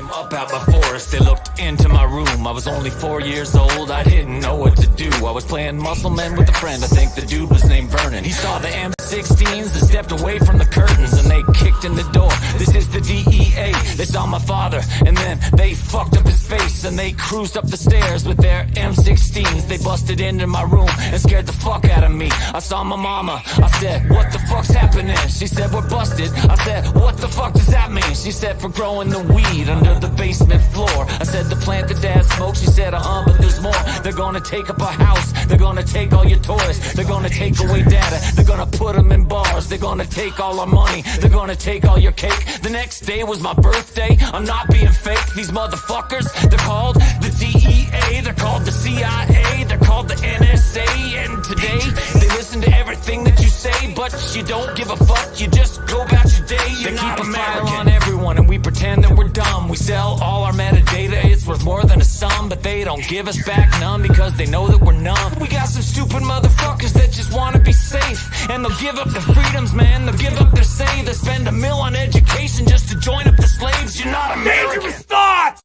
came up out my forest, they looked into my room. I was only 4 years old, I didn't know what to do. I was playing muscle man with a friend, I think the dude was named Vernon. He saw the M16s, they stepped away from the curtains and they kicked in the door. This is the DEA. They saw my father and then they fucked up his face and they cruised up the stairs with their M16s. They busted into my room and scared the fuck out of me. I saw my mama, I said, what the fuck's happening? She said, we're busted. I said, what the fuck does that mean? She said, for growing the weed under the basement floor. I said, the plant that dad smoked. She said, but there's more. They're gonna take up our house. They're gonna take all your toys. They're gonna take away data. They're gonna put them in bars. They're gonna take all our money. They're gonna take all your cake. The next day was my birthday. I'm not being fake. These motherfuckers, they're called the DEA. They're called the CIA. They're called the NSA. And today, they listen to everything that you say, but you don't give a fuck. You just go about your day. You're not American. They keep a file on everyone and we pretend that we're dumb. We sell all our metadata. It's worth more than a sum, but they don't give us back none because they know that we're numb. We got some stupid motherfuckers that just want to be safe, and they'll give up their freedoms, man. They'll give up their say. They'll spend $1 million on education just to join up the slaves. You're not American. Thoughts.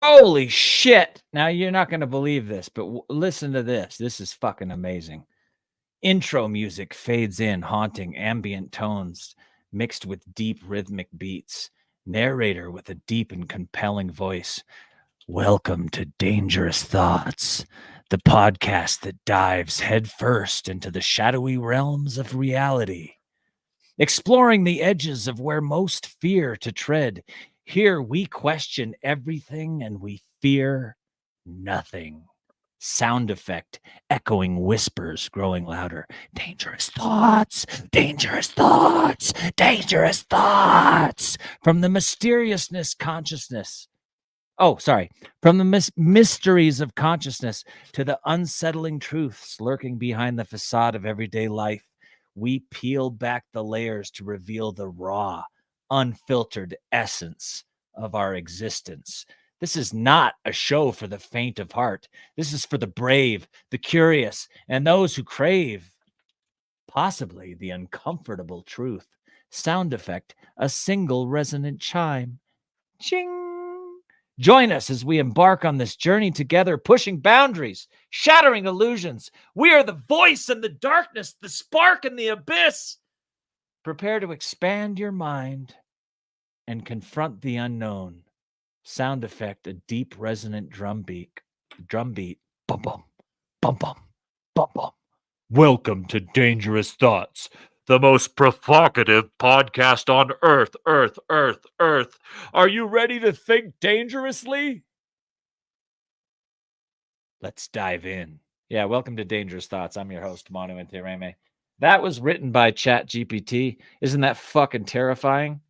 Holy shit. Now, you're not going to believe this, but listen to this. This is fucking amazing. Intro music fades in, haunting ambient tones mixed with deep rhythmic beats. Narrator with a deep and compelling voice. Welcome to Dangerous Thoughts, the podcast that dives headfirst into the shadowy realms of reality. Exploring the edges of where most fear to tread. Here we question everything and we fear nothing. Sound effect, echoing whispers growing louder. Dangerous thoughts, dangerous thoughts, dangerous thoughts. From the mysteriousness consciousness. From the mysteries of consciousness to the unsettling truths lurking behind the facade of everyday life, we peel back the layers to reveal the raw, unfiltered essence of our existence. This is not a show for the faint of heart. This is for the brave, the curious, and those who crave possibly the uncomfortable truth. Sound effect, a single resonant chime. Ching! Join us as we embark on this journey together, pushing boundaries, shattering illusions. We are the voice in the darkness, the spark in the abyss. Prepare to expand your mind and confront the unknown. Sound effect, a deep resonant drum beat. Bum bum, bum bum, bum bum. Welcome to Dangerous Thoughts, the most provocative podcast on Earth. Are you ready to think dangerously? Let's dive in. Yeah, welcome to Dangerous Thoughts. I'm your host, Manu. That was written by ChatGPT. Isn't that fucking terrifying?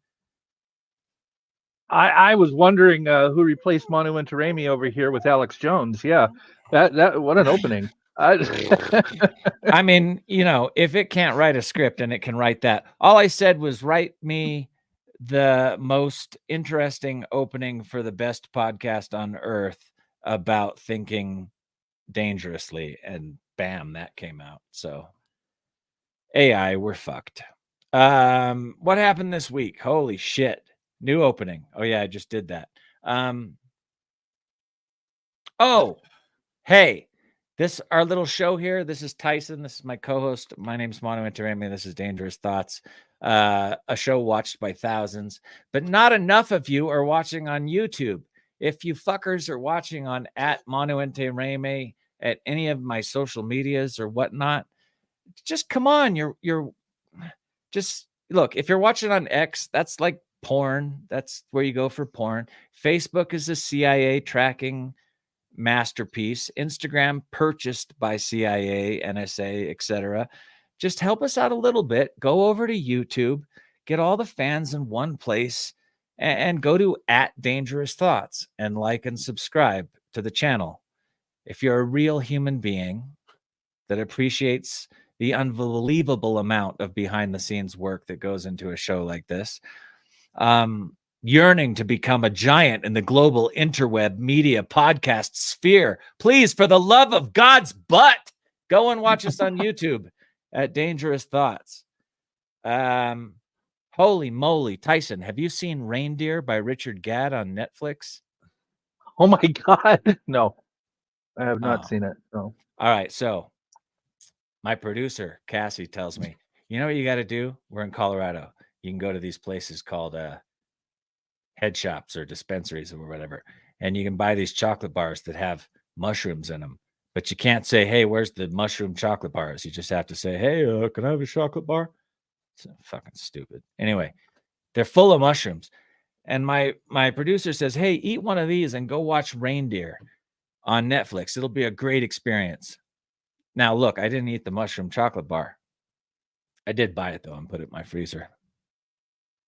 I was wondering who replaced Manu Intirami over here with Alex Jones. Yeah, that what an opening. I mean, if it can't write a script and it can write that, all I said was write me the most interesting opening for the best podcast on earth about thinking dangerously, and bam, that came out. So AI, we're fucked. What happened this week? Holy shit. New opening. Oh yeah, I just did that. Hey, our little show here. This is Tyson. This is my co-host. My name's Manu Intirami. This is Dangerous Thoughts, a show watched by thousands, but not enough of you are watching on YouTube. If you fuckers are watching on @Manu at any of my social medias or whatnot, just come on. You're just look. If you're watching on X, that's like porn. That's where you go for porn. Facebook is a CIA tracking masterpiece. Instagram purchased by CIA, NSA, etc. Just help us out a little bit. Go over to YouTube, get all the fans in one place, and go to @Dangerous Thoughts and like and subscribe to the channel. If you're a real human being that appreciates the unbelievable amount of behind the scenes work that goes into a show like this, yearning to become a giant in the global interweb media podcast sphere, please, for the love of God's butt, go and watch us on YouTube @Dangerous Thoughts. Holy moly, Tyson, have you seen Reindeer by Richard Gadd on Netflix? Oh my God. No, I have not Oh. seen it. No. All right, so my producer, Cassie, tells me, you know what you got to do? We're in Colorado. You can go to these places called head shops or dispensaries or whatever, and you can buy these chocolate bars that have mushrooms in them. But you can't say, hey, where's the mushroom chocolate bars? You just have to say, hey, can I have a chocolate bar? It's fucking stupid. Anyway, they're full of mushrooms. And my producer says, hey, eat one of these and go watch Reindeer on Netflix. It'll be a great experience. Now, look, I didn't eat the mushroom chocolate bar. I did buy it, though, and put it in my freezer.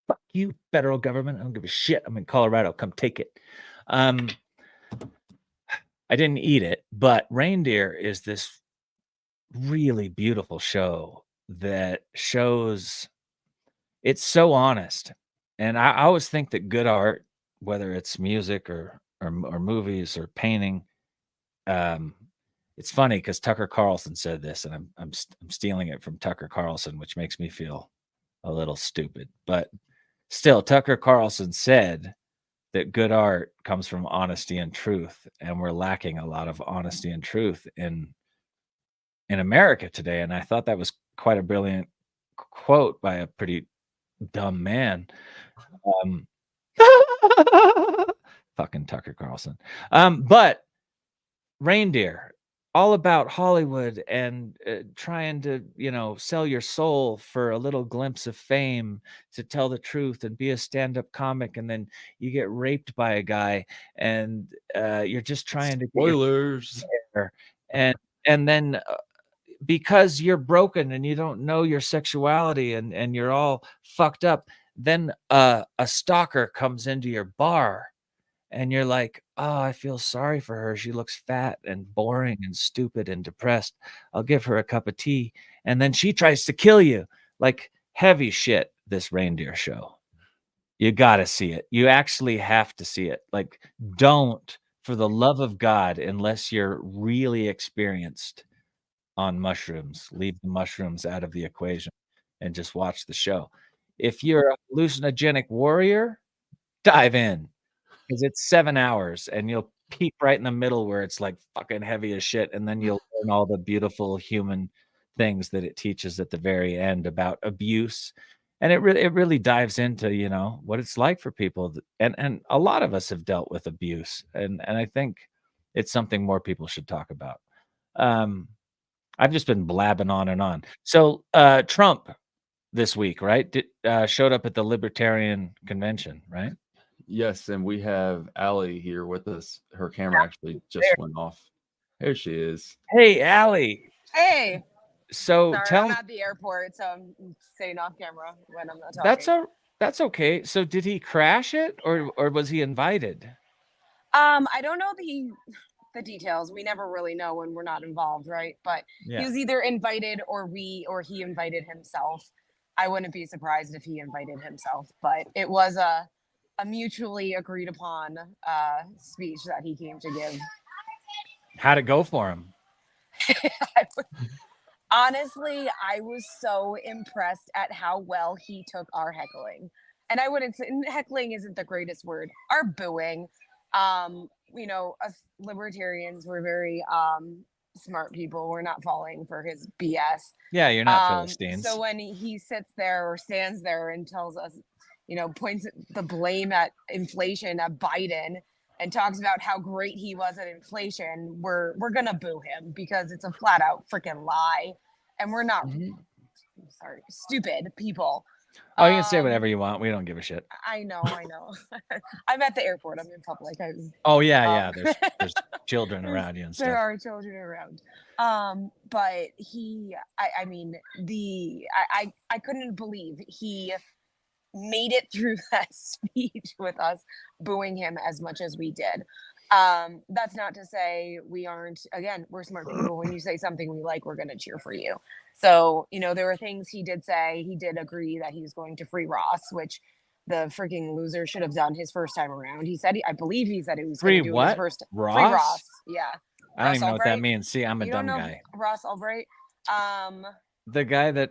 Fuck you, federal government. I don't give a shit. I'm in Colorado. Come take it. I didn't eat it, but Reindeer is this really beautiful show that shows it's so honest. And I always think that good art, whether it's music or movies or painting, it's funny because Tucker Carlson said this, and I'm stealing it from Tucker Carlson, which makes me feel a little stupid. But still, Tucker Carlson said that good art comes from honesty and truth, and we're lacking a lot of honesty and truth in America today. And I thought that was quite a brilliant quote by a pretty dumb man. Fucking Tucker Carlson. But Reindeer, all about Hollywood and trying to, sell your soul for a little glimpse of fame, to tell the truth and be a stand-up comic, and then you get raped by a guy, and you're just trying to get Spoilers. and then because you're broken and you don't know your sexuality and you're all fucked up, then a stalker comes into your bar and you're like, oh, I feel sorry for her. She looks fat and boring and stupid and depressed. I'll give her a cup of tea. And then she tries to kill you. Like, heavy shit, this Reindeer show. You got to see it. You actually have to see it. Like, don't, for the love of God, unless you're really experienced on mushrooms, leave the mushrooms out of the equation and just watch the show. If you're a hallucinogenic warrior, dive in, because it's 7 hours and you'll peak right in the middle where it's like fucking heavy as shit, and then you'll learn all the beautiful human things that it teaches at the very end about abuse. And it really dives into, what it's like for people. And a lot of us have dealt with abuse. And I think it's something more people should talk about. I've just been blabbing on and on. So Trump this week, right? Showed up at the Libertarian Convention, right? Yes, and we have Allie here with us. Her camera actually just went off. There she is. Hey, Allie. Hey. So Sorry, I'm at the airport, so I'm staying off camera when I'm not talking. That's okay. So did he crash it, or was he invited? I don't know the details. We never really know when we're not involved, right? But he was either invited or he invited himself. I wouldn't be surprised if he invited himself, but it was a mutually agreed upon speech that he came to give. How'd it go for him? Honestly, I was so impressed at how well he took our heckling. And I wouldn't say heckling isn't the greatest word. Our booing. Us libertarians were very smart people. We're not falling for his BS. Yeah, you're not Philistines. So when he sits there or stands there and tells us, points the blame at inflation at Biden and talks about how great he was at inflation, we're gonna boo him because it's a flat out freaking lie, and we're not stupid people. Oh, you can say whatever you want. We don't give a shit. I know. I'm at the airport. I'm in public. Yeah. There's children around you and stuff. There are children around. But I couldn't believe he made it through that speech with us booing him as much as we did. That's not to say we aren't, again, we're smart people. When you say something we like, we're going to cheer for you. So, there were things he did say. He did agree that he was going to free Ross, which the freaking loser should have done his first time around. I believe he said it was going to do his first. Ross? Free Ross. Yeah. I don't even know what that means. See, I'm a dumb guy. Ross Albright. The guy that,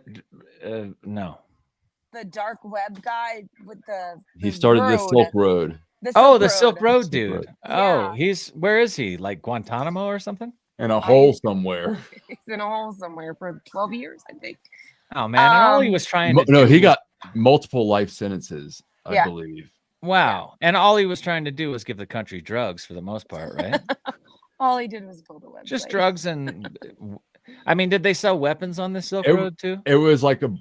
no. the dark web guy with He started the Silk Road. The Silk Road Silk dude. Road. Oh, Yeah. where is he? Like Guantanamo or something? In a hole somewhere. He's in a hole somewhere for 12 years, I think. Oh man, and all he was trying to No, do he got multiple life sentences, I Yeah. believe. Wow. And all he was trying to do was give the country drugs for the most part, right? All he did was build a website. Just drugs and I mean, did they sell weapons on the Silk Road too? It was like a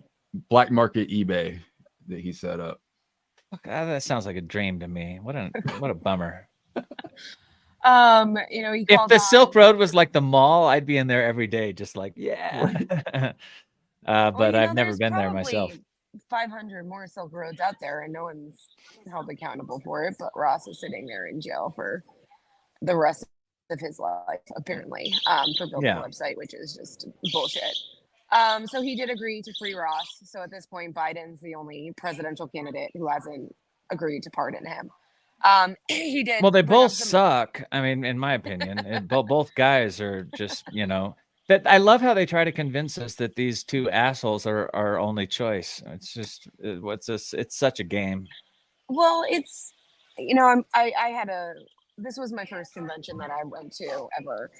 black market eBay that he set up. Fuck, that sounds like a dream to me. What a bummer. You know, he If called the on- Silk Road was like the mall, I'd be in there every day, just like, yeah. Well, But you know, I've never there's been there myself. probably 500 more Silk Roads out there, and no one's held accountable for it. But Ross is sitting there in jail for the rest of his life, apparently, for building a website, which is just bullshit. So he did agree to free Ross. So at this point, Biden's the only presidential candidate who hasn't agreed to pardon him. He did. Well, they bring up both suck. I mean, in my opinion, both guys are just, you know. That I love how they try to convince us that these two assholes are our only choice. It's just it's such a game. Well, it's, you know, this was my first convention that I went to ever.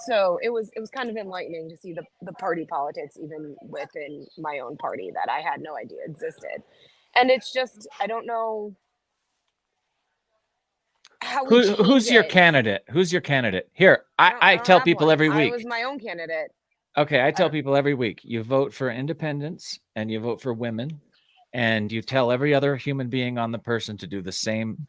So it was kind of enlightening to see the party politics even within my own party that I had no idea existed. And it's just, I don't know how who's your candidate? Who's your candidate? Here, I tell people every week. I was my own candidate. Okay, I tell people every week, you vote for independence and you vote for women, and you tell every other human being on the person to do the same.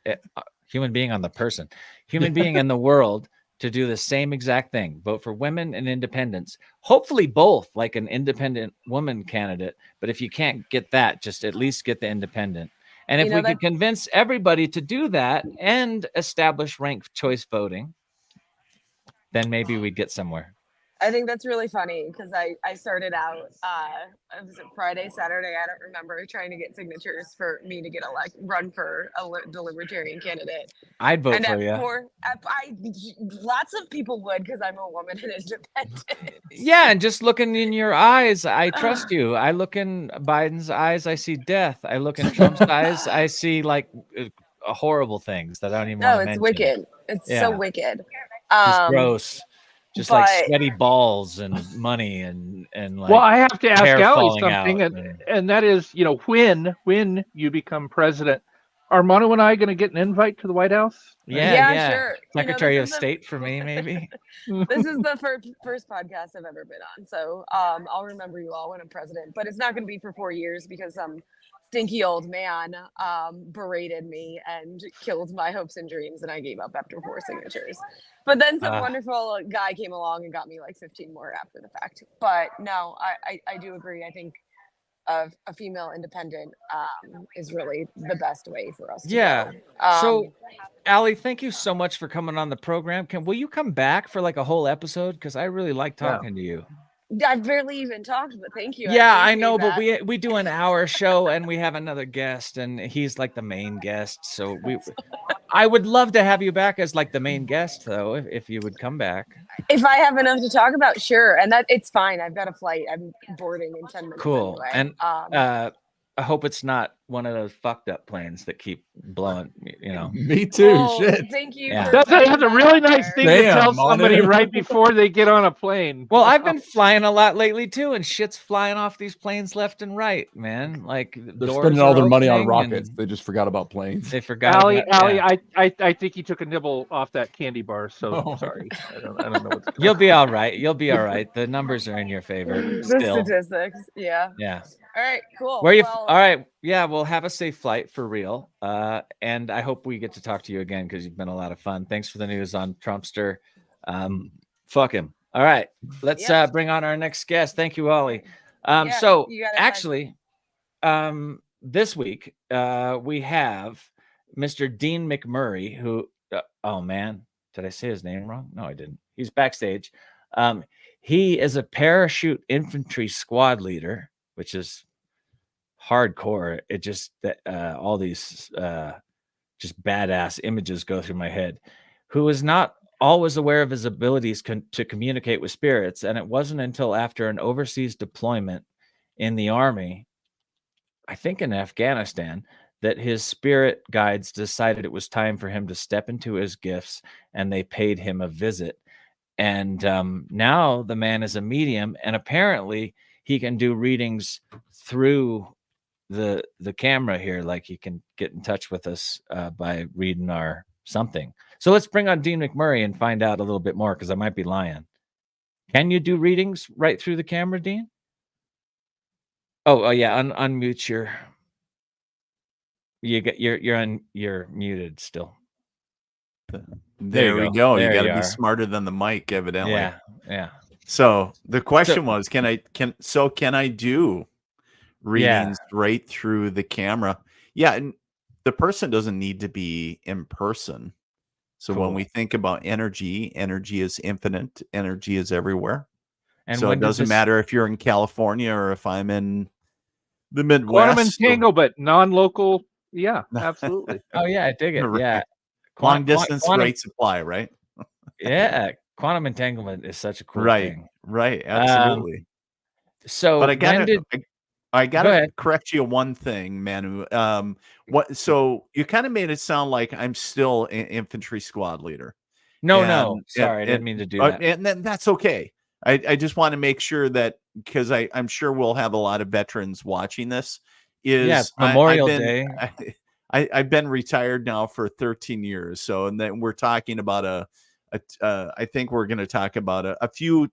Human being in the world to do the same exact thing. Vote for women and independence. Hopefully both, like an independent woman candidate. But if you can't get that, just at least get the independent. And if we could convince everybody to do that and establish ranked choice voting, then maybe we'd get somewhere. I think that's really funny because I started out, was it Friday, Saturday? I don't remember, trying to get signatures for me to get run for the Libertarian candidate. I'd vote for you. Lots of people would because I'm a woman and independent. Yeah, and just looking in your eyes, I trust you. I look in Biden's eyes, I see death. I look in Trump's eyes, I see like horrible things that I don't even want to mention. No, it's wicked. It's so wicked. It's gross. Just like sweaty balls and money and like. Well, I have to ask Ali something, and that is, you know, when you become president, are Manu and I going to get an invite to the White House? Yeah, sure. Secretary of State for me, maybe. This is the first podcast I've ever been on, so I'll remember you all when I'm president. But it's not going to be for 4 years because some stinky old man berated me and killed my hopes and dreams, and I gave up after 4 signatures. But then some wonderful guy came along and got me like 15 more after the fact. But no, I do agree. I think a female independent is really the best way for us to go. So, Ali, thank you so much for coming on the program. Will you come back for like a whole episode? Because I really like talking to you. I've barely even talked, but thank you. Yeah, I know, but we do an hour show and we have another guest, and he's like the main guest. So I would love to have you back as like the main guest, though, if you would come back. If I have enough to talk about, sure, and that it's fine. I've got a flight. I'm boarding in 10 minutes. Cool, anyway. and I hope it's not one of those fucked up planes that keep blowing, you know. Me too. Well, shit. Thank you. Yeah. For That's a really nice thing to tell somebody right before they get on a plane. Well, I've been flying a lot lately too, and shit's flying off these planes left and right, man. Like they're spending all their money on rockets. They just forgot about planes. They forgot. Ali, I think he took a nibble off that candy bar. So sorry. I don't know what to do. You'll be all right. You'll be all right. The numbers are in your favor. the Still. statistics. Yeah. Yeah. All right. Cool. Where you? All right. Yeah. We'll have a safe flight for real. And I hope we get to talk to you again because you've been a lot of fun. Thanks for the news on Trumpster. Fuck him. All right. Let's bring on our next guest. Thank you, Ollie. So actually, this week we have Mr. Dean McMurray, who. Oh man, did I say his name wrong? No, I didn't. He's backstage. He is a parachute infantry squad leader, which is hardcore. It just all these just badass images go through my head. Who is not always aware of his abilities to communicate with spirits, and it wasn't until after an overseas deployment in the Army I think in Afghanistan, that his spirit guides decided it was time for him to step into his gifts, and they paid him a visit. And now the man is a medium, and apparently he can do readings through the camera here. Like he can get in touch with us by reading our something. So let's bring on Dean McMurray and find out a little bit more, because I might be lying. Can you do readings right through the camera, Dean? Oh yeah, unmute your. You're muted still. There we go. There You got you to be are. smarter than the mic, evidently. Yeah. So the question was, can I do readings right through the camera? Yeah, and the person doesn't need to be in person. So when we think about energy is infinite. Energy is everywhere. And so it doesn't matter if you're in California or if I'm in the Midwest. Quantum entanglement, non-local. Yeah, absolutely. Oh yeah, I dig it. Right. Yeah. Long distance rate supply, right? Yeah. Quantum entanglement is such a cool Right. thing. Right. Absolutely. So But I Go gotta ahead. correct you one thing, Manu. So you kind of made it sound like I'm still an infantry squad leader. No. Sorry, I didn't mean to do that. And that's okay. I just want to make sure that, because I'm sure we'll have a lot of veterans watching this. Memorial Day. I've been retired now for 13 years. So, and then we're talking about I think we're going to talk about a few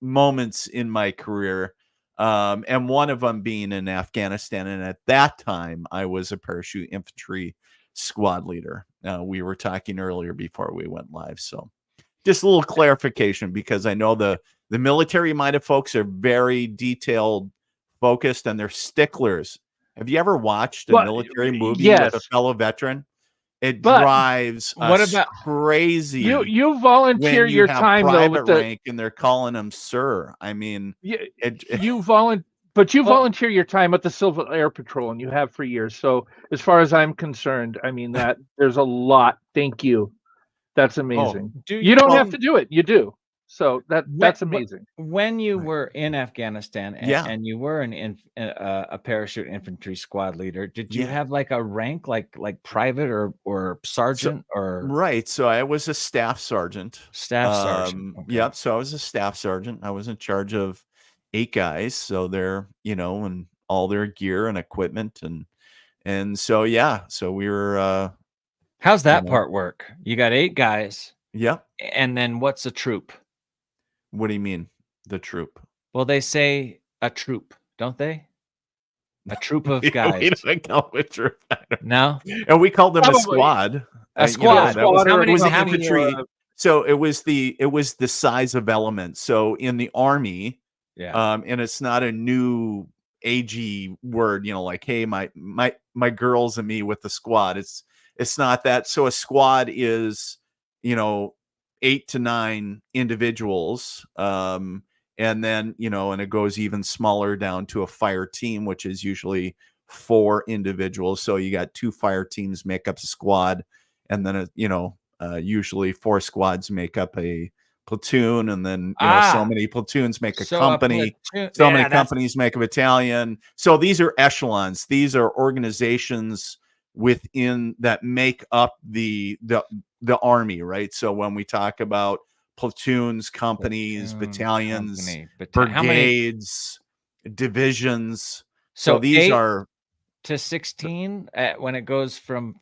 moments in my career. And one of them being in Afghanistan. And at that time, I was a parachute infantry squad leader. We were talking earlier before we went live. So just a little clarification, because I know the military-minded folks are very detailed focused, and they're sticklers. Have you ever watched a military movie with a fellow veteran? It drives us crazy. You volunteer your time though with the rank, and they're calling them sir. I mean, you volunteer your time at the Civil Air Patrol, and you have for years. So as far as I'm concerned, I mean that there's a lot. Thank you. That's amazing. You don't have to do it. You do. So that's amazing. When you were in Afghanistan and you were a parachute infantry squad leader, did you have like a rank, like private or sergeant or? Right. So I was a staff sergeant. Staff sergeant. Okay. Yep. So I was a staff sergeant. I was in charge of 8 guys. So they're, and all their gear and equipment. And so, yeah. So we were, how's that part work? You got 8 guys. Yep. And then what's a troop? What do you mean, the troop? Well, they say a troop, don't they? A troop of guys. We don't call it a troop. No? And we called them a squad. A squad. How many infantry. So it was the size of element. So in the Army, and it's not a new AG word, like, hey, my girls and me with the squad. It's not that. So a squad is, 8 to 9 individuals. And then, and it goes even smaller down to a fire team, which is usually 4 individuals. So you got 2 fire teams make up a squad. And then, usually 4 squads make up a platoon. And then, so many platoons make a company. So many companies make a battalion. So these are echelons. These are organizations within that make up the Army, right? So when we talk about platoons, companies, battalions, brigades, divisions, so these are to 16 when it goes from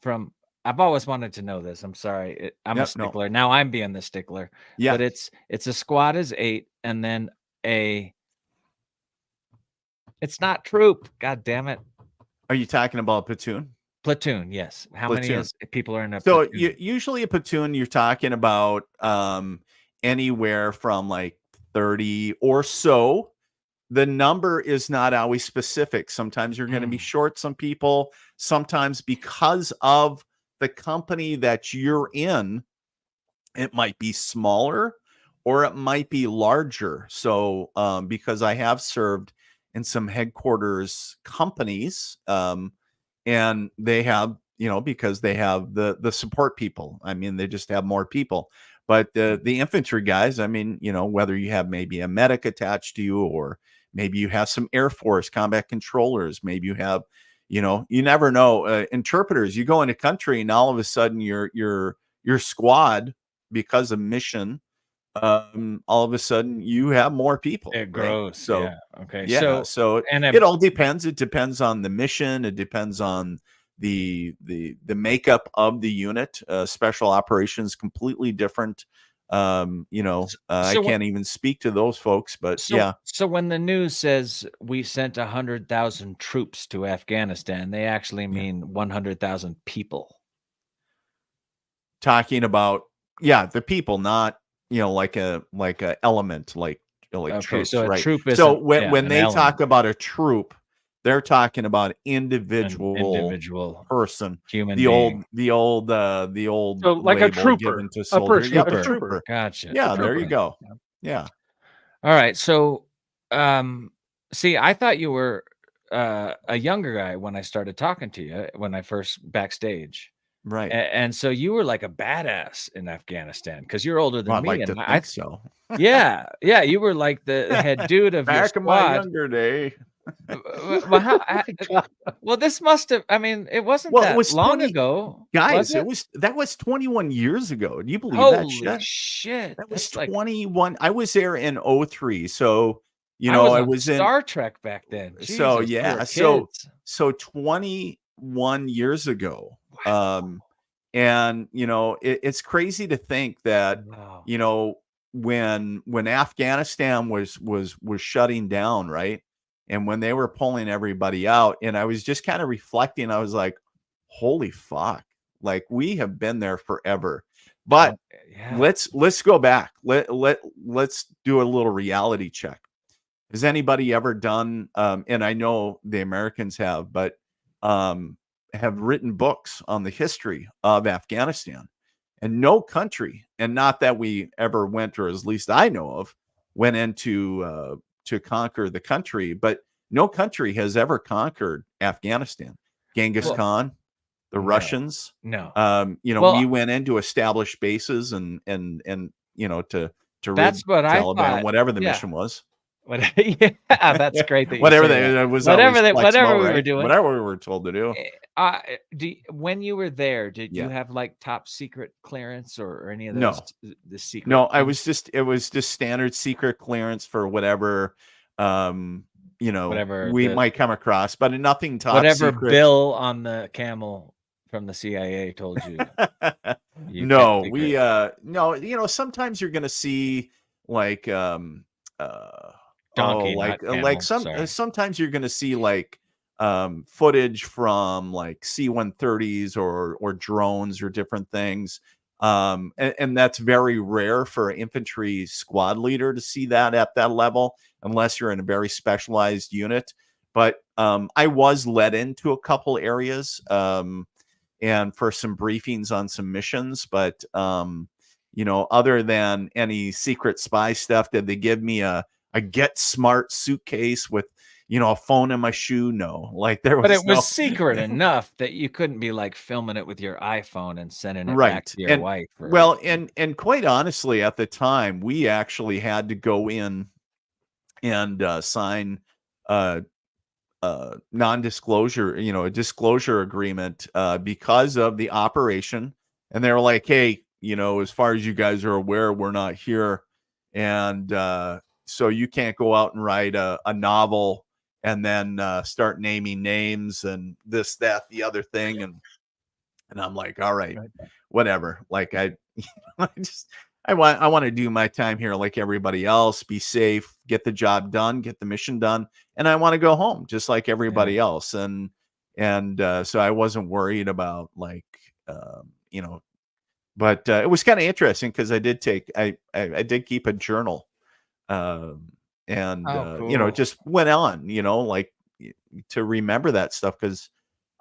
I've always wanted to know this. I'm sorry. I'm a stickler. Now I'm being the stickler. Yeah. But it's a squad is 8, and then it's not troop. God damn it. Are you talking about platoon? Platoon, yes. How many people are in a platoon? So usually a platoon, you're talking about anywhere from like 30 or so. The number is not always specific. Sometimes you're going to be short some people. Sometimes because of the company that you're in, it might be smaller or it might be larger. So because I have served in some headquarters companies, and they have, because they have the support people. I mean, they just have more people. But the infantry guys, I mean, whether you have maybe a medic attached to you, or Maybe you have some Air Force combat controllers. Maybe you have, you know, you never know. Interpreters. You go into country, and all of a sudden your squad, because of mission, all of a sudden you have more people. It grows. So Yeah. Okay. yeah, so and it all depends. It depends on the mission. It depends on the makeup of the unit. Special operations completely different. You know, I can't even speak to those folks, but yeah. So when the news says we sent 100,000 troops to Afghanistan, they actually mean 100,000 people. Talking about the people, not, you know, like a element, like Okay, troops, so a right? troop So isn't, when an they element. talk about a troop, they're talking about An individual person, human the being. old So like a label trooper, given to a soldier. person, Yeah, a a trooper. Gotcha. Yeah, there you Okay. go. Yeah. All right. So, see, I thought you were a younger guy when I started talking to you when I first backstage. Right. And so you were like a badass in Afghanistan because you're older than Well, I'd me. like And to I think so. yeah, you were like the head dude of your Back in my squad. younger day. Well, this must have, I mean, it wasn't Well, it that was long 20 ago. guys, was it? that was 21 years ago. Do you believe that Holy shit? shit. That was That's like, 21. I was there in 03. So, you I know, was I on was in Star Trek back then. so Jesus, we were yeah, so kids. 21 years ago. Wow. And you know, it's crazy to think that, Wow. you know, when Afghanistan was shutting down, right? And when they were pulling everybody out, and I was just kind of reflecting, I was like, holy fuck, like we have been there forever. But Yeah. let's go back. Let's do a little reality check. Has anybody ever done, and I know the Americans have, but have written books on the history of Afghanistan? And no country, and not that we ever went, or at least I know of, went into to conquer the country, but no country has ever conquered Afghanistan. Genghis Khan, the Russians. No. You know, we went in to establish bases and you know, to that's what I Taliban, thought. whatever the mission was. Yeah, that's great. That whatever whatever we were doing, whatever we were told to do. When you were there, did you have like top secret clearance or any of No. those? The secret. No, it was just standard secret clearance for whatever, you know, whatever we might come across, but nothing top whatever secret. Bill on the camel from the CIA told you. No, we no, you know, sometimes you're gonna see like donkey, sometimes you're gonna see like footage from like C-130s or drones or different things. And that's very rare for an infantry squad leader to see that at that level, unless you're in a very specialized unit. But I was led into a couple areas and for some briefings on some missions. But you know, other than any secret spy stuff, did they give me a Get Smart suitcase with, you know, a phone in my shoe? No, like there was. But it was secret enough that you couldn't be like filming it with your iPhone and sending it back to your wife. Well, and quite honestly, at the time, we actually had to go in and sign non-disclosure, you know, a disclosure agreement because of the operation. And they were like, hey, you know, as far as you guys are aware, we're not here, and so you can't go out and write a novel and then start naming names and this, that, the other thing. And I'm like, all right, whatever. Like I want to do my time here like everybody else, be safe, get the job done, get the mission done. And I want to go home just like everybody else. And so I wasn't worried about like, you know, but it was kind of interesting because I did keep a journal. Cool. You know, just went on, you know, like to remember that stuff, because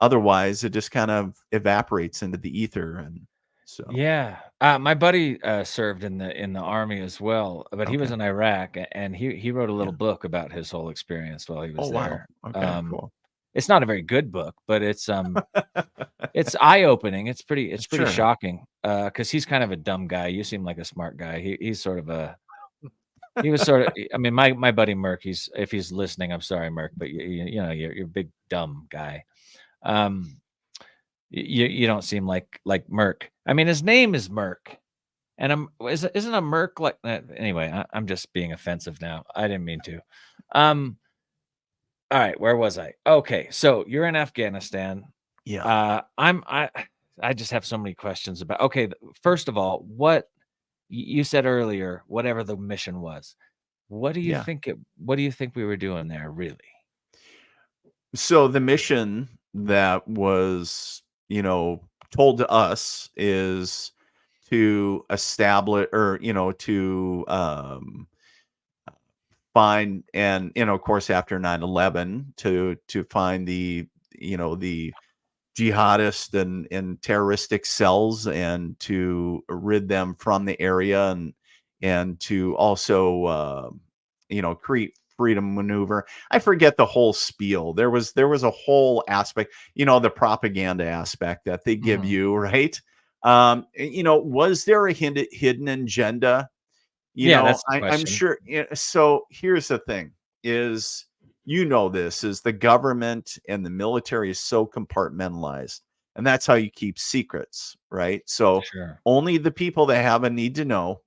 otherwise it just kind of evaporates into the ether. And so my buddy served in the army as well, but he was in Iraq, and he wrote a little book about his whole experience while he was there. Okay, cool. It's not a very good book, but it's it's eye-opening. It's pretty shocking because he's kind of a dumb guy. You seem like a smart guy. He's sort of a He was sort of. I mean, my buddy Merc. If he's listening, I'm sorry, Merc, but you know you're a big dumb guy. You don't seem like Merc. I mean, his name is Merc, and isn't a Merc like anyway? I'm just being offensive now. I didn't mean to. All right, where was I? Okay, so you're in Afghanistan. Yeah. I just have so many questions about. Okay, first of all, what you said earlier, whatever the mission was, what do you think what do you think we were doing there, really? So the mission that was, told to us is to establish, or to find, and of course after 9/11 to find the jihadist and terroristic cells, and to rid them from the area, and to also create freedom maneuver. I forget the whole spiel. There was a whole aspect, the propaganda aspect that they give you, right? Was there a hidden agenda? That's the I'm question. sure. So here's the thing: is this is the government and the military is so compartmentalized, and that's how you keep secrets, right? So Sure. only the people that have a need to know.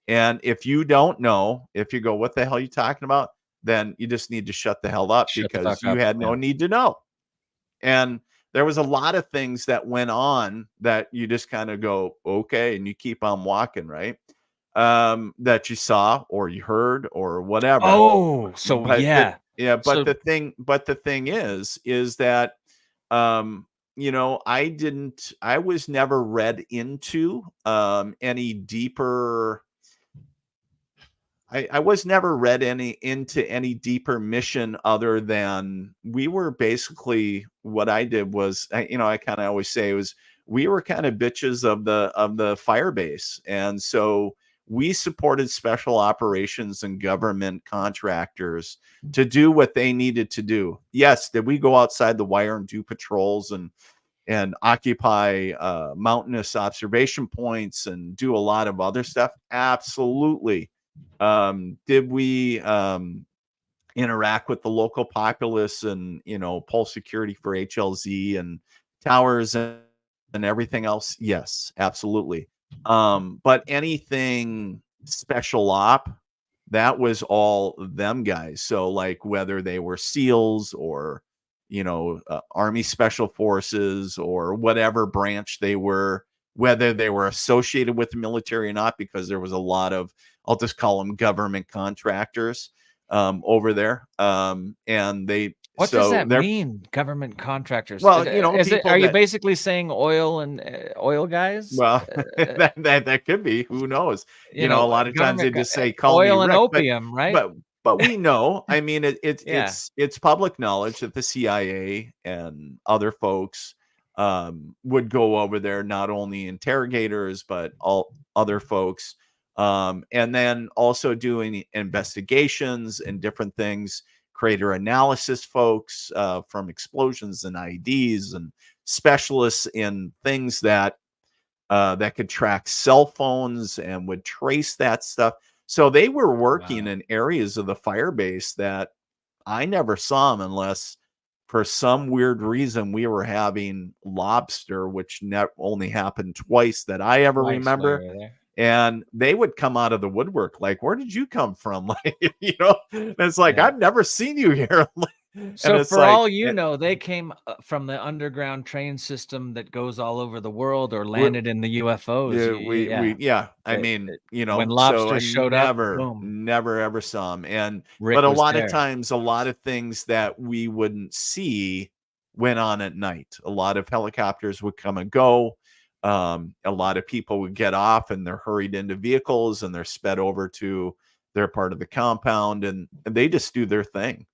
And if you don't know, if you go, what the hell are you talking about? Then you just need to shut the hell up, Shut the because fuck you up, had no yeah. need to know. And there was a lot of things that went on that you just kind of go, okay, and you keep on walking, right? That you saw or you heard or whatever. Oh, so But yeah. but the thing is that I was never read into any deeper. I was never read into any deeper mission, other than we were basically, what I did was, I kind of always say, was we were kind of bitches of the fire base. And so we supported special operations and government contractors to do what they needed to do. Yes, did we go outside the wire and do patrols and occupy mountainous observation points and do a lot of other stuff? Absolutely. Did we interact with the local populace and pull security for HLZ and towers and everything else? Yes, absolutely. But anything special op, that was all them guys. So like whether they were SEALs or Army Special Forces or whatever branch they were, whether they were associated with the military or not, because there was a lot of, I'll just call them government contractors over there. And they, what does that mean, government contractors? Well, are you basically saying oil and oil guys? Well, that could be. Who knows? A lot of times they just say call oil me and Rick, opium, right? But we know. I mean, it's public knowledge that the CIA and other folks would go over there, not only interrogators but all other folks, and then also doing investigations and different things. Crater analysis folks from explosions and IEDs, and specialists in things that could track cell phones and would trace that stuff. So they were working in areas of the fire base that I never saw them, unless for some weird reason we were having lobster, which only happened twice that I ever remember. And they would come out of the woodwork like, where did you come from? Like, and it's like, I've never seen you here. So for all they came from the underground train system that goes all over the world, or landed in the UFOs. I mean, when lobsters so showed up, never ever saw them. And Rick but a was lot there. of times, a lot of things that we wouldn't see went on at night. A lot of helicopters would come and go. A lot of people would get off and they're hurried into vehicles and they're sped over to their part of the compound, and they just do their thing.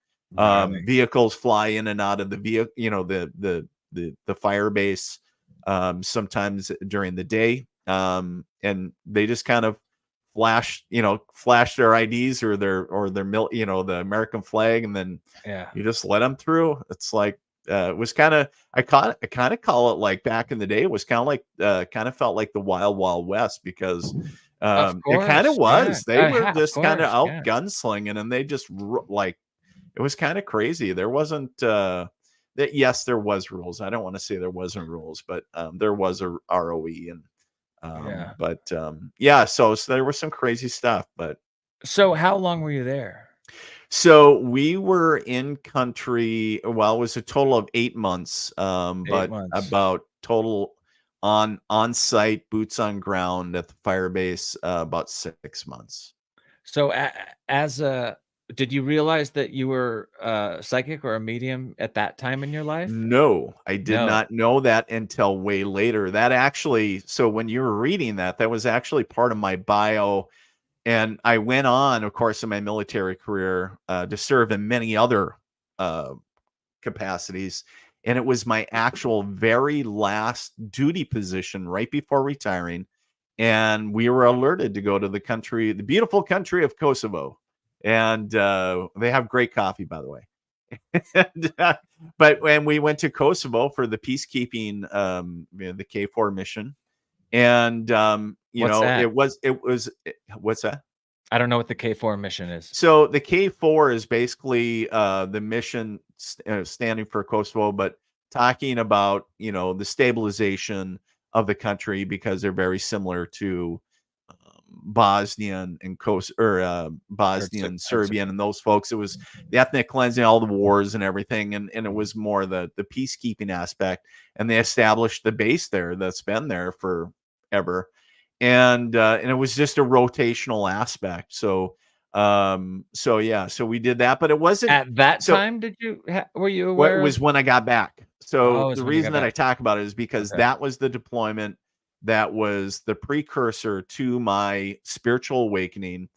Vehicles fly in and out of the vehicle, the fire base, sometimes during the day. And they just kind of flash their IDs or their the American flag, and then you just let them through. It's like, it was kind of, I kind of call it, like back in the day, it was kind of like, kind of felt like the Wild Wild West, because It kind of was. Yeah. They were just kind of out yeah. gunslinging, and they just like, it was kind of crazy. There wasn't that. Yes, there was rules. I don't want to say there wasn't rules, but there was a ROE, and yeah. So there was some crazy stuff. But so how long were you there? so we were in country. Well, it was a total of 8 months. But about total on site, boots on ground at the fire base, about 6 months. So did you realize that you were psychic or a medium at that time in your life? No, I did not know that until way later. That actually, so when you were reading that, that was actually part of my bio. And I went on, of course, in my military career to serve in many other capacities. And it was my actual very last duty position right before retiring. And we were alerted to go to the country, the beautiful country of Kosovo. And they have great coffee, by the way. But when we went to Kosovo for the peacekeeping, the K4 mission, and it was what's that? I don't know what the K4 mission is. So the K4 is basically the mission standing for Kosovo, but talking about the stabilization of the country, because they're very similar to Bosnian and Bosnian, Serbian, and those folks. It was the ethnic cleansing, all the wars and everything, and it was more the peacekeeping aspect. And they established the base there that's been there forever, and it was just a rotational aspect. So we did that, but it wasn't at that time. Were you aware? It was when I got back. So the reason that I talk about it is because that was the deployment. That was the precursor to my spiritual awakening.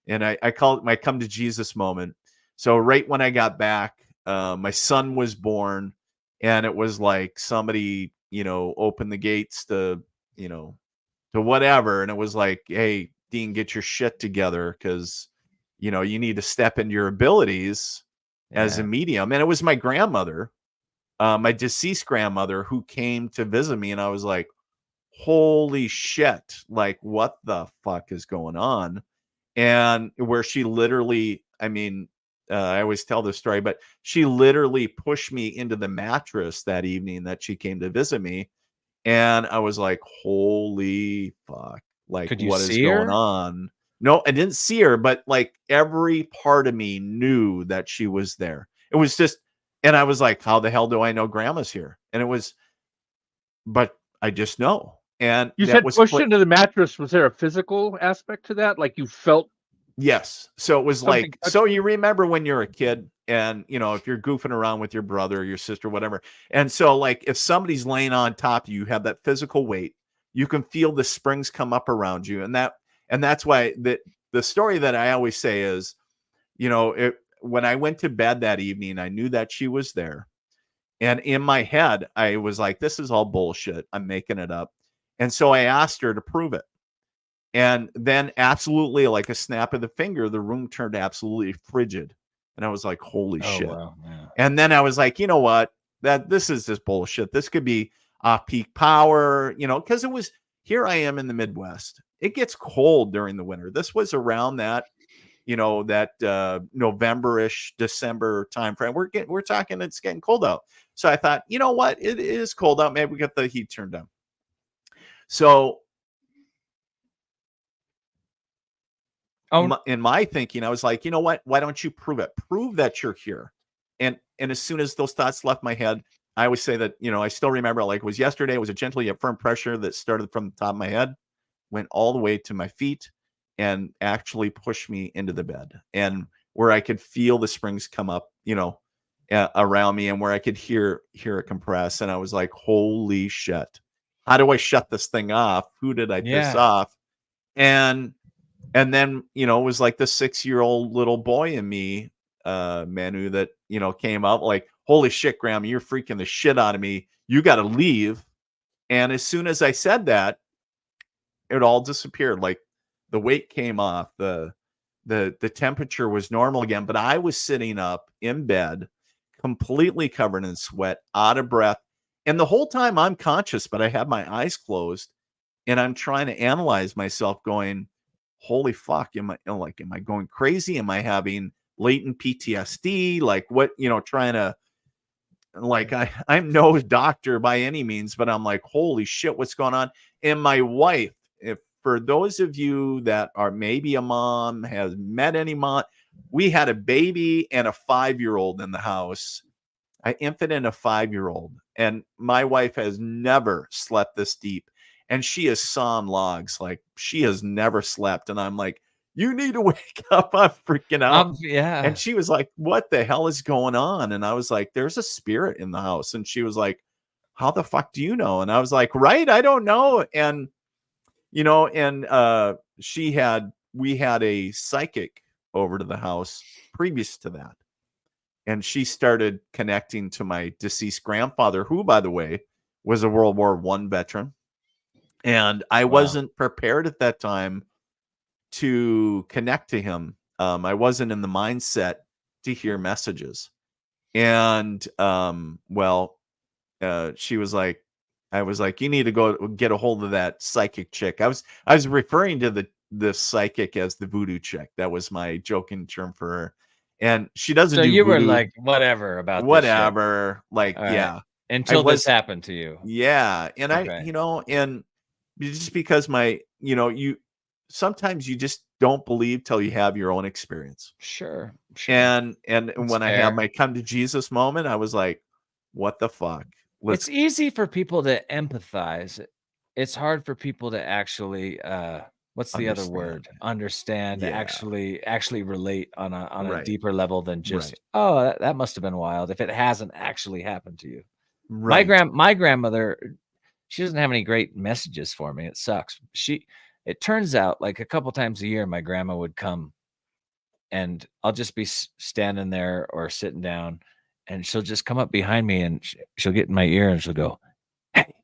And I call it my come to Jesus moment. So right when I got back, my son was born, and it was like somebody, opened the gates to whatever. And it was like, hey, Dean, get your shit together, because, you need to step into your abilities as a medium. And it was my grandmother, my deceased grandmother, who came to visit me. And I was like, holy shit, like what the fuck is going on? And where she literally, I always tell this story, but she literally pushed me into the mattress that evening that she came to visit me. And I was like, holy fuck, like what is going on? No, I didn't see her, but like every part of me knew that she was there. It was just, and I was like, how the hell do I know grandma's here? And it was, but I just know. And you said pushed into the mattress. Was there a physical aspect to that? Like you felt? Yes. So it was like, so you remember when you're a kid, and if you're goofing around with your brother or your sister, whatever. And so like if somebody's laying on top of you, you have that physical weight, you can feel the springs come up around you. And that's why the story that I always say is, when I went to bed that evening, I knew that she was there. And in my head, I was like, this is all bullshit. I'm making it up. And so I asked her to prove it. And then absolutely like a snap of the finger, the room turned absolutely frigid. And I was like, holy shit. Wow. Yeah. And then I was like, you know what? This is just bullshit. This could be off-peak power, because it was, here I am in the Midwest. It gets cold during the winter. This was around that, November-ish, December timeframe. We're talking, it's getting cold out. So I thought, you know what? It is cold out. Maybe we get the heat turned down. So in my thinking, I was like, you know what? Why don't you prove it? Prove that you're here. And as soon as those thoughts left my head, I always say that, I still remember, like it was yesterday. It was a gentle yet firm pressure that started from the top of my head, went all the way to my feet, and actually pushed me into the bed, and where I could feel the springs come up, around me, and where I could hear it compress. And I was like, holy shit. How do I shut this thing off? Who did I piss off? And then, it was like the 6-year-old little boy in me, Manu, that, came out like, holy shit, Grandma, you're freaking the shit out of me. You got to leave. And as soon as I said that, it all disappeared. Like the weight came off, the temperature was normal again, but I was sitting up in bed, completely covered in sweat, out of breath. And the whole time I'm conscious, but I have my eyes closed, and I'm trying to analyze myself going, holy fuck, am I going crazy? Am I having latent PTSD? Like what, trying to, like, I'm no doctor by any means, but I'm like, holy shit, what's going on? And my wife, if for those of you that are maybe a mom, has met any mom, we had a baby and a 5-year-old in the house, an infant and a 5-year-old. And my wife has never slept this deep. And she is sawing logs. Like, she has never slept. And I'm like, you need to wake up. I'm freaking out. Yeah. And she was like, what the hell is going on? And I was like, there's a spirit in the house. And she was like, how the fuck do you know? And I was like, right, I don't know. And, we had a psychic over to the house previous to that. And she started connecting to my deceased grandfather, who, by the way, was a World War I veteran. And I wasn't prepared at that time to connect to him. I wasn't in the mindset to hear messages. And, she was like, I was like, you need to go get a hold of that psychic chick. I was referring to the psychic as the voodoo chick. That was my joking term for her. And she doesn't so do you voodoo. were like, whatever about whatever. This like, right. yeah. Until this happened to you. Yeah. And okay. And just because sometimes you just don't believe till you have your own experience. Sure. And That's when fair. I had my come to Jesus moment, I was like, what the fuck? It's easy for people to empathize. It's hard for people to actually what's the other word? Understand, Yeah. actually relate on a Right. deeper level than just Right. oh, that must have been wild if it hasn't actually happened to you. Right. My grandmother, she doesn't have any great messages for me. It sucks. It turns out like a couple times a year, my grandma would come and I'll just be standing there or sitting down and she'll just come up behind me and she'll get in my ear and she'll go, hey.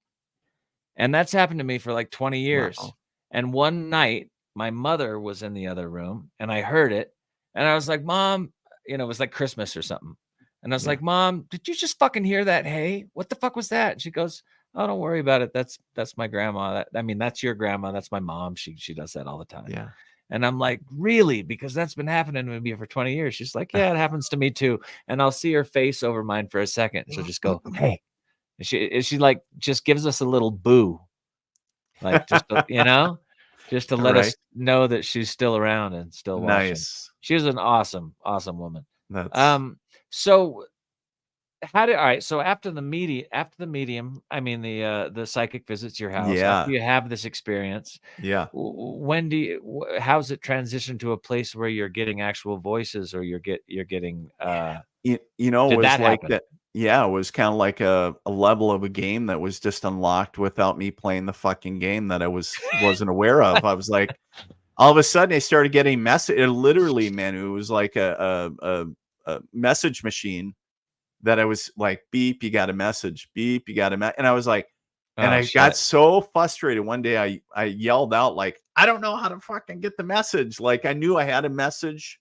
And that's happened to me for like 20 years. Wow. And one night my mother was in the other room and I heard it and I was like, Mom, it was like Christmas or something. And I was like, Mom, did you just fucking hear that? Hey, what the fuck was that? And she goes, oh, don't worry about it. That's my grandma. That's your grandma. That's my mom. She does that all the time. Yeah. And I'm like, really? Because that's been happening to me for 20 years. She's like, yeah, it happens to me too. And I'll see her face over mine for a second. She'll just go, hey. And she like just gives us a little boo. Like just just to let us know that she's still around and still watching. Nice. She was an awesome, awesome woman. That's so so after the medium, I mean the psychic visits your house, after you have this experience, how's it transition to a place where you're getting actual voices or you're getting it was like happen? that. Yeah, it was kind of like a level of a game that was just unlocked without me playing the fucking game that I wasn't aware of. I was like, all of a sudden I started getting message. Literally, Manu, it was like a message machine that I was like, beep, you got a message, beep, you got a message. And I was like, got so frustrated. One day I yelled out like, I don't know how to fucking get the message. Like I knew I had a message,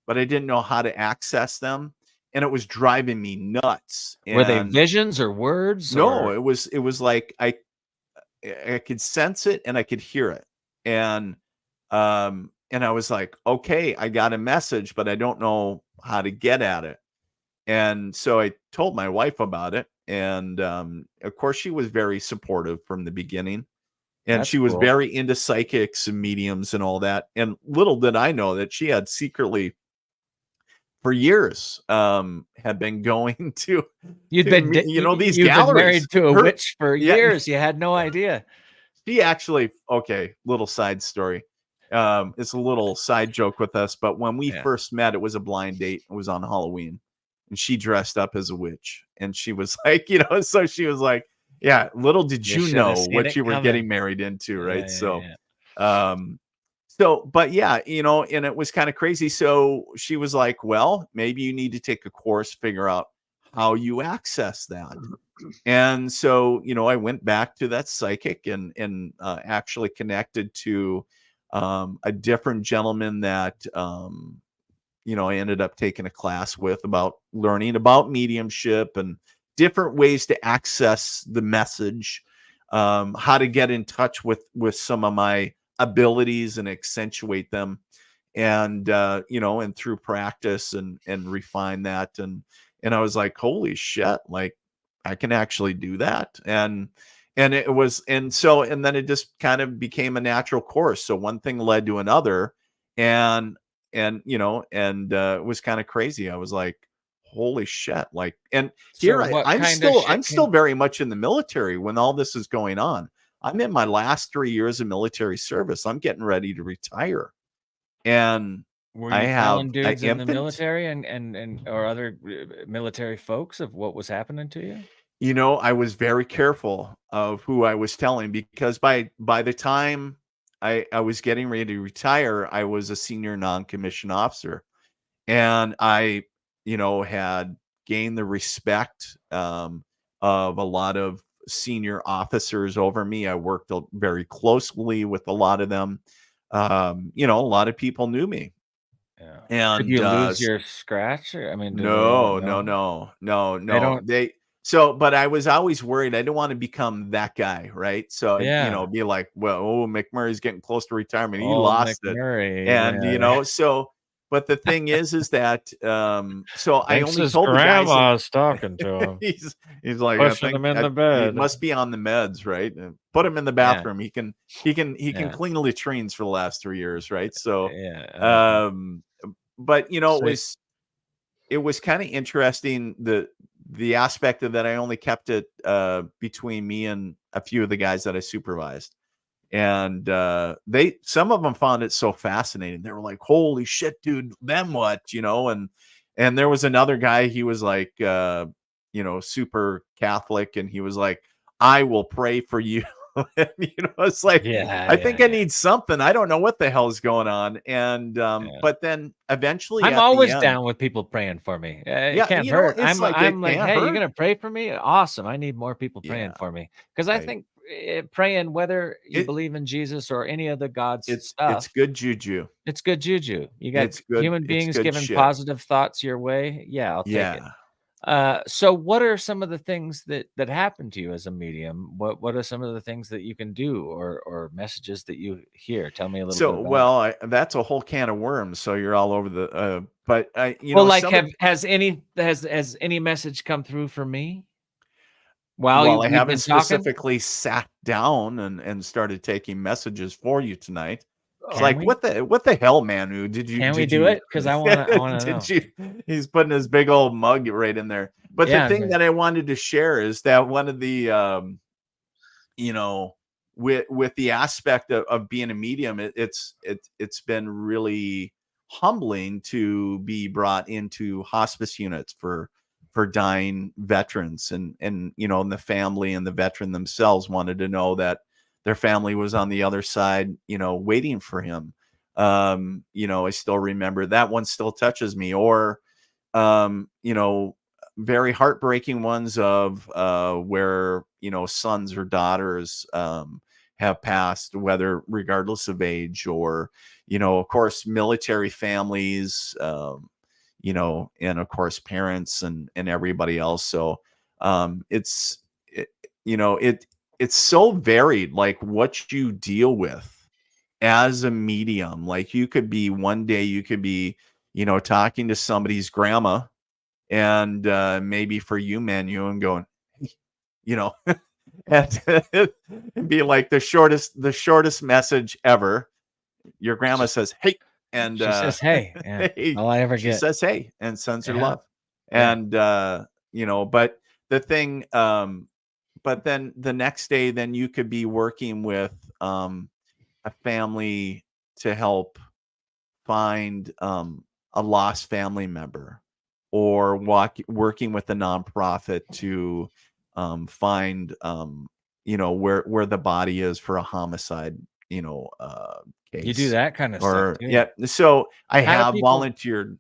but I didn't know how to access them. And it was driving me nuts. Were they visions or words? No, it was like I could sense it and I could hear it. And I was like, okay, I got a message, but I don't know how to get at it. And so I told my wife about it. And of course, she was very supportive from the begining. And she was very into psychics and mediums and all that. And little did I know that she had secretly, for years, had been going to these galleries. Been married to a witch for years. You had no idea. She actually, little side story. It's a little side joke with us. But when we first met, it was a blind date. It was on Halloween. And she dressed up as a witch. And she was like, so she was like, yeah, little did you know what you were getting married into, right? But yeah, and it was kind of crazy. So she was like, well, maybe you need to take a course, figure out how you access that. And so, I went back to that psychic and actually connected to a different gentleman that, I ended up taking a class with about learning about mediumship and different ways to access the message, how to get in touch with some of my abilities and accentuate them, and and through practice and refine that, and I was like, holy shit, like I can actually do that. And it was, and then it just kind of became a natural course. So one thing led to another, and it was kind of crazy. I was like, holy shit, like, and here I'm still very much in the military when all this is going on. I'm in my last 3 years of military service. I'm getting ready to retire. And were you telling dudes in the military and or other military folks of what was happening to you? I was very careful of who I was telling, because by the time I was getting ready to retire, I was a senior non-commissioned officer, and I, had gained the respect of a lot of senior officers over me. I worked very closely with a lot of them. A lot of people knew me. Yeah. And did you lose your scratch? I mean, no. But I was always worried. I didn't want to become that guy, right? So, be like, well, McMurray's getting close to retirement. He lost McMurray, it. And, but the thing is that, so I only told the guys. Grandma's talking to him. He's like, pushing him in the bed. He must be on the meds, right? And put him in the bathroom. He can clean the latrines for the last 3 years, right? So, but it was kind of interesting, the aspect of that. I only kept it between me and a few of the guys that I supervised, and some of them found it so fascinating. They were like, holy shit, dude, then what? And there was another guy, he was like super Catholic, and he was like, I will pray for you. It's like, I think I need something. I don't know what the hell is going on. And but then eventually, I'm always down with people praying for me. It can't hurt. I'm like, hey, you're gonna pray for me? Awesome. I need more people praying for me, because I think praying, whether you believe in Jesus or any of the gods, it's good juju. It's good juju. You got human beings giving positive thoughts your way. Yeah, I'll take it. So what are some of the things that happen to you as a medium? What are some of the things that you can do, or messages that you hear? Tell me a little bit about it. That's a whole can of worms. So you're all over the but has any message come through for me? Well, I haven't specifically sat down and started taking messages for you tonight. It's like, what the hell, Manu? Can we do it? Because I want to know. He's putting his big old mug right in there. But the thing that I wanted to share is that one of the, with the aspect of being a medium, it's been really humbling to be brought into hospice units for dying veterans, and the family and the veteran themselves wanted to know that their family was on the other side, waiting for him. I still remember that one, still touches me. Or, very heartbreaking ones of where, sons or daughters have passed, whether regardless of age, or, of course, military families, and of course, parents and everybody else. So it's so varied, like what you deal with as a medium. Like one day you could be, talking to somebody's grandma, and maybe for you, Manu, and going, and be like the shortest message ever. Your grandma says, hey, and she says, hey, hey, all I ever get. She says, hey, and sends her love. And, but the thing, but then the next day, then you could be working with a family to help find a lost family member, or working with a nonprofit to find where the body is for a homicide case. You do that kind of stuff too. Yeah. So I have volunteered.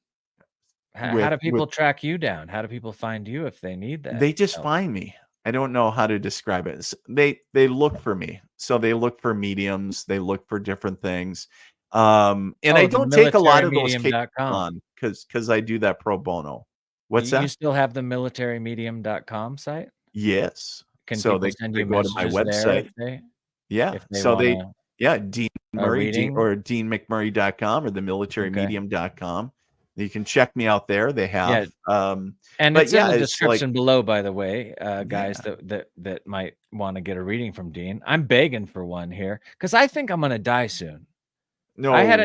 How do people track you down? How do people find you if they need that? They just find me. I don't know how to describe it. They look for me. So they look for mediums. They look for different things. And I don't take a lot of those cases on because I do that pro bono. What's that? You still have the militarymedium.com site? Yes. Can people send you go to my website. if they yeah. so Yeah, Dean Murray, reading? or DeanMcMurray.com or themilitarymedium.com. You can check me out there. They have. And but it's in the it's description like, below, by the way, guys that might want to get a reading from Dean. I'm begging for one here because I think I'm gonna die soon. no, I had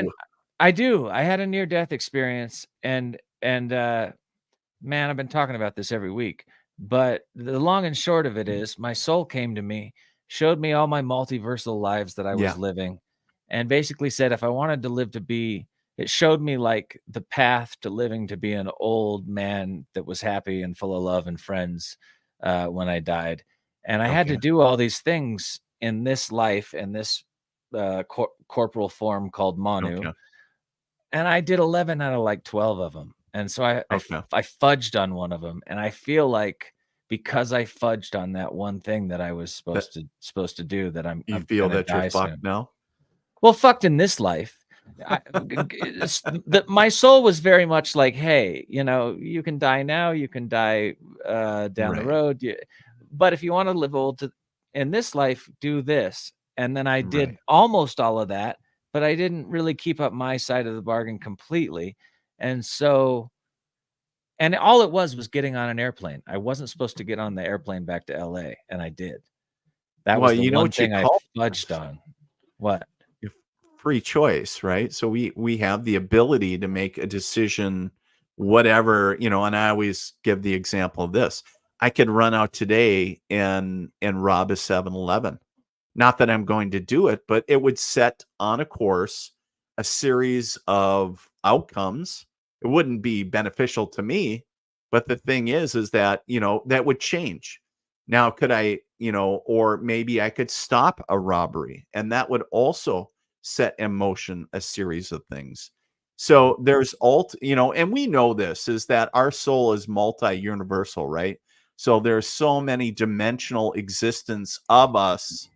a near-death experience, and man, I've been talking about this every week. But the long and short of it is, my soul came to me, showed me all my multiversal lives that I was living, and basically said if I wanted to live to be, it showed me like the path to living to be an old man that was happy and full of love and friends when I died. And I had to do all these things in this life, in this corporal form called Manu. And I did 11 out of like 12 of them. And so I fudged on one of them. And I feel like because I fudged on that one thing that I was supposed to do, that I'm feel that you're fucked now? Well, fucked in this life. My soul was very much like, hey, you can die now, you can die down the road. But if you want to live old in this life, do this. And then I did almost all of that, but I didn't really keep up my side of the bargain completely. And so, and all it was getting on an airplane. I wasn't supposed to get on the airplane back to LA, and I did. That was the one thing I fudged on. What? Free choice, right? So we have the ability to make a decision, whatever, and I always give the example of this. I could run out today and rob a 7-Eleven. Not that I'm going to do it, but it would set on a course a series of outcomes. It wouldn't be beneficial to me, but the thing is that, that would change. Now, could I, or maybe I could stop a robbery, and that would also set in motion a series of things. So there's and we know this, is that our soul is multi-universal, right? So there's so many dimensional existence of us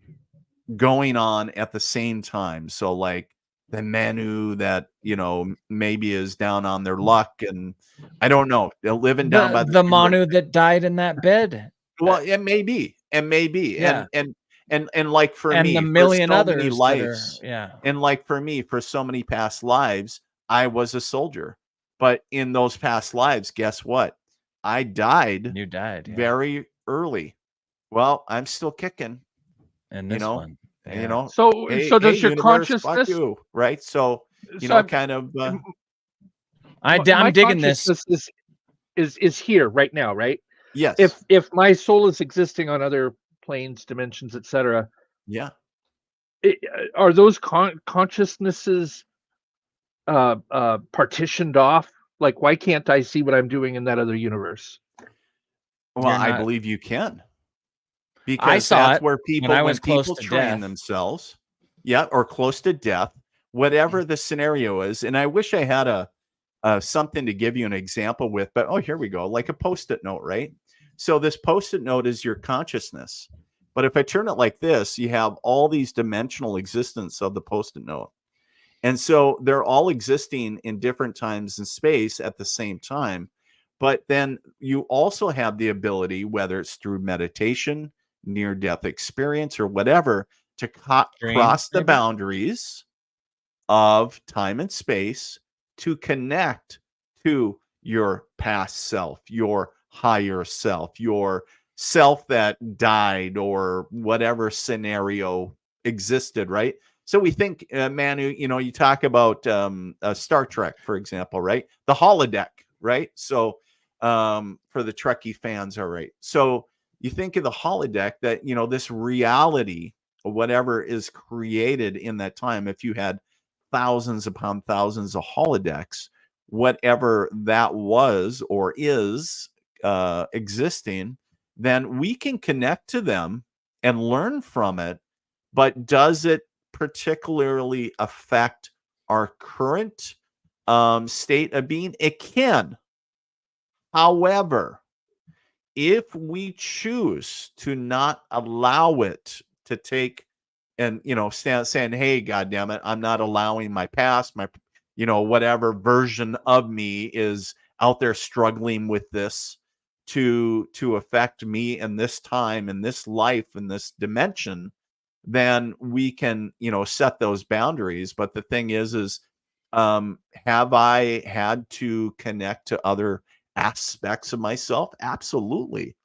going on at the same time. So like the Manu that, maybe is down on their luck, and I don't know, they're living down by the Manu that died in that bed. Well, it may be. Yeah. And like for and me, the million for so others many lives, and like for me, for so many past lives, I was a soldier. But in those past lives, guess what? I died. You died very early. Well, I'm still kicking. And this one, So does your consciousness, fuck you, right? So kind of. I'm digging this. Is here right now, right? Yes. If my soul is existing on other planes, dimensions, etc. Yeah. Are those consciousnesses partitioned off? Like, why can't I see what I'm doing in that other universe? Well, I believe you can. Because I saw that's where people, when people train themselves, or close to death, whatever the scenario is. And I wish I had a something to give you an example with, but here we go, like a Post-it note, right? So this Post-it note is your consciousness. But if I turn it like this, you have all these dimensional existence of the Post-it note. And so they're all existing in different times and space at the same time. But then you also have the ability, whether it's through meditation, near-death experience, or whatever, to cross the boundaries of time and space to connect to your past self, your higher self, your self that died, or whatever scenario existed, right? So we think, Manu, you talk about Star Trek, for example, right? The holodeck, right? So for the Trekkie fans, all right. So you think of the holodeck, that, this reality, or whatever is created in that time. If you had thousands upon thousands of holodecks, whatever that was or is existing, then we can connect to them and learn from it. But does it particularly affect our current state of being? It can. However, if we choose to not allow it to take, and stand saying, hey, goddamn it, I'm not allowing my past, my whatever version of me is out there struggling with this to affect me in this time, in this life, in this dimension, then we can, set those boundaries. But the thing is, have I had to connect to other aspects of myself? Absolutely.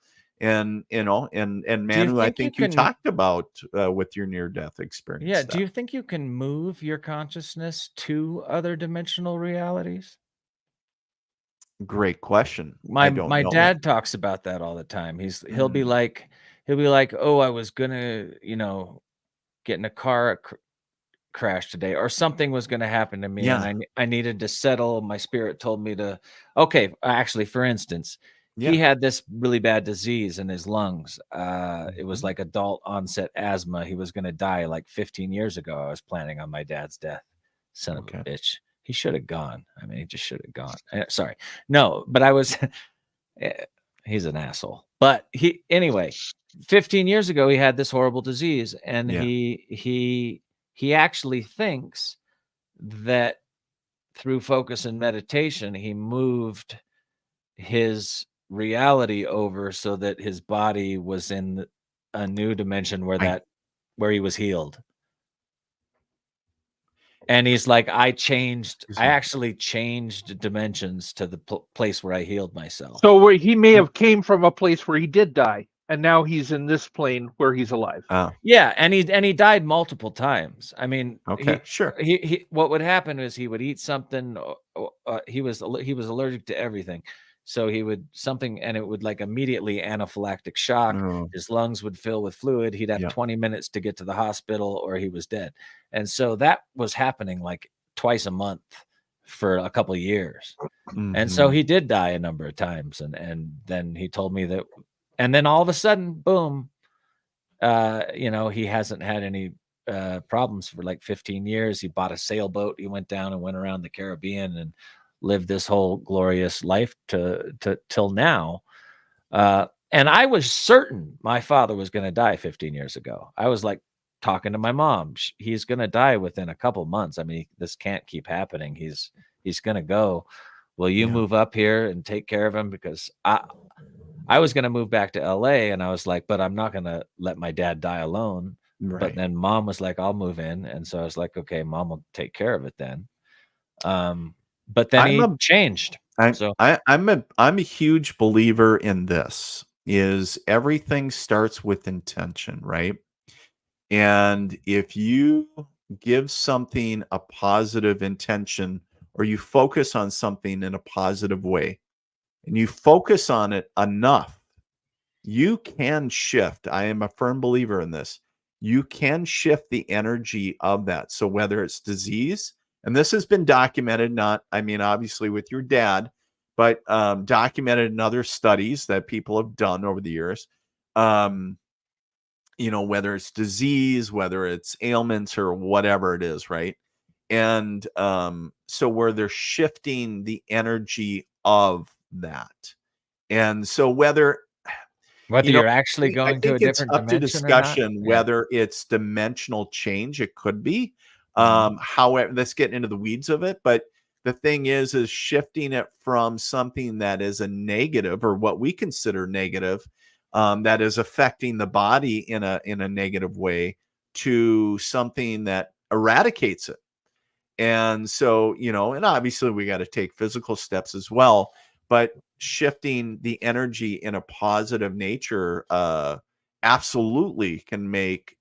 And Manu, I think you talked about with your near-death experience. Yeah. Do you think you can move your consciousness to other dimensional realities? Great question. My dad talks about that all the time. He'll be like, oh, I was gonna, get in a car crash today, or something was gonna happen to me, and I needed to settle. My spirit told me to. Okay, actually, for instance, he had this really bad disease in his lungs. It was like adult onset asthma. He was gonna die like 15 years ago. I was planning on my dad's death. Son of a bitch. He should have gone. I mean, he just should have gone. Sorry. No, but I was, he's an asshole. But anyway, 15 years ago, he had this horrible disease, and he actually thinks that through focus and meditation, he moved his reality over so that his body was in a new dimension where he was healed. And he's like, I actually changed dimensions to the place where I healed myself. So where he may have came from a place where he did die, and now he's in this plane where he's alive. Yeah, and he died multiple times. I mean, sure. He what would happen is he would eat something. He was allergic to everything. So he would and it would like immediately anaphylactic shock. His lungs would fill with fluid. He'd have 20 minutes to get to the hospital, or he was dead. And so that was happening like twice a month for a couple of years. And so he did die a number of times. And then he told me that, and then all of a sudden, boom, he hasn't had any problems for like 15 years. He bought a sailboat. He went down and went around the Caribbean and lived this whole glorious life till now. And I was certain my father was going to die 15 years ago. I was like talking to my mom. He's going to die within a couple months. I mean, this can't keep happening. He's going to go. Will you move up here and take care of him? Because I was going to move back to LA, and I was like, but I'm not going to let my dad die alone. Right. But then mom was like, I'll move in. And so I was like, okay, mom will take care of it then. But then he changed. I'm a huge believer in this. Is everything starts with intention, right? And if you give something a positive intention, or you focus on something in a positive way, and you focus on it enough, you can shift. I am a firm believer in this. You can shift the energy of that. So whether it's disease, and this has been documented, obviously with your dad, but documented in other studies that people have done over the years, whether it's disease, whether it's ailments or whatever it is, right? And so where they're shifting the energy of that. And so whether you're actually going to a different dimension, to discussion whether it's dimensional change, it could be. However, let's get into the weeds of it. But the thing is shifting it from something that is a negative, or what we consider negative, that is affecting the body in a negative way, to something that eradicates it. And so, and obviously we got to take physical steps as well, but shifting the energy in a positive nature absolutely can make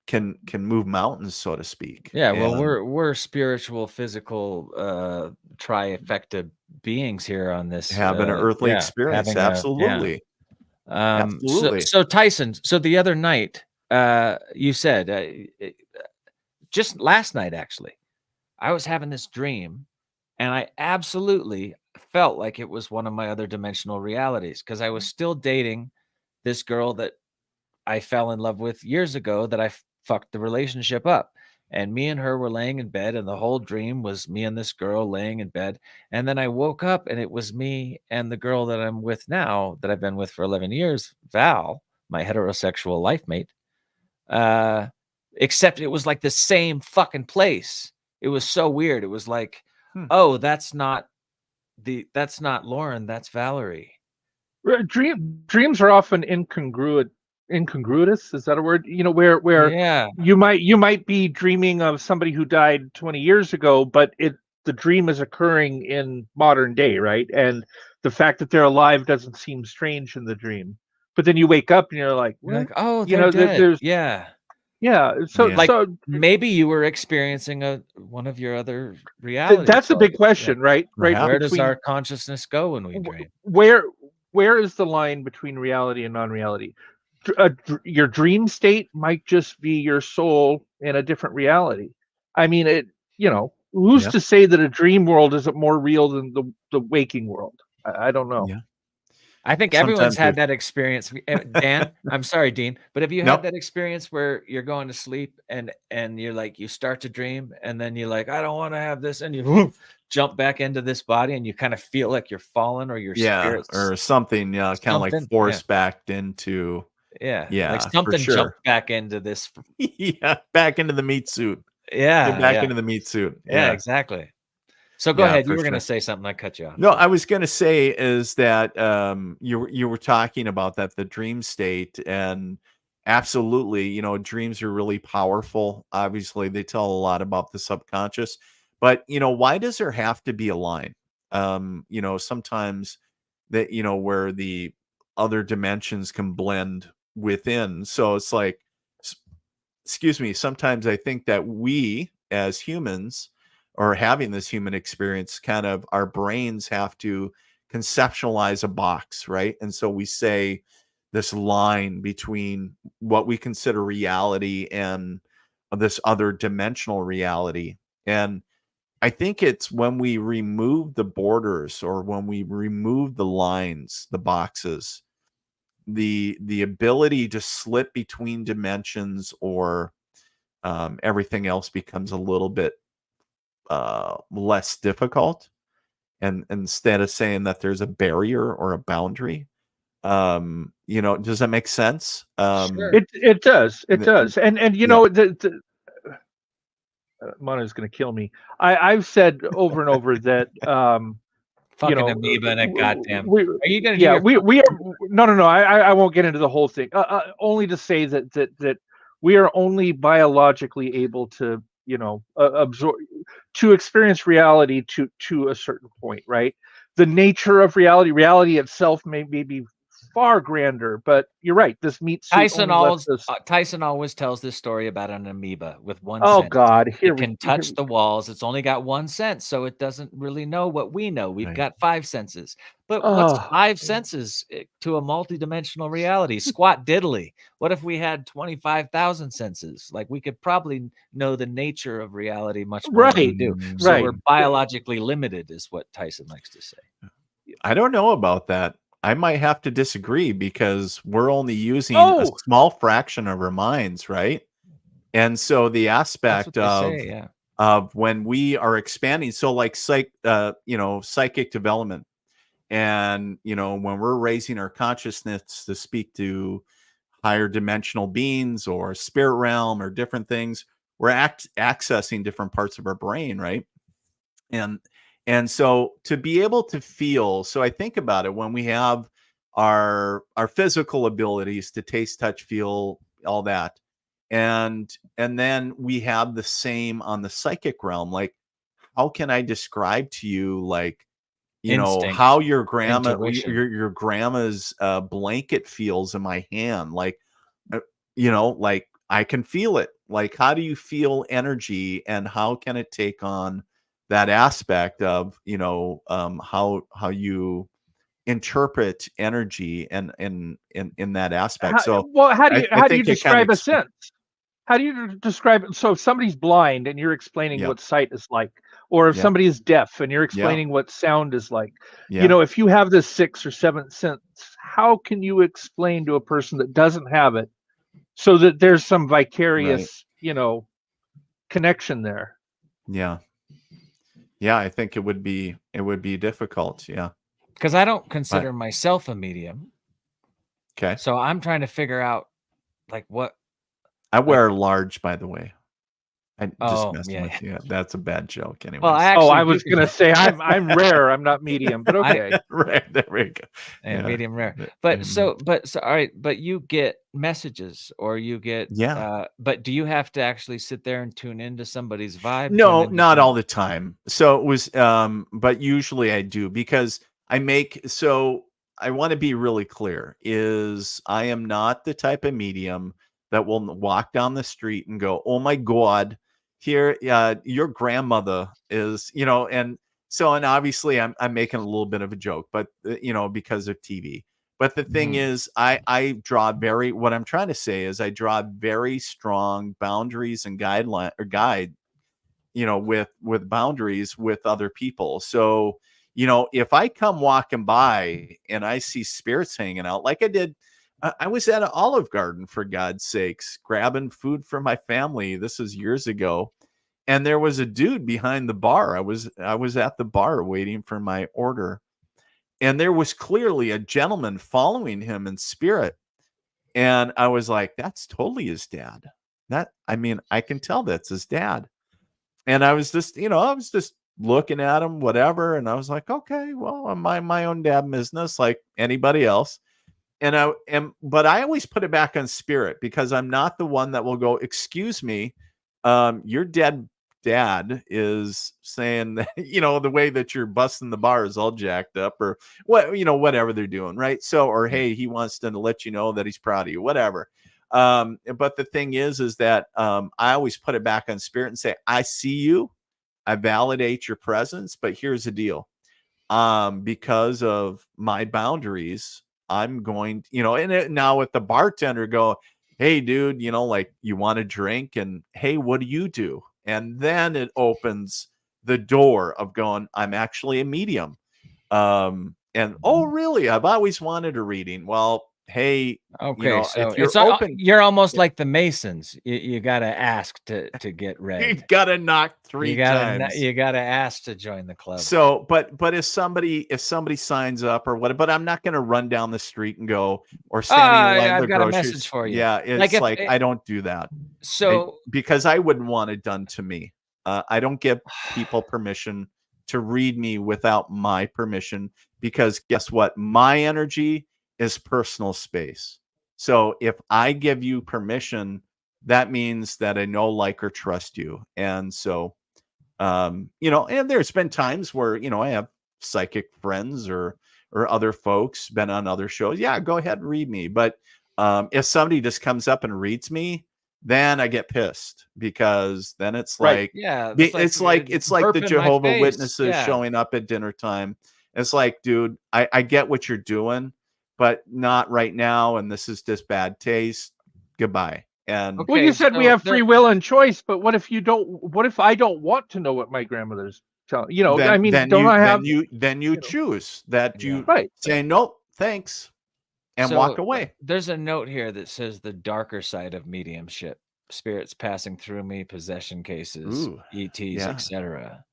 can move mountains, so to speak. Yeah, well, we're spiritual, physical, trifecta beings here on this, having an earthly experience. Absolutely. Absolutely. So Tyson, so the other night, you said, just last night, actually, I was having this dream, and I absolutely felt like it was one of my other dimensional realities, because I was still dating this girl that I fell in love with years ago, that I fucked the relationship up. And me and her were laying in bed, and the whole dream was me and this girl laying in bed. And then I woke up, and it was me and the girl that I'm with now, that I've been with for 11 years, Val, my heterosexual life mate. Except it was like the same fucking place. It was so weird. It was like, oh, that's not Lauren, that's Valerie. Dreams are often incongruent incongruous. Is that a word? Where Yeah. you might be dreaming of somebody who died 20 years ago, but the dream is occurring in modern day, right? And the fact that they're alive doesn't seem strange in the dream. But then you wake up and you're like, You're what? like, oh, they're dead. There's Yeah. So Yeah. Like so maybe you were experiencing one of your other realities. that's a big question, right? Right. Yeah. Where does our consciousness go when we dream? Where is the line between reality and non-reality? Your dream state might just be your soul in a different reality. I mean, who's to say that a dream world isn't more real than the waking world? I don't know. Yeah. I think everyone's had that experience. Dan, I'm sorry, Dean, but have you had that experience where you're going to sleep and you're like, you start to dream and then you're like, I don't want to have this, and you jump back into this body and you kind of feel like you're falling or your spirit or something, kind of like forced back into like something jumped back into this back into the meat suit. Into the meat suit. Yeah, exactly. So go ahead. You were going to say something. I cut you off. No, I was going to say is that you were talking about the dream state, and absolutely, dreams are really powerful. Obviously, they tell a lot about the subconscious. But why does there have to be a line? Sometimes that where the other dimensions can blend within. So it's like, excuse me. Sometimes I think that we as humans, or having this human experience, kind of our brains have to conceptualize a box, right? And so we say this line between what we consider reality and this other dimensional reality. And I think it's when we remove the borders, or when we remove the lines, the boxes, the ability to slip between dimensions, or everything else becomes a little bit less difficult. And instead of saying that there's a barrier or a boundary, does that make sense? Sure. It does. And Manu's going to kill me. I've said over and over that fucking amoeba and a goddamn. Are you going to? Yeah, we are. No. I won't get into the whole thing. Only to say that we are only biologically able to absorb, to experience reality to a certain point, right? The nature of reality itself may be far grander, but you're right. This meat suit Tyson always tells this story about an amoeba with one sense. Oh God, it can touch the walls. It's only got one sense, so it doesn't really know what we know. We've got five senses, but what's five senses to a multidimensional reality? Squat diddly. What if we had 25,000 senses? Like, we could probably know the nature of reality much more than we do. So we're biologically limited, is what Tyson likes to say. I don't know about that. I might have to disagree, because we're only using a small fraction of our minds, right? And so the aspect of when we are expanding, so like psychic development, and when we're raising our consciousness to speak to higher dimensional beings or spirit realm or different things, we're accessing different parts of our brain, right? And so to be able to feel, so I think about it, when we have our physical abilities to taste, touch, feel, all that, and then we have the same on the psychic realm. Like, how can I describe to you, like, instinct, how your grandma's blanket feels in my hand? Like, like I can feel it. Like, how do you feel energy, and how can it take on that aspect of how you interpret energy and in that aspect? So how do you describe a sense? How do you describe it? So if somebody's blind and you're explaining what sight is like, or if somebody is deaf and you're explaining what sound is like, if you have this sixth or seventh sense, how can you explain to a person that doesn't have it, so that there's some vicarious connection there? I think it would be difficult. Because I don't consider myself a medium. Okay. So I'm trying to figure out, like, what. I wear large, by the way. I'm just messing with you. That's a bad joke anyway. Well, I was gonna say I'm rare. I'm not medium, but okay. Right, there we go. Yeah, medium rare. But so all right, but you get messages or you get but do you have to actually sit there and tune into somebody's vibe? No, not all the time. So it was but usually I do because I want to be really clear is I am not the type of medium that will walk down the street and go, "Oh my God, here, your grandmother is," and so, and obviously I'm making a little bit of a joke, but because of TV. But the thing is, I draw what I'm trying to say is I draw very strong boundaries and guide, with boundaries with other people. So, if I come walking by and I see spirits hanging out, like I did, I was at an Olive Garden, for God's sakes, grabbing food for my family. This was years ago. And there was a dude behind the bar. I was at the bar waiting for my order. And there was clearly a gentleman following him in spirit. And I was like, that's totally his dad. I can tell that's his dad. And I was just, looking at him, whatever. And I was like, okay, well, I'm my own damn business like anybody else. But I always put it back on spirit because I'm not the one that will go, excuse me, your dead dad is saying that, the way that you're busting the bar is all jacked up or whatever they're doing. Right. So, or, hey, he wants to let you know that he's proud of you, whatever. But the thing is that, I always put it back on spirit and say, I see you, I validate your presence, but here's the deal. Because of my boundaries, I'm going, now with the bartender go, hey dude, like you want a drink and hey, what do you do? And then it opens the door of going, I'm actually a medium. And oh, really? I've always wanted a reading. Well, hey, okay, so if you're open, you're almost like the Masons. You got to ask to get read. You got to knock three times. You got to ask to join the club. So, but if somebody signs up or what, but I'm not going to run down the street and go or standing in line. I've got a message for you. Yeah, it's like I don't do that. So because I wouldn't want it done to me. I don't give people permission to read me without my permission because guess what? My energy is personal space. So if I give you permission, that means that I know, like, or trust you. And so, and there's been times where, I have psychic friends or other folks been on other shows. Yeah, go ahead and read me. But if somebody just comes up and reads me, then I get pissed because then it's like, it's like the Jehovah's Witnesses showing up at dinner time. It's like, dude, I get what you're doing, but not right now. And this is just bad taste. Goodbye. And well, you said we have free will and choice, but what if I don't want to know what my grandmother's telling? Then you choose that you say nope, thanks, and walk away. There's a note here that says the darker side of mediumship: spirits passing through me, possession cases, ETs, etc.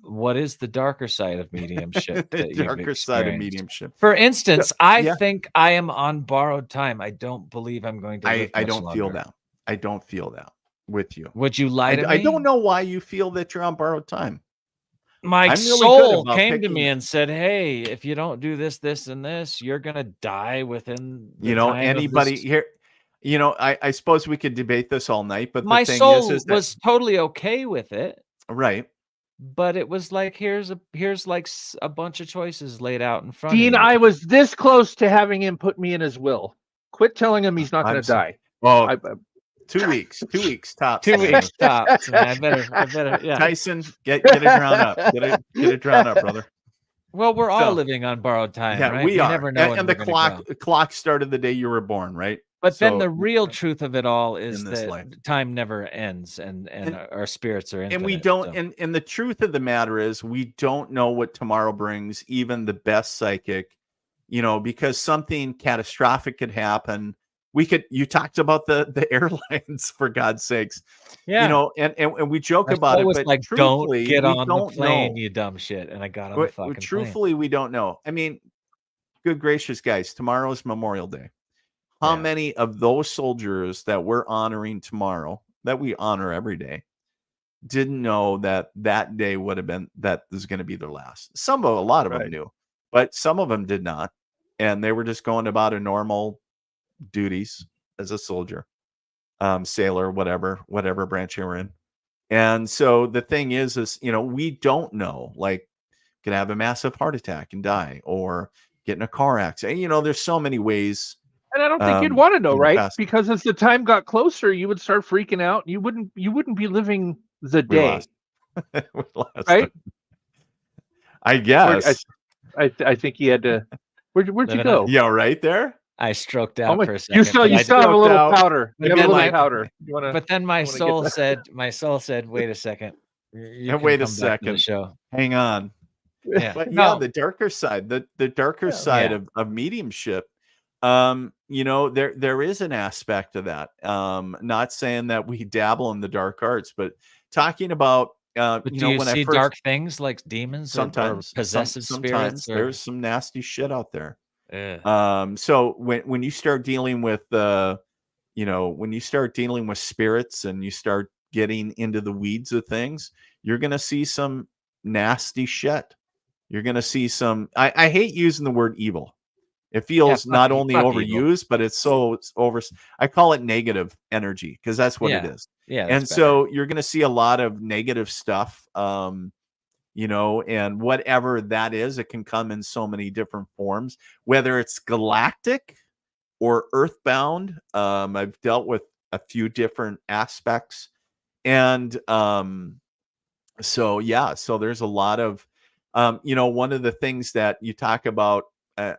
What is the darker side of mediumship? Side of mediumship. For instance, I think I am on borrowed time. I don't believe I'm going to live I don't much feel longer. that. I don't feel that with you. Would you lie to me? I don't know why you feel that you're on borrowed time. My soul came to me and said, hey, if you don't do this, this, and this, you're going to die within the time anybody of this. here. I suppose we could debate this all night, but my the thing soul is that, was totally okay with it. Right. But it was like, here's like a bunch of choices laid out in front Dean, of you. I was this close to having him put me in his will. Quit telling him he's not going to die. Oh, 2 weeks. 2 weeks tops. 2 weeks tops. Man, I better. Yeah. Tyson, get it drawn up. Get it drawn up, brother. Well, we're all living on borrowed time, right? We are. Never know. And the clock started the day you were born, right? But then the real truth of it all is that life, time never ends, and our spirits are infinite. And we don't. And the truth of the matter is, we don't know what tomorrow brings. Even the best psychic, because something catastrophic could happen. You talked about the airlines, for God's sakes. Yeah. And we joke about it, but like, truthfully, don't get on the plane, know. You dumb shit. And I got on the fucking truthfully, plane. We don't know. I mean, good gracious, guys, tomorrow is Memorial Day. How many of those soldiers that we're honoring tomorrow that we honor every day didn't know that that day would have been that was going to be their last. A lot of them knew, but some of them did not, and they were just going about a normal duties as a soldier, sailor, whatever branch you were in. And so the thing is, you know, we don't know, like, could have a massive heart attack and die, or get in a car accident. You know, there's so many ways. And I don't think you'd want to know, right? Past. Because as the time got closer, you would start freaking out. You wouldn't be living the day. We lost right? it. I guess. I think he had to. Where'd you go? Yeah, right there. I stroked out for a second. You still have a little powder. But You have a then little powder. But then my soul said, wait a second. Wait a second. Show. Hang on. Yeah. But yeah, the darker side, the darker side of mediumship. You know, there is an aspect of that. Not saying that we dabble in the dark arts, but talking about but you know, when when I see first, dark things like demons sometimes or possessive sometimes spirits, there's some nasty shit out there. Yeah. So when you start dealing with you know, when you start dealing with spirits and you start getting into the weeds of things, you're gonna see some nasty shit. You're gonna see some. I hate using the word evil. It feels not only overused, but it's over. I call it negative energy because that's what it is. Yeah. And so you're going to see a lot of negative stuff, you know, and whatever that is, it can come in so many different forms, whether it's galactic or earthbound. I've dealt with a few different aspects. And so there's a lot of, you know, one of the things that you talk about,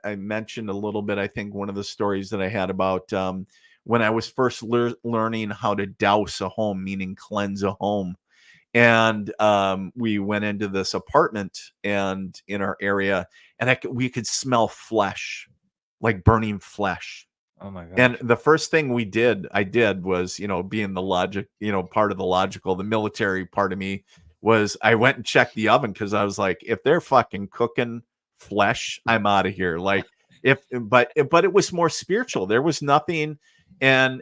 I mentioned a little bit, I think one of the stories that I had about when I was first learning how to douse a home, meaning cleanse a home. And we went into this apartment and in our area, and we could smell flesh, like burning flesh. Oh my God. And the first thing I did was, you know, being the logic, you know, part of the logical, the military part of me was I went and checked the oven because I was like, if they're fucking cooking flesh, I'm out of here. Like but it was more spiritual. There was nothing, and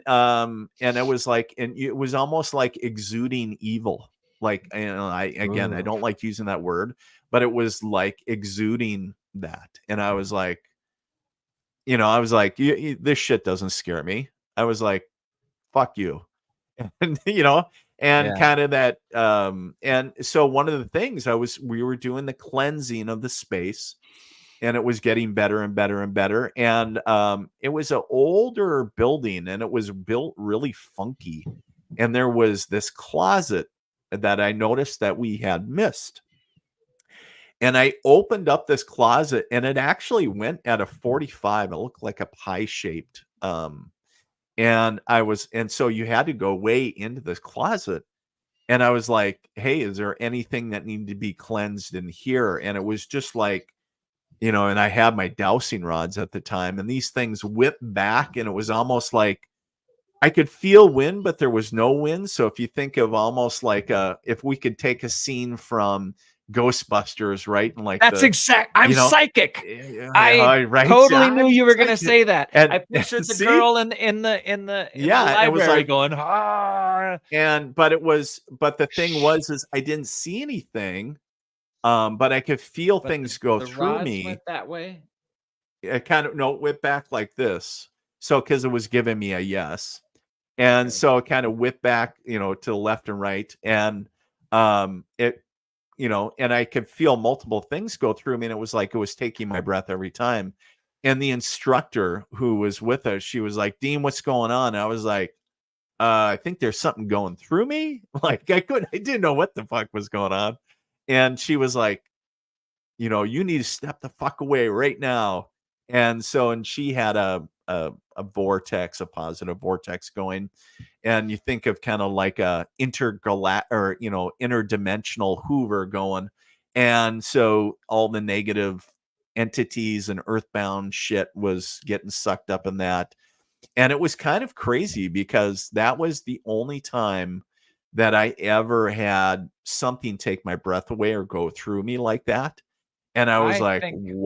it was like, and it was almost like exuding evil. Like, you know, I don't like using that word, but it was like exuding that. And I was like, you know, this shit doesn't scare me. I was like, fuck you. And, you know, and kind of that, and so one of the things we were doing the cleansing of the space, and it was getting better and better and better. And it was an older building, and it was built really funky. And there was this closet that I noticed that we had missed. And I opened up this closet, and it actually went at a 45. It looked like a pie shaped. And so you had to go way into this closet. And I was like, hey, is there anything that needed to be cleansed in here? And it was just like, you know, and I had my dowsing rods at the time, and these things whipped back, and it was almost like I could feel wind, but there was no wind. So if you think of almost like if we could take a scene from Ghostbusters, right? And like that's exact. I'm psychic. I totally knew you were going to say that. And, I pictured the girl in the library, it was like going, but the thing was I didn't see anything, but I could feel things go through me. Went that way. It went back like this. So because it was giving me a yes, and so it kind of whipped back, you know, to the left and right, and it. You know, and I could feel multiple things go through me, and it was like it was taking my breath every time. And the instructor who was with us, she was like, Dean, what's going on? And I was like, I think there's something going through me. Like I didn't know what the fuck was going on. And she was like, you know, you need to step the fuck away right now. And she had a vortex, a positive vortex going, and you think of kind of like a interdimensional Hoover going, and so all the negative entities and earthbound shit was getting sucked up in that. And it was kind of crazy because that was the only time that I ever had something take my breath away or go through me like that. And I was whoa.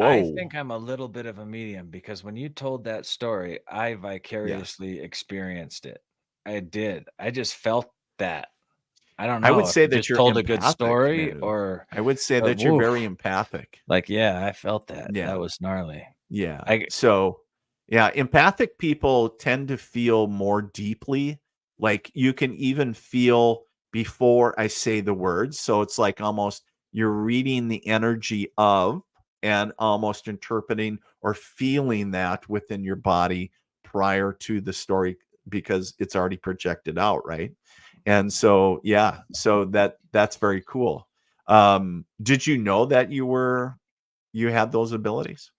I think I'm a little bit of a medium, because when you told that story, I vicariously experienced it. I did. I just felt that. I don't know. I would say if it that just you're told a good empathic, story, Manu. or I would say that you're woof. very empathic. Like, yeah, I felt that. Yeah. That was gnarly. Yeah. So, yeah, empathic people tend to feel more deeply. Like you can even feel before I say the words. So it's like almost you're reading the energy of and almost interpreting or feeling that within your body prior to the story because it's already projected out, right? And so, yeah, so that's very cool. Did you know that you had those abilities?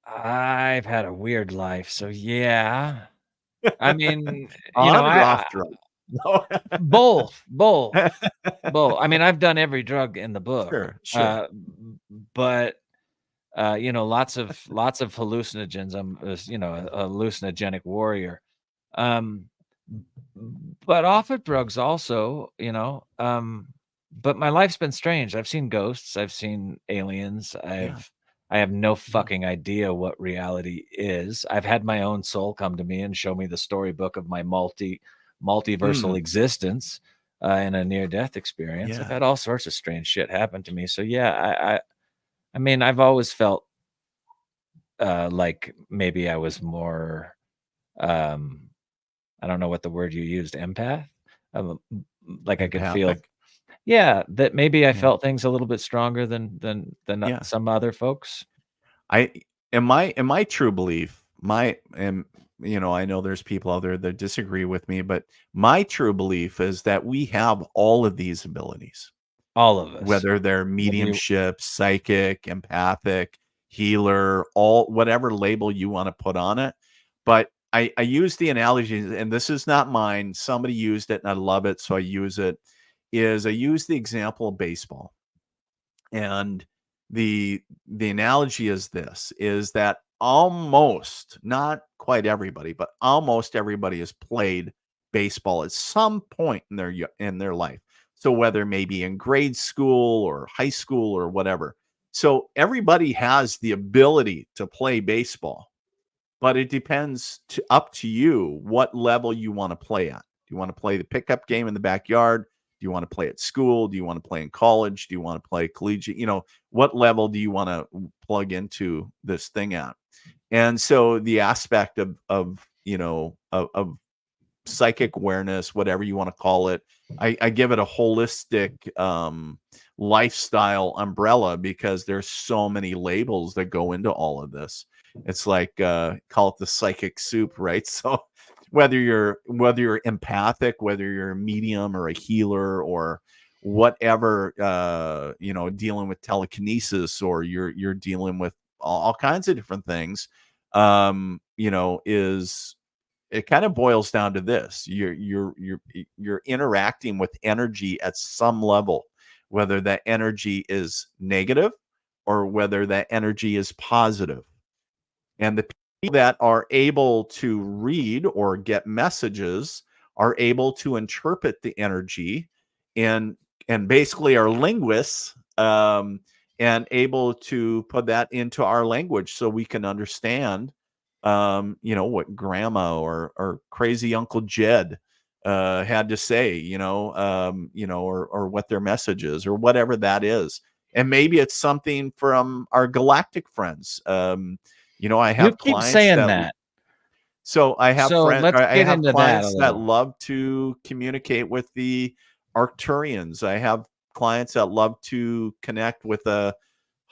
I've had a weird life, so yeah. I mean, On or off drugs? No. both. I mean, I've done every drug in the book. Sure. But lots of hallucinogens. I'm a hallucinogenic warrior. But off of drugs also, but my life's been strange. I've seen ghosts, I've seen aliens, I have no fucking idea what reality is. I've had my own soul come to me and show me the storybook of my multiversal existence in a near-death experience. I've had all sorts of strange shit happen to me. So yeah, I mean, I've always felt like maybe I was more I don't know what the word you used, empath? Like I could feel, Empathic. that maybe I felt things a little bit stronger than some other folks. In my true belief, I know there's people out there that disagree with me, but my true belief is that we have all of these abilities. All of us. Whether they're mediumship, psychic, empathic, healer, all whatever label you want to put on it. But I use the analogy, and this is not mine. Somebody used it and I love it, so I use it. I use the example of baseball. And the analogy is this, is that almost, not quite everybody, but almost everybody has played baseball at some point in their life. So whether maybe in grade school or high school or whatever. So everybody has the ability to play baseball. But it depends up to you what level you want to play at. Do you want to play the pickup game in the backyard? Do you want to play at school? Do you want to play in college? Do you want to play collegiate? What level do you want to plug into this thing at? And so the aspect of psychic awareness, whatever you want to call it, I give it a holistic lifestyle umbrella because there's so many labels that go into all of this. It's like call it the psychic soup, right? So whether you're empathic, whether you're a medium or a healer or whatever, dealing with telekinesis, or you're dealing with all kinds of different things, is it kind of boils down to this: you're interacting with energy at some level, whether that energy is negative or whether that energy is positive. And the people that are able to read or get messages are able to interpret the energy and basically are linguists, and able to put that into our language so we can understand, what grandma or crazy Uncle Jed had to say, or what their message is or whatever that is. And maybe it's something from our galactic friends. I have You keep clients saying that. So I have friends. Let's I get have into clients that that love to communicate with the Arcturians. I have clients that love to connect with a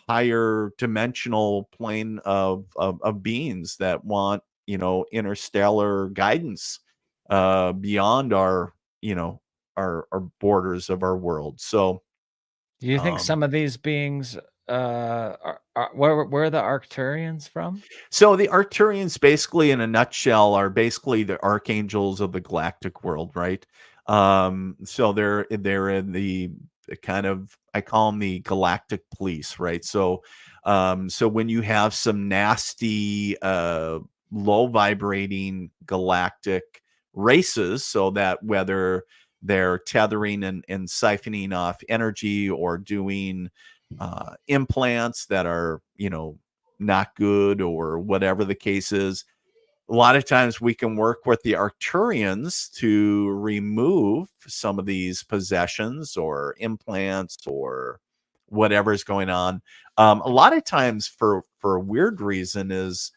higher dimensional plane of beings that want interstellar guidance beyond our our borders of our world. So, do you think some of these beings where are the Arcturians from? So the Arcturians, basically, in a nutshell, are basically the archangels of the galactic world, right? So they're in the kind of, I call them the galactic police, right? So, so when you have some nasty, low vibrating galactic races, so that whether they're tethering and siphoning off energy or doing implants that are not good or whatever the case is, a lot of times we can work with the Arcturians to remove some of these possessions or implants or whatever is going on. A lot of times for a weird reason is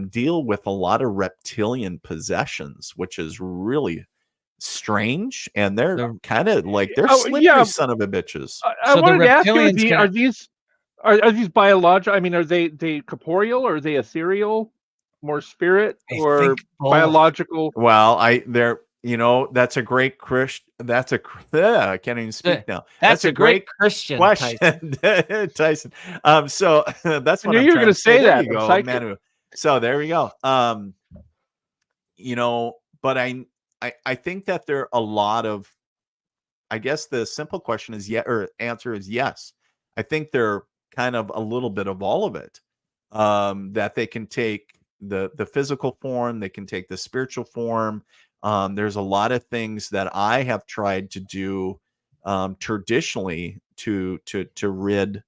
deal with a lot of reptilian possessions, which is really strange. And they're kind of like, they're slippery son of a bitches. I wanted to ask you, Dean, are these biological? I mean, are they corporeal, or are they ethereal? More spirit or biological? Well, that's a great Christian. I can't even speak now. That's a great Christian question, Tyson. So that's what I knew you were going to say. That, you go, Manu. So there we go. But I think that there are a lot of. I guess the simple question is answer is yes. I think they're kind of a little bit of all of it. That they can take the physical form, they can take the spiritual form. There's a lot of things that I have tried to do traditionally to rid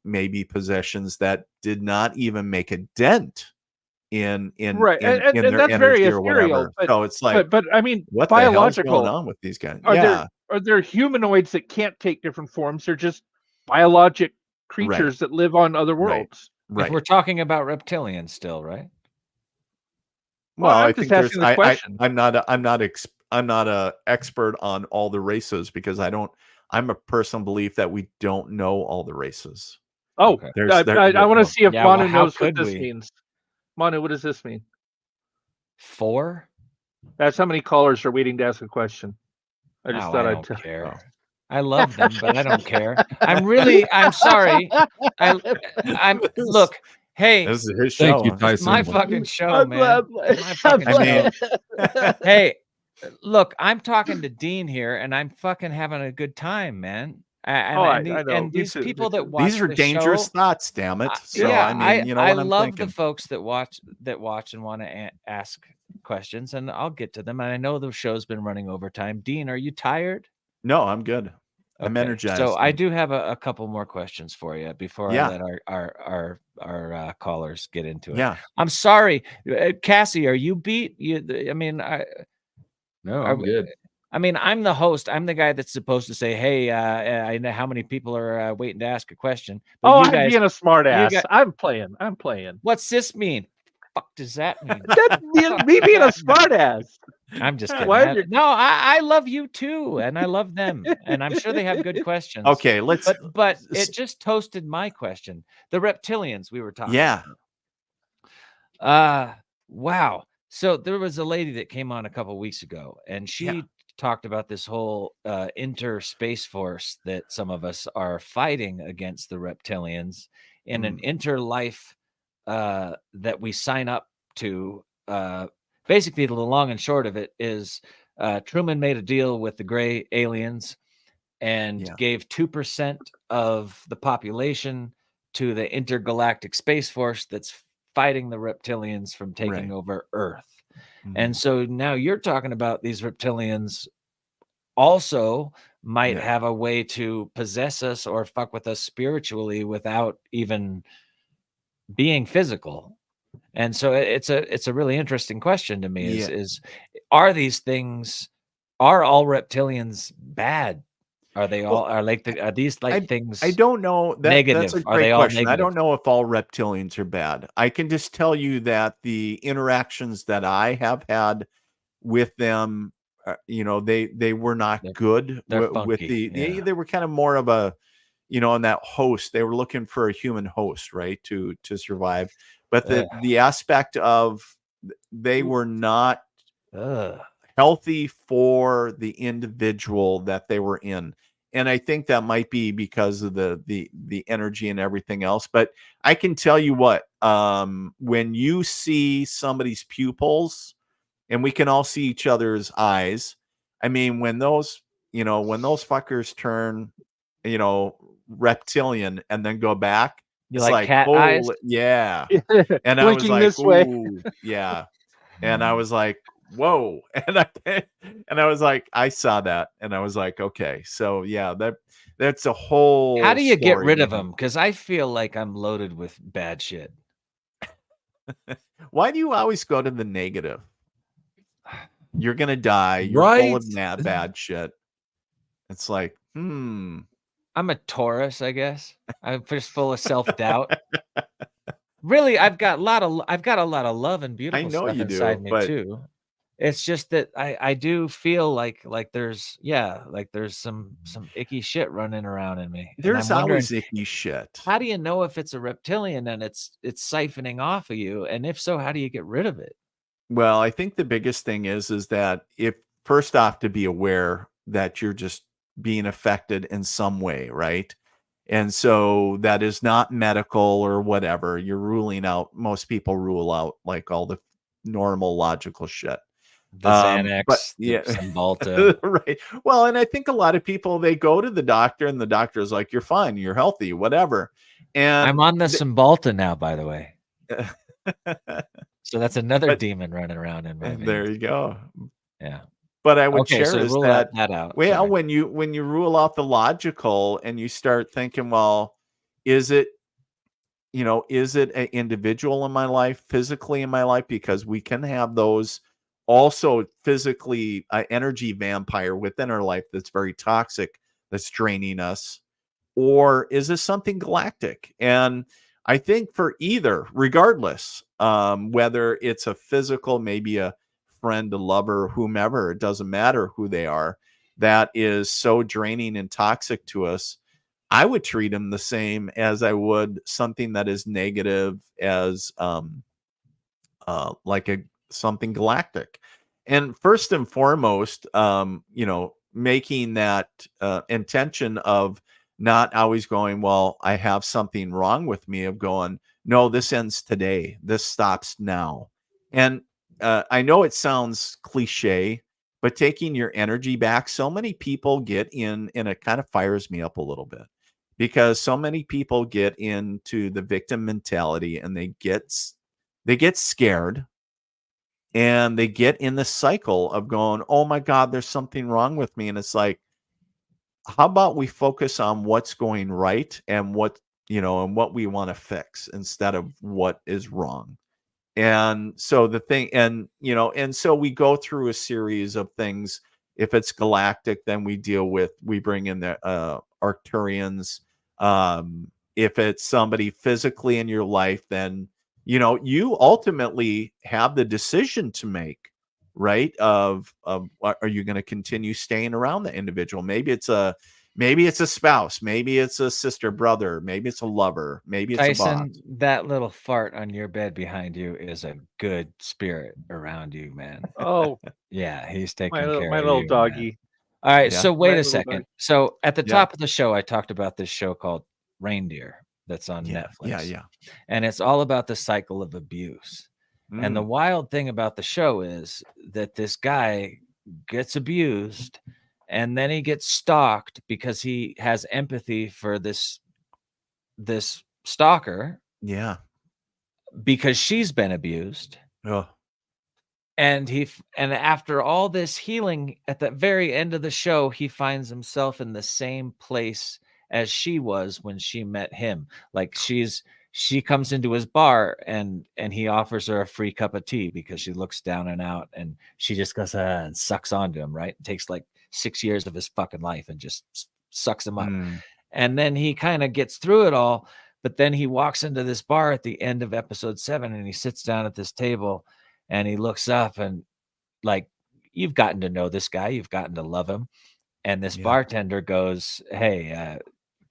maybe possessions that did not even make a dent in right. in and their that's energy very or whatever. So it's like, but I mean, what biological, the hell's going on with these guys? Are there humanoids that can't take different forms? They're just biologic creatures that live on other worlds. Right. If we're talking about reptilians still, right? Well, I think there's. I'm not a expert on all the races because I'm a personal belief that we don't know all the races. Oh, okay. I want to see if Manu knows what this means. Manu, what does this mean? 4? That's how many callers are waiting to ask a question. I just thought I'd care. Oh. I love them, but I don't care. I'm sorry. Look. Hey, this is his show. Thank you, Tyson. It's my fucking show, man. My fucking show. Hey, look, I'm talking to Dean here, and I'm fucking having a good time, man. I know. And these people that watch these are dangerous thoughts, damn it. So I love the folks that watch and want to ask questions, and I'll get to them. And I know the show's been running overtime. Dean, are you tired? No, I'm good. I'm energized. So I do have a couple more questions for you before I let our callers get into it. Yeah, I'm sorry, Cassie. Are you beat? I'm good. I mean, I'm the host. I'm the guy that's supposed to say, "Hey, I know how many people are waiting to ask a question." But I'm being a smart ass. I'm playing. What's this mean? Fuck does that mean? That's me being a smart ass. I'm just kidding. No, I love you too, and I love them, and I'm sure they have good questions. Okay, let's. But it just toasted my question. The reptilians we were talking. Yeah. About. Wow. So there was a lady that came on a couple weeks ago, and she talked about this whole inter-space force that some of us are fighting against the reptilians in an interlife that we sign up to. Basically, the long and short of it is Truman made a deal with the gray aliens and gave 2% of the population to the intergalactic space force that's fighting the reptilians from taking over Earth. And so now you're talking about these reptilians also might have a way to possess us or fuck with us spiritually without even being physical. And so it's a really interesting question to me is are all reptilians bad? Are they all are these things? I don't know. Negative. That's a great question. I don't know if all reptilians are bad. I can just tell you that the interactions that I have had with them, they were not good. They're funky. They were kind of more of a, in that host. They were looking for a human host, right, to survive. But the aspect of they were not healthy for the individual that they were in. And I think that might be because of the energy and everything else. But I can tell you what, when you see somebody's pupils, and we can all see each other's eyes. I mean, when those fuckers turn, reptilian and then go back, it's like cat eyes. Yeah. And I was like, this way. Yeah. And I was like, whoa. And I was like, I saw that. And I was like, okay. So yeah, that's a whole How do you get rid of them? Because I feel like I'm loaded with bad shit. Why do you always go to the negative? You're gonna die. You're full of bad shit. It's like, I'm a Taurus, I guess. I'm just full of self-doubt. Really, I've got a lot of love and beautiful stuff inside me too. It's just that I do feel like there's some icky shit running around in me. There's always icky shit. How do you know if it's a reptilian and it's siphoning off of you? And if so, how do you get rid of it? Well, I think the biggest thing is that if first off to be aware that you're just being affected in some way, right? And so that is not medical or whatever. You're ruling out, most people rule out like all the normal logical shit. The Xanax, yeah, Cymbalta. Right. Well, and I think a lot of people, they go to the doctor and the doctor is like, you're fine, you're healthy, whatever. And I'm on the Cymbalta now, by the way. So that's another demon running around in my veins. There you go. Yeah. But I would share is that out. Well, when you rule out the logical and you start thinking, well, is it an individual in my life, physically in my life? Because we can have those also physically energy vampire within our life that's very toxic, that's draining us. Or is this something galactic? And I think for either, regardless, whether it's a physical, maybe a friend, a lover, whomever, it doesn't matter who they are, that is so draining and toxic to us, I would treat them the same as I would something that is negative as something galactic. And first and foremost, making that intention of not always going, well, I have something wrong with me, of going, no, this ends today. This stops now. And I know it sounds cliche, but taking your energy back, so many people get in, and it kind of fires me up a little bit, because so many people get into the victim mentality and they get scared, and they get in the cycle of going, oh my God, there's something wrong with me. And it's like, how about we focus on what's going right and what we want to fix instead of what is wrong. And so so we go through a series of things. If it's galactic, then we bring in the Arcturians. If it's somebody physically in your life, then you ultimately have the decision to make, right? Of are you going to continue staying around the individual? Maybe it's a spouse, maybe it's a sister, brother, maybe it's a lover, maybe it's Tyson, a boss. that little fart on your bed behind you is a good spirit around you, man. Oh, yeah, he's taking care of my little doggy. Man. All right, Yeah. so wait My a little second. dog. So at the top of the show, I talked about this show called Reindeer that's on Netflix. Yeah. And it's all about the cycle of abuse. And the wild thing about the show is that this guy gets abused, and then he gets stalked because he has empathy for this stalker. Yeah. Because she's been abused. Oh. And after all this healing, at the very end of the show, he finds himself in the same place as she was when she met him. Like she comes into his bar and he offers her a free cup of tea because she looks down and out, and she just goes and sucks onto him, right? It takes like 6 years of his fucking life and just sucks him up. And then he kind of gets through it all, but then he walks into this bar at the end of episode 7, and he sits down at this table and he looks up, and like, you've gotten to know this guy, you've gotten to love him. And this bartender goes, hey,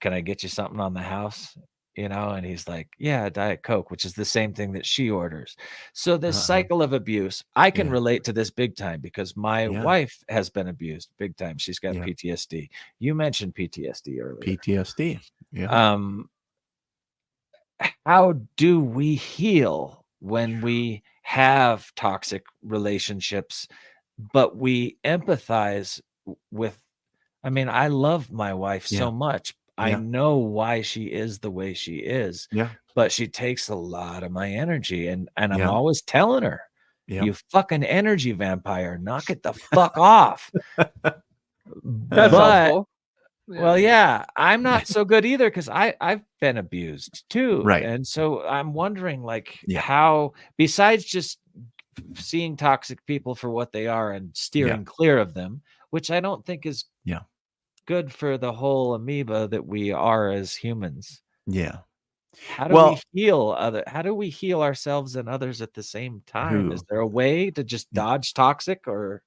can I get you something on the house? And he's like, yeah, Diet Coke, which is the same thing that she orders. So this cycle of abuse, I can relate to this big time because my wife has been abused big time. She's got PTSD. You mentioned PTSD earlier. PTSD. Yeah. How do we heal when we have toxic relationships, but we empathize with, I love my wife so much. I know why she is the way she is, but she takes a lot of my energy, and I'm always telling her, you fucking energy vampire, knock it the fuck off. That's helpful. Well, yeah, I'm not so good either because I've been abused too, Right. and so I'm wondering, like, Yeah. how besides just seeing toxic people for what they are and steering clear of them, which I don't think is good for the whole amoeba that we are as humans. Yeah. How do we heal how do we heal ourselves and others at the same time? Is there a way to just dodge toxic, or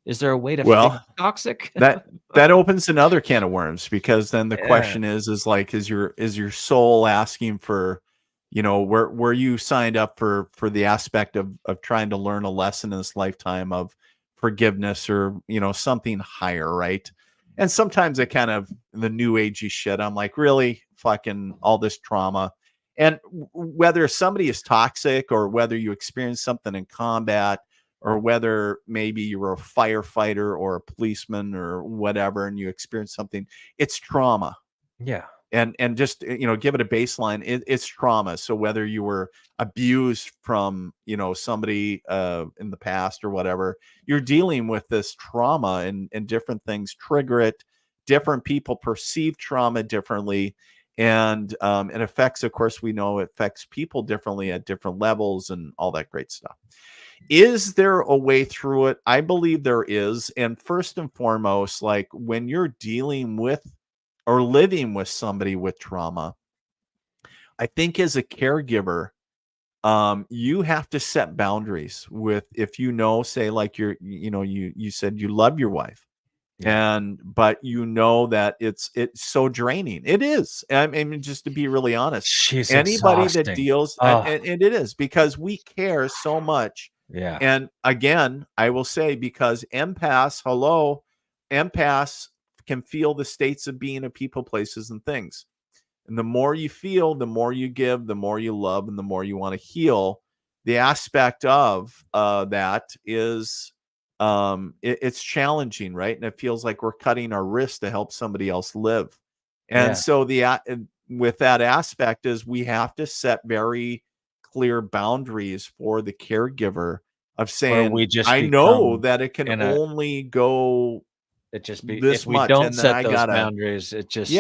is there a way to fix toxic? that opens another can of worms, because then the question is like, is your soul asking for, were you signed up for the aspect of trying to learn a lesson in this lifetime of forgiveness, or something higher, right? And sometimes I kind of, the new agey shit, I'm like, really, fucking all this trauma. And whether somebody is toxic, or whether you experience something in combat, or whether maybe you were a firefighter or a policeman or whatever, and you experience something, it's trauma. Yeah. And just, give it a baseline. It's trauma. So whether you were abused from, somebody in the past or whatever, you're dealing with this trauma, and different things trigger it. Different people perceive trauma differently. And it affects, of course, we know it affects people differently at different levels and all that great stuff. Is there a way through it? I believe there is. And first and foremost, like, when you're dealing with or living with somebody with trauma, I think as a caregiver, you have to set boundaries with, if say, like, you said you love your wife, but that it's so draining. It is. I mean, just to be really honest, she's anybody exhausting. that deals, and it is, because we care so much. Yeah. And again, I will say, because empaths can feel the states of being of people, places, and things. And the more you feel, the more you give, the more you love, and the more you want to heal. The aspect of that is, it's challenging, right? And it feels like we're cutting our wrist to help somebody else live. And so with that aspect is, we have to set very clear boundaries for the caregiver of saying, I know that it can only go this if we much, don't and then set I those gotta, boundaries, it just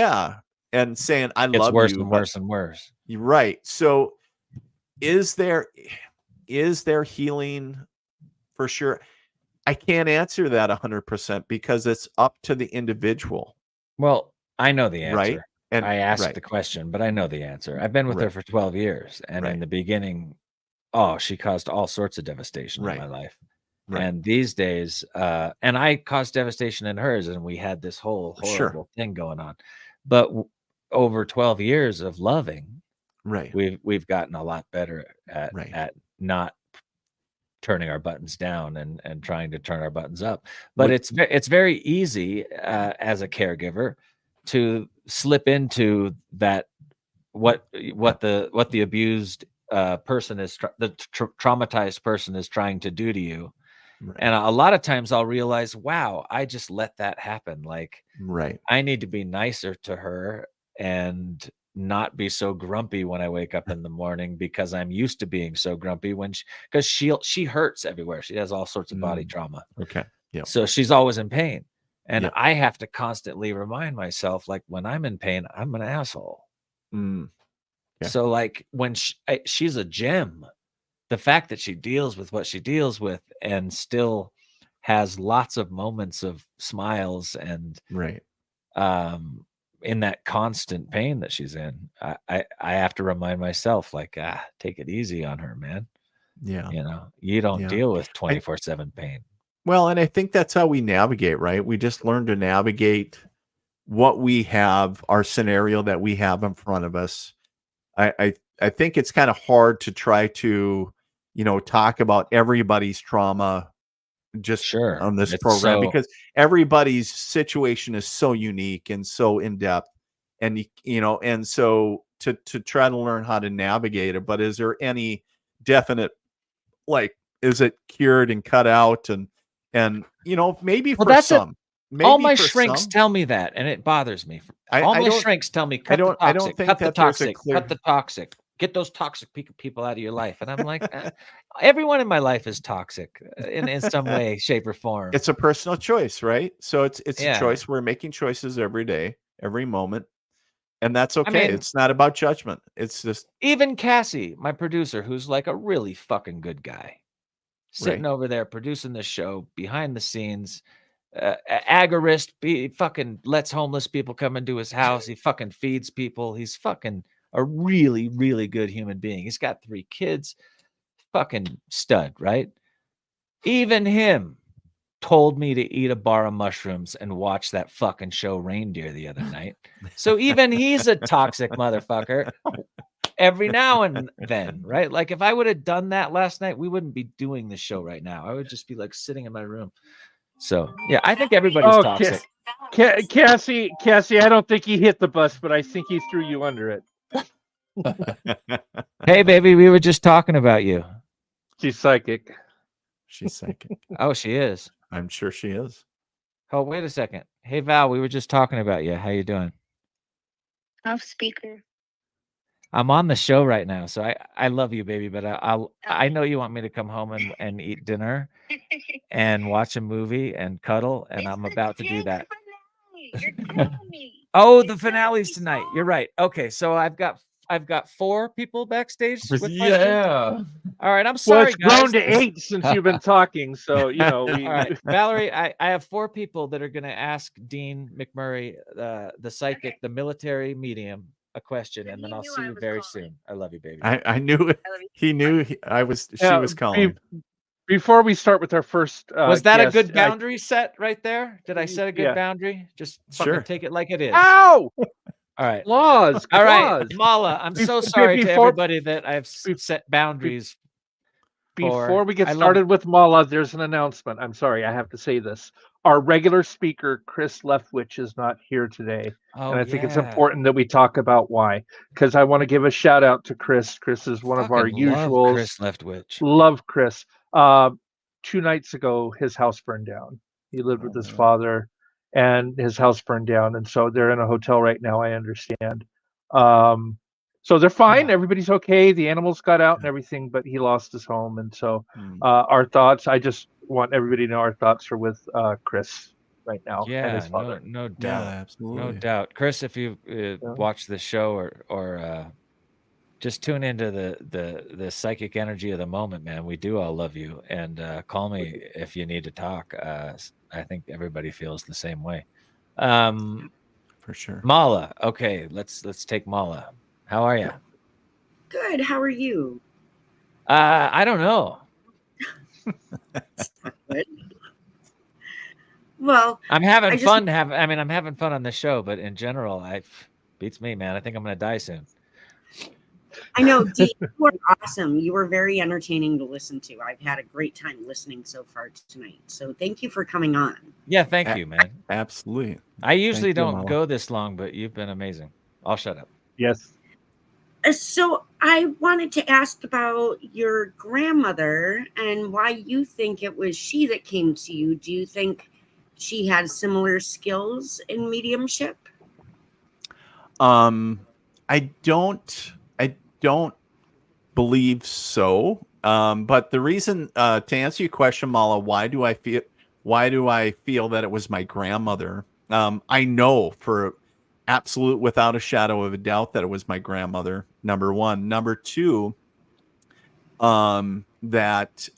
and saying, I gets love worse you, and worse and worse. You're right. So is there healing? For sure, I can't answer that 100%, because it's up to the individual. Well, I know the answer. Right? And I asked the question, but I know the answer. I've been with her for 12 years, and in the beginning, she caused all sorts of devastation in my life. Right. And these days, and I caused devastation in hers, and we had this whole horrible thing going on. But over 12 years of loving, we've gotten a lot better at not turning our buttons down and trying to turn our buttons up. But it's very easy as a caregiver to slip into that, what the abused person is, the traumatized person is trying to do to you. And a lot of times I'll realize, wow, I just let that happen. Like, I need to be nicer to her and not be so grumpy when I wake up in the morning, because I'm used to being so grumpy because she hurts everywhere. She has all sorts of body trauma. Okay. Yeah. So she's always in pain. And I have to constantly remind myself, like, when I'm in pain, I'm an asshole. So, like, when she's a gem, the fact that she deals with what she deals with and still has lots of moments of smiles and in that constant pain that she's in, I have to remind myself, like, take it easy on her, man. Yeah. You don't deal with 24/7 pain. Well, and I think that's how we navigate, right? We just learn to navigate what we have, our scenario that we have in front of us. I think it's kind of hard to try to, talk about everybody's trauma just on this program, because everybody's situation is so unique and so in depth, and and so to try to learn how to navigate it. But is there any definite, like, is it cured and cut out, and maybe for some. All my shrinks tell me that, and it bothers me. All my shrinks tell me, cut the toxic, cut the toxic, cut the toxic, Get those toxic people out of your life. And I'm like, everyone in my life is toxic in some way, shape, or form. It's a personal choice, right? So it's a choice. We're making choices every day, every moment. And that's okay. It's not about judgment. It's just even Cassie, my producer, who's like a really fucking good guy, sitting over there producing the show behind the scenes, agorist, fucking lets homeless people come into his house. He fucking feeds people. He's fucking a really, really good human being. He's got 3 kids, fucking stud, right? Even him told me to eat a bar of mushrooms and watch that fucking show Reindeer the other night. So even he's a toxic motherfucker every now and then, right? Like if I would have done that last night, we wouldn't be doing the show right now. I would just be like sitting in my room. So yeah, I think everybody's toxic. Cassie, I don't think he hit the bus, but I think he threw you under it. Hey baby, we were just talking about you. She's psychic. She's psychic. Oh, she is. I'm sure she is. Oh, wait a second. Hey Val, we were just talking about you. How you doing? Off speaker. I'm on the show right now, so I love you, baby, but I know you want me to come home and eat dinner and watch a movie and cuddle, and I'm about to do that. Oh, the finale's tonight. You're right. Okay, so I've got 4 people backstage with questions. All right, I'm sorry, it's grown to 8 since you've been talking, so you know. All right, Valerie, I have 4 people that are going to ask Dean McMurray, the psychic, the military medium, a question, and then I'll see you very soon. I love you, baby. I knew it. He knew she was calling. Before we start with our first, was that a good boundary set right there? Did I set a good boundary? Just fucking take it like it is. Ow! All right. Laws. All right. Mala, I'm so sorry to everybody that I've set boundaries. Before we get started with Mala, there's an announcement. I'm sorry, I have to say this. Our regular speaker, Chris Leftwich, is not here today. And I think it's important that we talk about why. Because I want to give a shout out to Chris. Chris is one of our usuals. Chris Leftwich. Love Chris. 2 nights ago, his house burned down. He lived with his father, and his house burned down. And so they're in a hotel right now, I understand. So they're fine. Everybody's okay. The animals got out and everything, but he lost his home. And so our thoughts, I just want everybody to know our thoughts are with Chris right now. And his father. No doubt. Yeah, absolutely. No doubt. Chris, if you watch the show or just tune into the psychic energy of the moment, man. We do all love you. And call me if you need to talk. I think everybody feels the same way. For sure. Mala. Okay, let's take Mala. How are you? Good. How are you? I don't know. Good. Well, I'm having fun. I'm having fun on the show, but in general, beats me, man. I think I'm gonna die soon. I know, Dean, you were awesome. You were very entertaining to listen to. I've had a great time listening so far tonight. So thank you for coming on. Yeah, thank you, man. Absolutely. I usually don't go this long, but you've been amazing. I'll shut up. Yes. So I wanted to ask about your grandmother and why you think it was she that came to you. Do you think she had similar skills in mediumship? I don't believe so. But the reason to answer your question, Mala, why do I feel that it was my grandmother? I know for absolute, without a shadow of a doubt, that it was my grandmother. Number one. Number two, that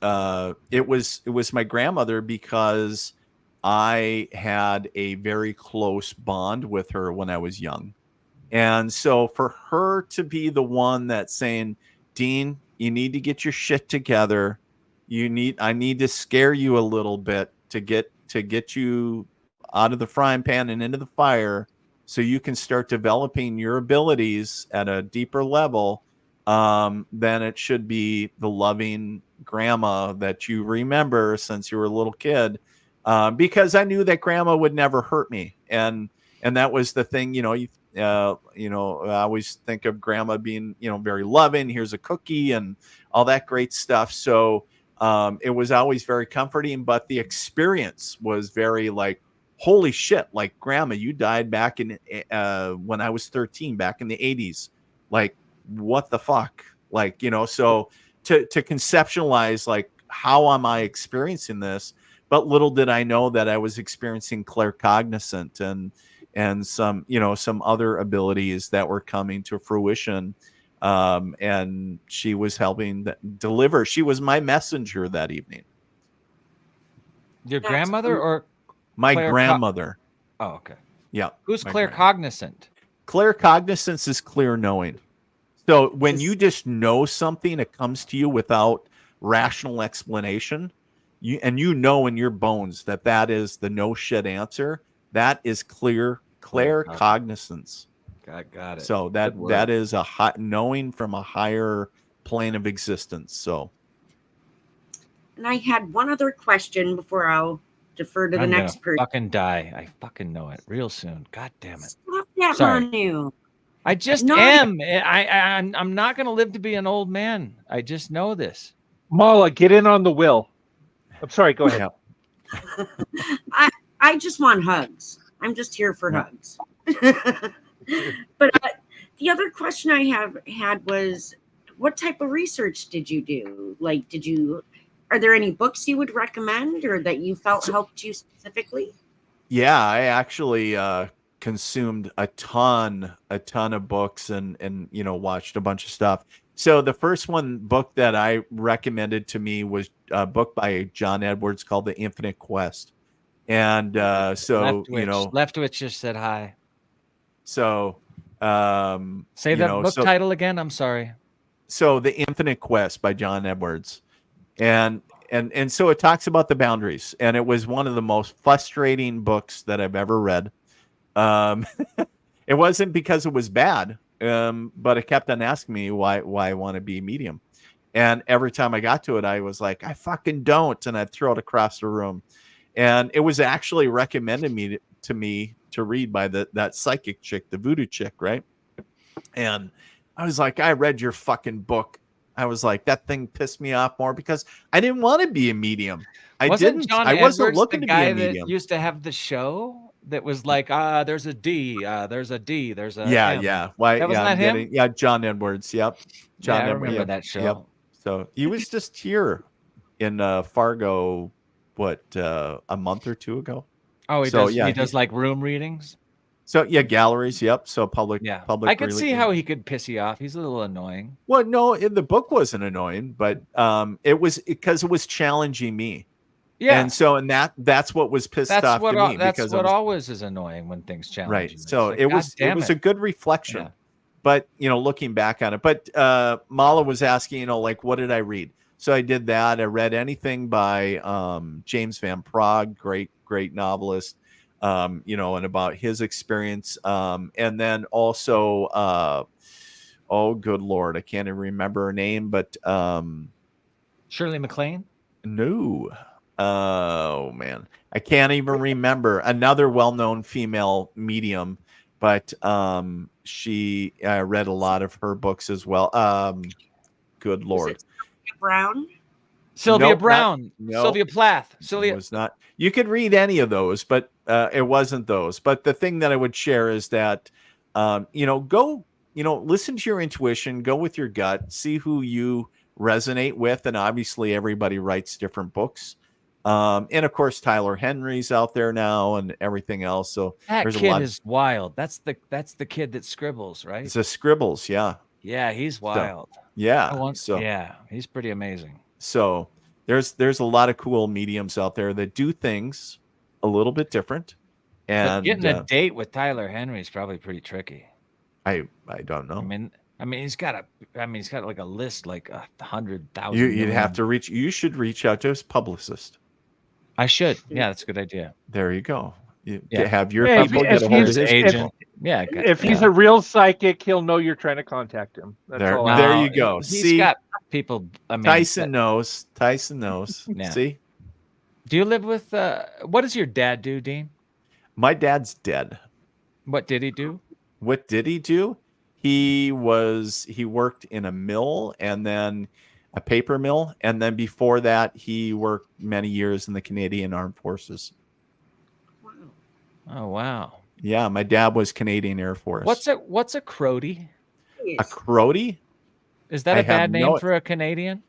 it was my grandmother because I had a very close bond with her when I was young. And so for her to be the one that's saying, Dean, you need to get your shit together. I need to scare you a little bit to get you out of the frying pan and into the fire so you can start developing your abilities at a deeper level. Then it should be the loving grandma that you remember since you were a little kid. Because I knew that grandma would never hurt me. And that was the thing, I always think of grandma being, very loving. Here's a cookie and all that great stuff. So it was always very comforting, but the experience was very like, holy shit, like grandma, you died back in when I was 13, back in the 80s. Like, what the fuck? Like, so to conceptualize, like, how am I experiencing this? But little did I know that I was experiencing claircognizant and some, some other abilities that were coming to fruition. And she was helping deliver. She was my messenger that evening. Your grandmother or my grandmother? Oh, okay. Yeah. Who's claircognizant? Claircognizance is clear knowing. So when you just know something, it comes to you without rational explanation. You know in your bones that is the no shit answer. That is claircognizance. Got it. So that is a knowing from a higher plane of existence. So. And I had one other question before I'll defer to the next person. Fucking die. I fucking know it real soon. God damn it. Stop that, Sorry. Manu. I just am. I'm not going to live to be an old man. I just know this. Mala, get in on the will. I'm sorry. Go ahead. I just want hugs. I'm just here for hugs. But the other question I had was, what type of research did you do? Like, are there any books you would recommend or that you felt helped you specifically? Yeah, I actually consumed a ton of books and watched a bunch of stuff. So the first book that I recommended to me was a book by John Edwards called The Infinite Quest. And Leftwich just said hi. So say that book title again. I'm sorry. So The Infinite Quest by John Edwards. And so it talks about the boundaries, and it was one of the most frustrating books that I've ever read. It wasn't because it was bad, but it kept on asking me why I want to be a medium. And every time I got to it, I was like, I fucking don't, and I'd throw it across the room. And it was actually recommended to me to read by that psychic chick, the voodoo chick, right? And I was like, I read your fucking book. I was like, that thing pissed me off more because I didn't want to be a medium. I wasn't looking to be a medium. That used to have the show that was like, there's a D, there's a D, there's a M. Yeah. Why? Wasn't that him? Yeah, John Edwards. Yep. John I Edwards. remember that show. Yep. So he was just here in Fargo, a month or two ago. Oh, he does like room readings. So yeah, galleries. Yep. So public. I could see how he could piss you off. He's a little annoying. Well, no, the book wasn't annoying, but it was because it was challenging me. Yeah. And that's what was pissed off to me. That's what always is annoying when things challenge you. Right. So it was a good reflection. Yeah. But looking back on it. But Mala was asking, like, what did I read? So I did that. I read anything by James Van Praagh, great novelist. And about his experience. And then also, oh, good Lord, I can't even remember her name, but Shirley MacLaine? No. Oh, man. I can't even remember. Another well-known female medium, but I read a lot of her books as well. Good Lord. Sylvia Brown. Sylvia Plath. It was not. You could read any of those, but it wasn't those. But the thing that I would share is that, go, listen to your intuition, go with your gut, see who you resonate with. And obviously everybody writes different books. And of course, Tyler Henry's out there now and everything else. So that kid is wild. That's the kid that scribbles, right? It's a scribbles. Yeah. Yeah. He's wild. So, yeah. He's pretty amazing. So there's a lot of cool mediums out there that do things a little bit different. And but getting a date with Tyler Henry is probably pretty tricky. I don't know. I mean, he's got like a list, like 100,000. You should reach out to his publicist. I should. Yeah, that's a good idea. There you go. Have your people get a hold of his agent. If he's a real psychic, he'll know you're trying to contact him. There you go. He's got people. Tyson knows. Yeah. See? Do you live with? What does your dad do, Dean? My dad's dead. What did he do? What did he do? He worked in a mill and then a paper mill, and then before that, he worked many years in the Canadian Armed Forces. Oh wow! Yeah, my dad was Canadian Air Force. What's a crody? A Crody? Is that a bad name for a Canadian?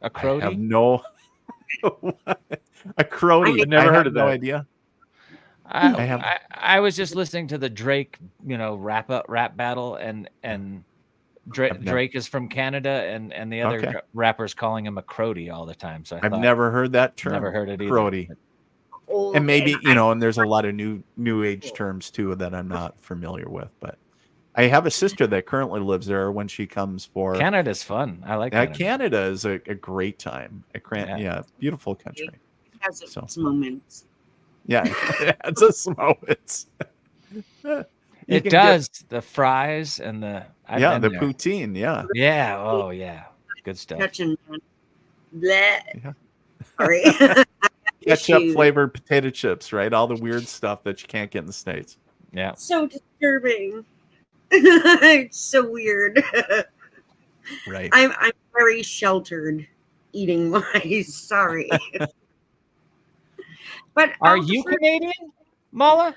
A Crody? I have no. A Crody. I never heard of no that. idea. I was just listening to the Drake, rap battle, and Drake is from Canada, and the other rappers calling him a Crody all the time. So I've never heard that term. Never heard it either. Crody. And maybe and there's a lot of new age terms too that I'm not familiar with, but I have a sister that currently lives there. When she comes for Canada's fun. I like Canada. Canada is a great time. Beautiful country. It has its moments. Yeah, it's its moments. It does. The fries and the poutine. Yeah. Yeah. Oh yeah. Good stuff. Touching. Bleh. Sorry. Ketchup flavored potato chips, right? All the weird stuff that you can't get in the States. Yeah. So disturbing. It's so weird. Right. I'm very sheltered eating wise. Sorry. But are you Canadian, Mala?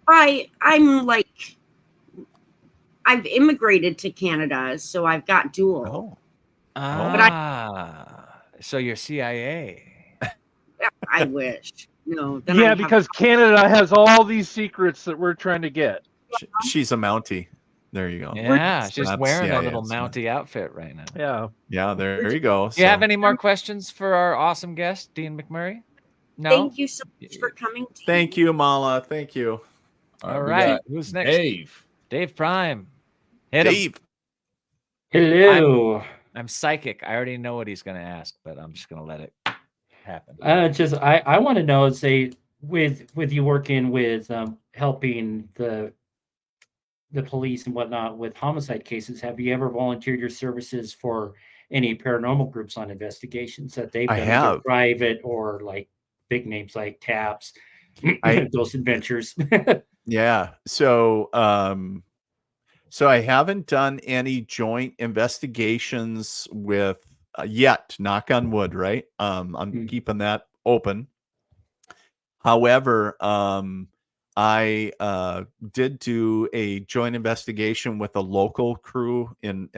I'm like, I've immigrated to Canada, so I've got dual. So you're CIA. I wish. No. Because Canada has all these secrets that we're trying to get. She's a Mountie. There you go. Yeah, she's wearing a little Mountie outfit right now. Yeah. Yeah, there you go. Do you have any more questions for our awesome guest, Dean McMurray? No? Thank you so much for coming. Thank you, Mala. Thank you. All right. Who's next? Dave Prime. Hit Dave. him. Hello. I'm psychic. I already know what he's going to ask, but I'm just going to let it happen. I want to know, say, with you working with helping the police and whatnot with homicide cases, have you ever volunteered your services for any paranormal groups on investigations that they've done, either private or like big names like TAPS, Ghost Adventures? Yeah. So I haven't done any joint investigations with yet, knock on wood, right? I'm keeping that open. However, I did do a joint investigation with a local crew in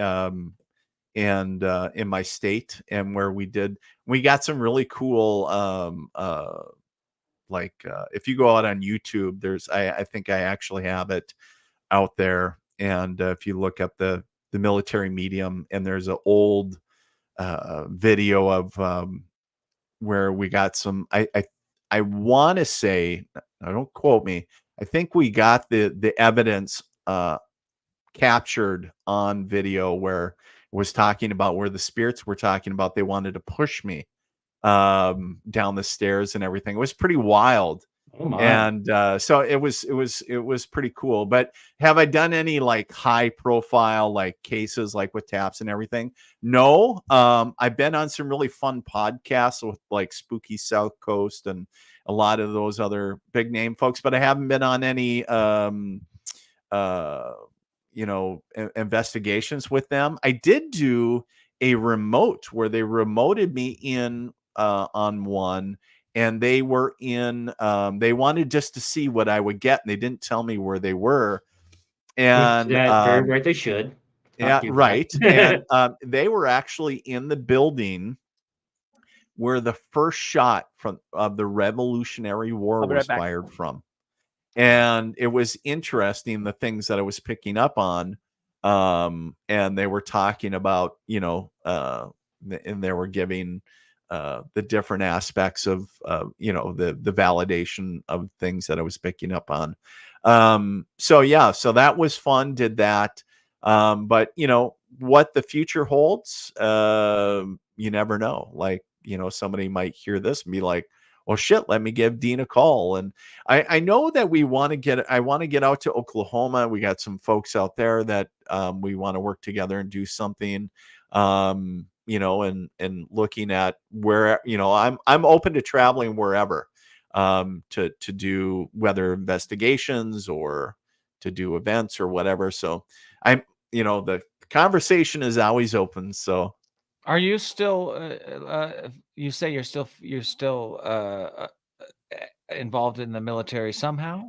my state, and where we got some really cool if you go out on YouTube, I think I actually have it out there, and if you look up the military medium, and there's an old video of where we got some I want to say, don't quote me, I think we got the evidence captured on video where it was talking about where the spirits were talking about they wanted to push me down the stairs and everything. It was pretty wild. Oh my. And so it was pretty cool. But have I done any like high profile like cases like with TAPS and everything? No. I've been on some really fun podcasts with like Spooky South Coast and a lot of those other big name folks, but I haven't been on any investigations with them. I did do a remote where they remoted me in on one, and they were in they wanted just to see what I would get, and they didn't tell me where they were. And very right, they should. Yeah, right. And they were actually in the building where the first shot of the Revolutionary War was fired from. And it was interesting, the things that I was picking up on. And they were talking about, and they were giving the different aspects of, the validation of things that I was picking up on. So that was fun, did that. But what the future holds, you never know. Like, somebody might hear this and be like, well, shit, let me give Dean a call. And I know that I want to get out to Oklahoma. We got some folks out there that we want to work together and do something, and looking at where, I'm open to traveling wherever, to do whether investigations or to do events or whatever. So the conversation is always open. So. Are you still? You say you're still involved in the military somehow?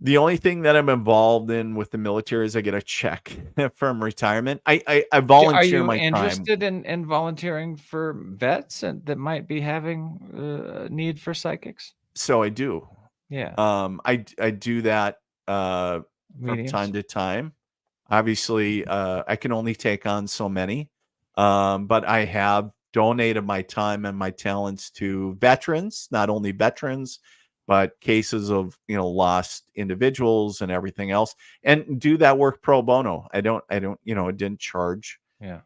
The only thing that I'm involved in with the military is I get a check from retirement. I volunteer Are you my time. interested in volunteering for vets and that might be having a need for psychics? So I do. Yeah. I do that from Mediums. time to time. Obviously, I can only take on so many, but I have donated my time and my talents to veterans, not only veterans, but cases of lost individuals and everything else, and do that work pro bono. I don't I didn't charge. Yeah.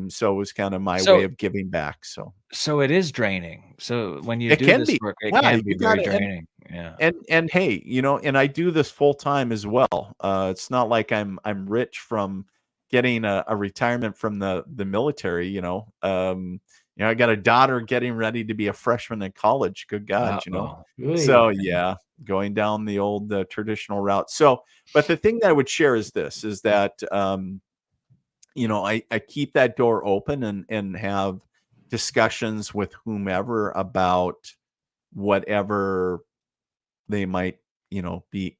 So it was kind of my way of giving back. So it is draining. So when you It do can this be. work, it Yeah, can you be very gotta- draining. Yeah. And hey, and I do this full time as well. It's not like I'm rich from getting a retirement from the military. I got a daughter getting ready to be a freshman in college. Good God, So yeah, going down the old traditional route. So, but the thing that I would share is this: is that I keep that door open and have discussions with whomever about whatever they might be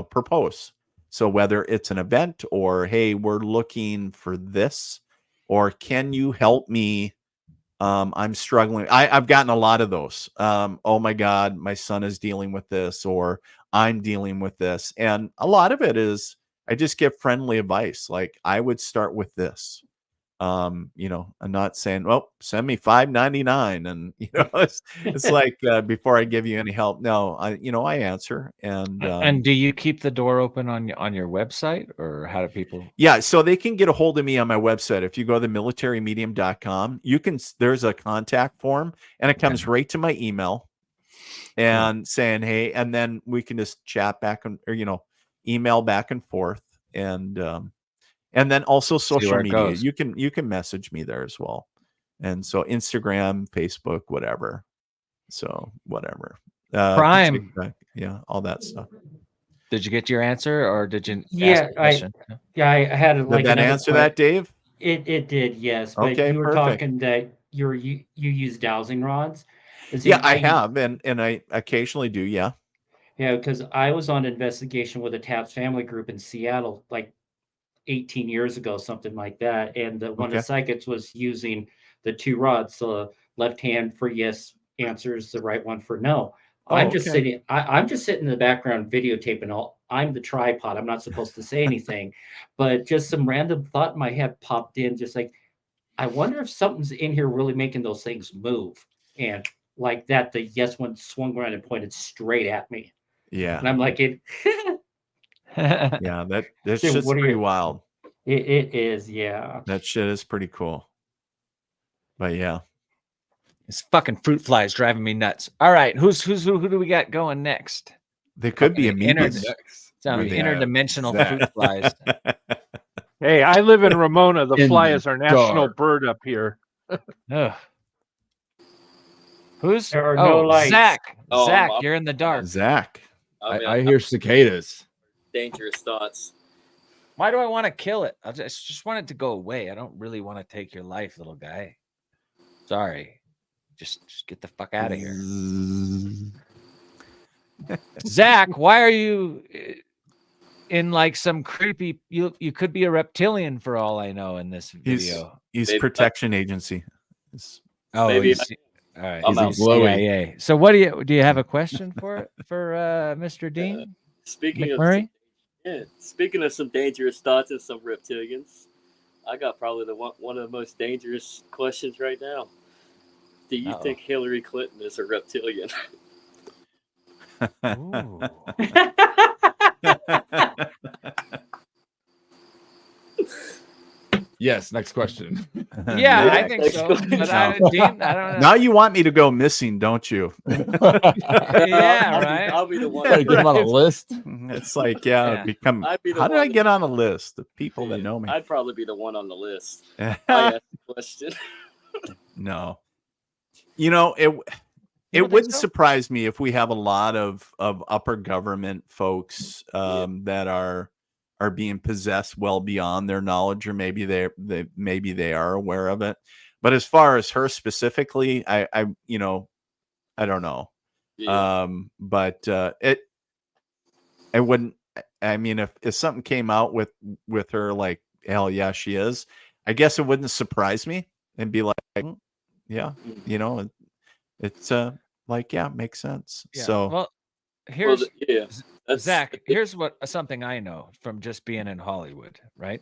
propose. So whether it's an event or hey, we're looking for this, or can you help me, I'm struggling. I've gotten a lot of those. Oh my God, my son is dealing with this, or I'm dealing with this. And a lot of it is I just give friendly advice, like I would start with this. I'm not saying, well, send me $5.99, and it's like before I give you any help. No, I answer, and do you keep the door open on your website, or how do people? Yeah, so they can get a hold of me on my website. If you go to military.medium.com, there's a contact form, and it comes right to my email, and saying hey, and then we can just chat back or email back and forth, and then also social media. You can message me there as well. And so Instagram, Facebook, whatever. So whatever. Prime. TikTok, yeah, all that stuff. Did you get your answer, or did you Yeah, ask I had Did that answer that, Dave? It did, yes. But Okay, you were perfect. talking that you use dowsing rods. Yeah, I have, and I occasionally do, yeah. Yeah, because I was on investigation with a TAPS family group in Seattle, like 18 years ago, something like that. And one of the psychics was using the two rods. The left hand for yes answers, the right one for no. I'm just sitting in the background videotaping. I'm the tripod. I'm not supposed to say anything, but just some random thought in my head popped in, just like, I wonder if something's in here really making those things move. And like that, the yes one swung around and pointed straight at me. Yeah. And I'm like, yeah, that's just pretty wild. It is, yeah. That shit is pretty cool. But yeah. This fucking fruit fly is driving me nuts. All right, who do we got going next? They could be amoebas. Interdimensional fruit flies. Hey, I live in Ramona. The fly is our national bird up here. Who's? There are no lights. Zach. Zach, you're in the dark. Zach. I hear cicadas. Dangerous thoughts. Why do I want to kill it? I just want it to go away. I don't really want to take your life, little guy. Sorry. Just get the fuck out of here. Zach, why are you in like some creepy, you could be a reptilian for all I know in this video. He's protection agency. All right. He's CIA. So what do you have a question for Mr. Dean? Speaking McMurray? Speaking of some dangerous thoughts and some reptilians, I got probably one of the most dangerous questions right now. Do you think Hillary Clinton is a reptilian? Yes, next question. Yeah, I think so. But Dean, I don't know. Now you want me to go missing, don't you? Yeah, right. I'll be the one. Get him on a list. It's like, how did I get on a list of people that know me? I'd probably be the one on the list. I asked the question. No. It wouldn't surprise me if we have a lot of upper government folks that are being possessed well beyond their knowledge, or maybe they are aware of it. But as far as her specifically, I don't know. Yeah. But I wouldn't. I mean, if something came out with her, like, hell yeah, she is. I guess it wouldn't surprise me and be like, yeah, you know, it's like, yeah, makes sense. Yeah. So Well, here's that's Zach. Here's something I know from just being in Hollywood, right?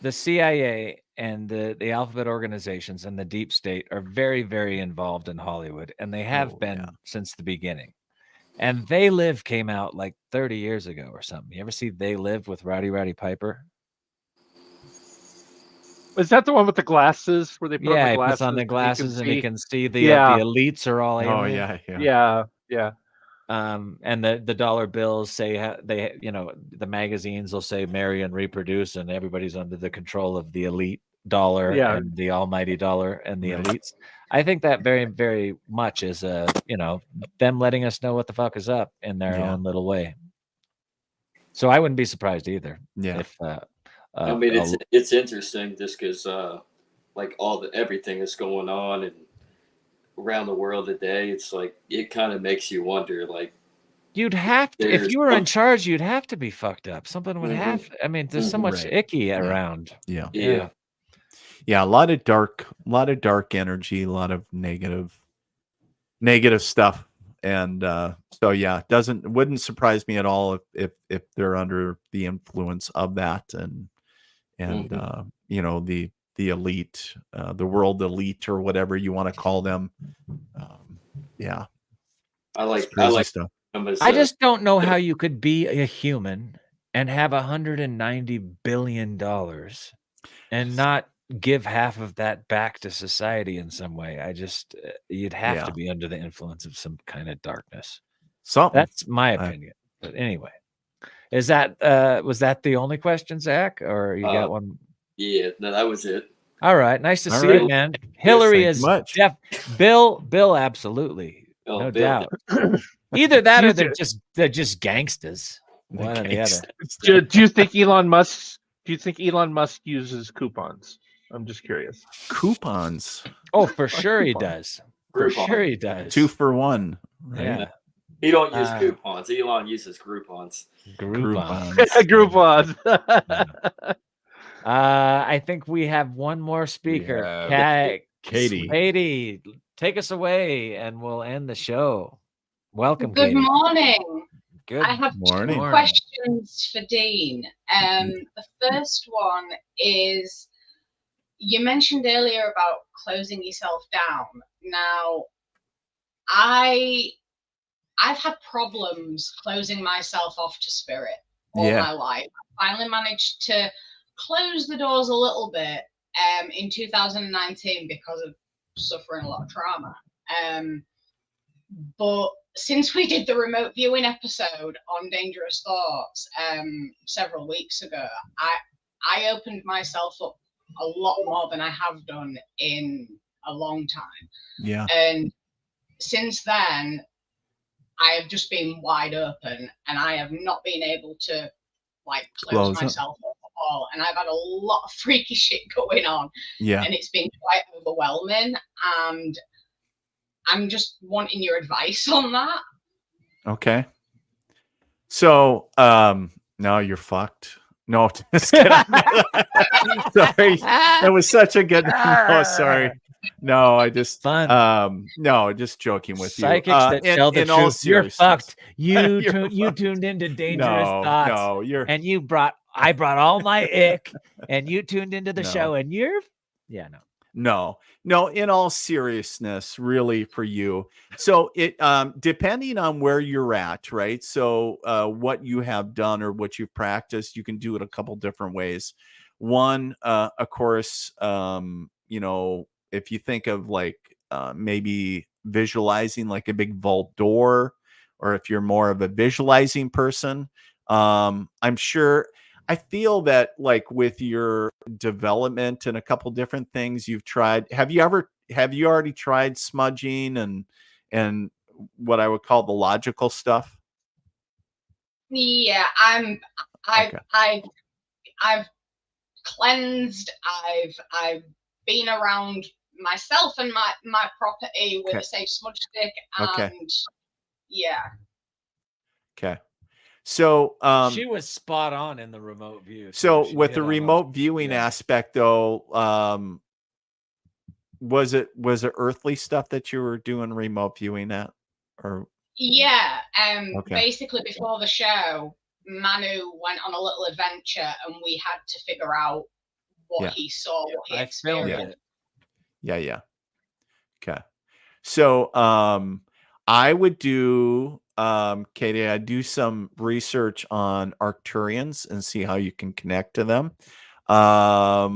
The CIA and the alphabet organizations and the deep state are very, very involved in Hollywood, and they have been since the beginning. And They Live came out like 30 years ago or something. You ever see They Live with Rowdy Piper? Is that the one with the glasses where they put on the He glasses? puts on the glasses and he can see the elites are all oh alien. yeah. And the dollar bills say they, the magazines will say marry and reproduce, and everybody's under the control of the elite dollar and the almighty dollar and the elites. I think that very, very much is them letting us know what the fuck is up in their own little way. So I wouldn't be surprised either. Yeah. If I mean, it's interesting just because like everything that's going on and around the world today, it's like it kind of makes you wonder, like, you'd have to, if you were in charge, you'd have to be fucked up. Something would have. I mean, there's so much icky around. Yeah. Yeah. A lot of dark energy, a lot of negative stuff. And so yeah, wouldn't surprise me at all if they're under the influence of that and the elite, the world elite, or whatever you want to call them. Yeah. I like stuff. I just don't know how you could be a human and have $190 billion and not give half of that back to society in some way. You'd have to be under the influence of some kind of darkness. That's my opinion. But anyway, was that the only question, Zach, or you got one? Yeah, no, that was it. All right, nice to see you, man. Hillary is Bill, absolutely, no doubt. Either that or they're just gangsters. One or the other. Do you think Elon Musk uses coupons? I'm just curious. Coupons? Oh, for sure he does. For sure he does. 2 for 1. Right? Yeah. He don't use coupons. Elon uses Groupons. Groupons. I think we have one more speaker. Katie, take us away and we'll end the show. Welcome, Good Katie. morning. Good I have morning. 2 questions for Dean. The first one is, you mentioned earlier about closing yourself down. Now, I've had problems closing myself off to spirit all my life. I finally managed to close the doors a little bit in 2019 because of suffering a lot of trauma. But since we did the remote viewing episode on Dangerous Thoughts several weeks ago, I opened myself up a lot more than I have done in a long time. Yeah. And since then, I have just been wide open, and I have not been able to close myself up at all. And I've had a lot of freaky shit going on. Yeah. And it's been quite overwhelming. And I'm just wanting your advice on that. Okay. So now you're fucked. No, just kidding. Sorry. That was such a good sorry. No, I just no, just joking with Psychics you. that tell the truth. You're fucked. You tuned into Dangerous Thoughts. No, and I brought all my ick, and you tuned into the show, and you're No, in all seriousness, really, for you. So it depending on where you're at, right? So what you have done or what you've practiced, you can do it a couple different ways. One, of course, if you think of maybe visualizing like a big vault door, or if you're more of a visualizing person, I'm sure. I feel that with your development and a couple different things you've tried, have you already tried smudging and what I would call the logical stuff? Yeah, I've cleansed. I've been around myself and my property with a safe smudge stick, and Okay. So she was spot on in the remote view. So with the remote viewing aspect, though, was it earthly stuff that you were doing remote viewing at, or? Yeah. Okay. Basically, before the show, Manu went on a little adventure, and we had to figure out what he saw, what he experienced. Yeah. Okay. So I would do Katie, I'd do some research on Arcturians and see how you can connect to them. I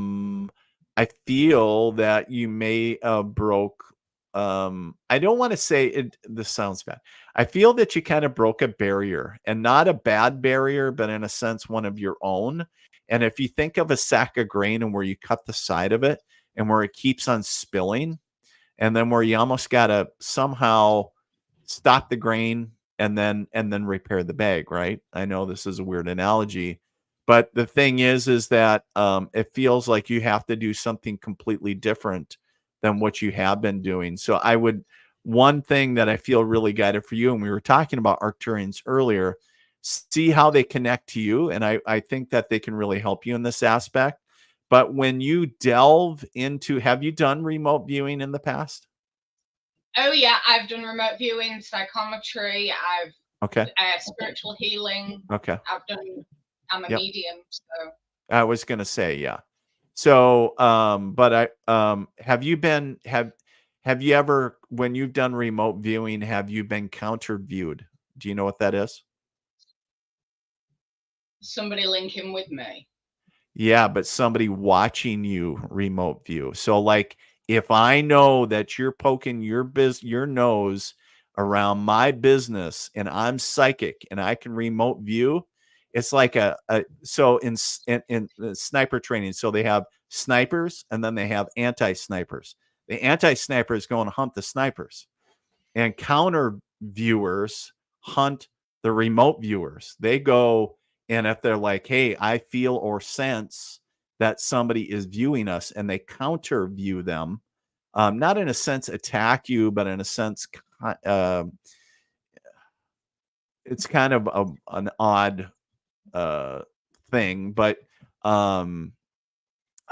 feel that you may broke I don't want to say it, this sounds bad. I feel that you kind of broke a barrier, and not a bad barrier, but in a sense one of your own. And if you think of a sack of grain and where you cut the side of it and where it keeps on spilling, and then where you almost got to somehow stop the grain and then repair the bag, right? I know this is a weird analogy, but the thing is that it feels like you have to do something completely different than what you have been doing. So one thing that I feel really guided for you, and we were talking about Arcturians earlier, see how they connect to you, and I think that they can really help you in this aspect. But when you delve into, have you done remote viewing in the past? Oh yeah, I've done remote viewing, psychometry. I've spiritual healing. Okay. I'm a medium, so. I was gonna say, yeah. So, but have you ever, when you've done remote viewing, have you been counter viewed? Do you know what that is? Somebody linking with me. Yeah, but somebody watching you remote view. So like, if I know that you're poking your nose around my business and I'm psychic and I can remote view, it's like so in sniper training, so they have snipers and then they have anti-snipers. The anti-snipers go and hunt the snipers, and counter viewers hunt the remote viewers. They go, and if they're like, hey, I feel or sense that somebody is viewing us, and they counter view them, not in a sense attack you, but in a sense, it's kind of an odd thing, but I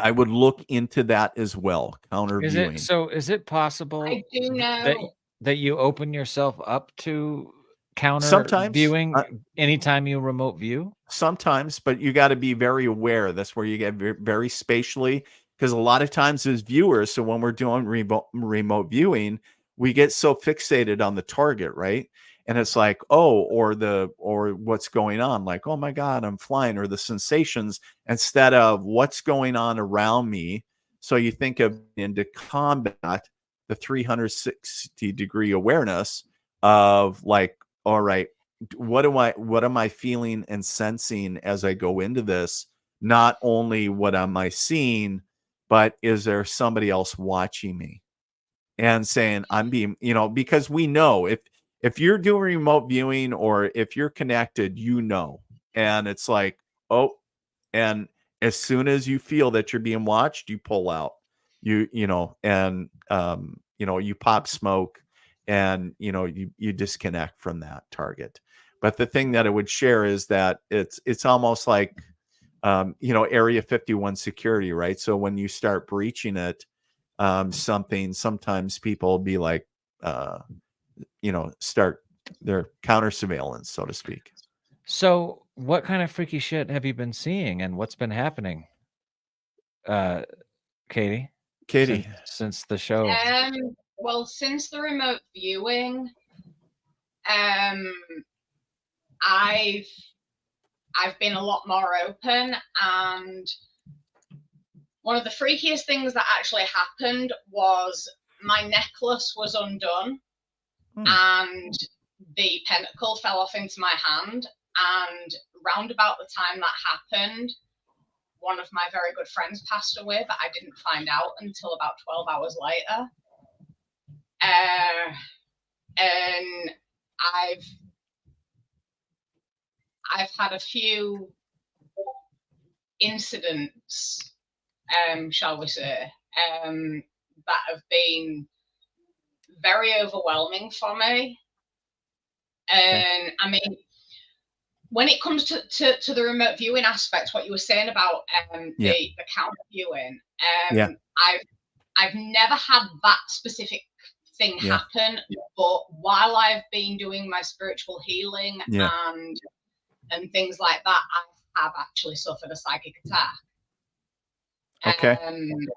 would look into that as well. Counter viewing. Is it possible I do know that you open yourself up to counter sometimes viewing anytime you remote view? Sometimes, but you got to be very aware. That's where you get very spatially, because a lot of times as viewers, so when we're doing remote viewing, we get so fixated on the target, right? And it's like, or what's going on, like, oh my God, I'm flying, or the sensations, instead of what's going on around me. So you think of into combat, the 360-degree awareness of like, all right, what am I feeling and sensing as I go into this? Not only what am I seeing, but is there somebody else watching me and saying I'm being, because we know if you're doing remote viewing or if you're connected, and it's like, and as soon as you feel that you're being watched, you pull out, you pop smoke, and you disconnect from that target. But the thing that I would share is that it's almost like Area 51 security, right? So when you start breaching it, sometimes people will be like start their counter surveillance, so to speak. So what kind of freaky shit have you been seeing, and what's been happening, Katie? Since the show. Well, since the remote viewing, I've been a lot more open, and one of the freakiest things that actually happened was my necklace was undone, and the pentacle fell off into my hand. And round about the time that happened, one of my very good friends passed away, but I didn't find out until about 12 hours later. And I've had a few incidents, shall we say, that have been very overwhelming for me. And I mean, when it comes to the remote viewing aspects, what you were saying about the counter viewing, I've never had that specific thing happen, but while I've been doing my spiritual healing and things like that, I have actually suffered a psychic attack. Okay. And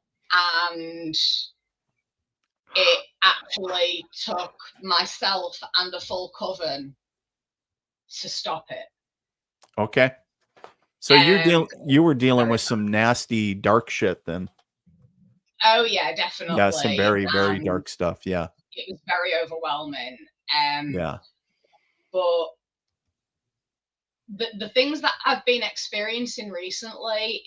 it actually took myself and a full coven to stop it. Okay. So you were dealing with some nasty dark shit then. Oh yeah, definitely. Yeah, some very, very dark stuff. Yeah. It was very overwhelming. Yeah. But the things that I've been experiencing recently,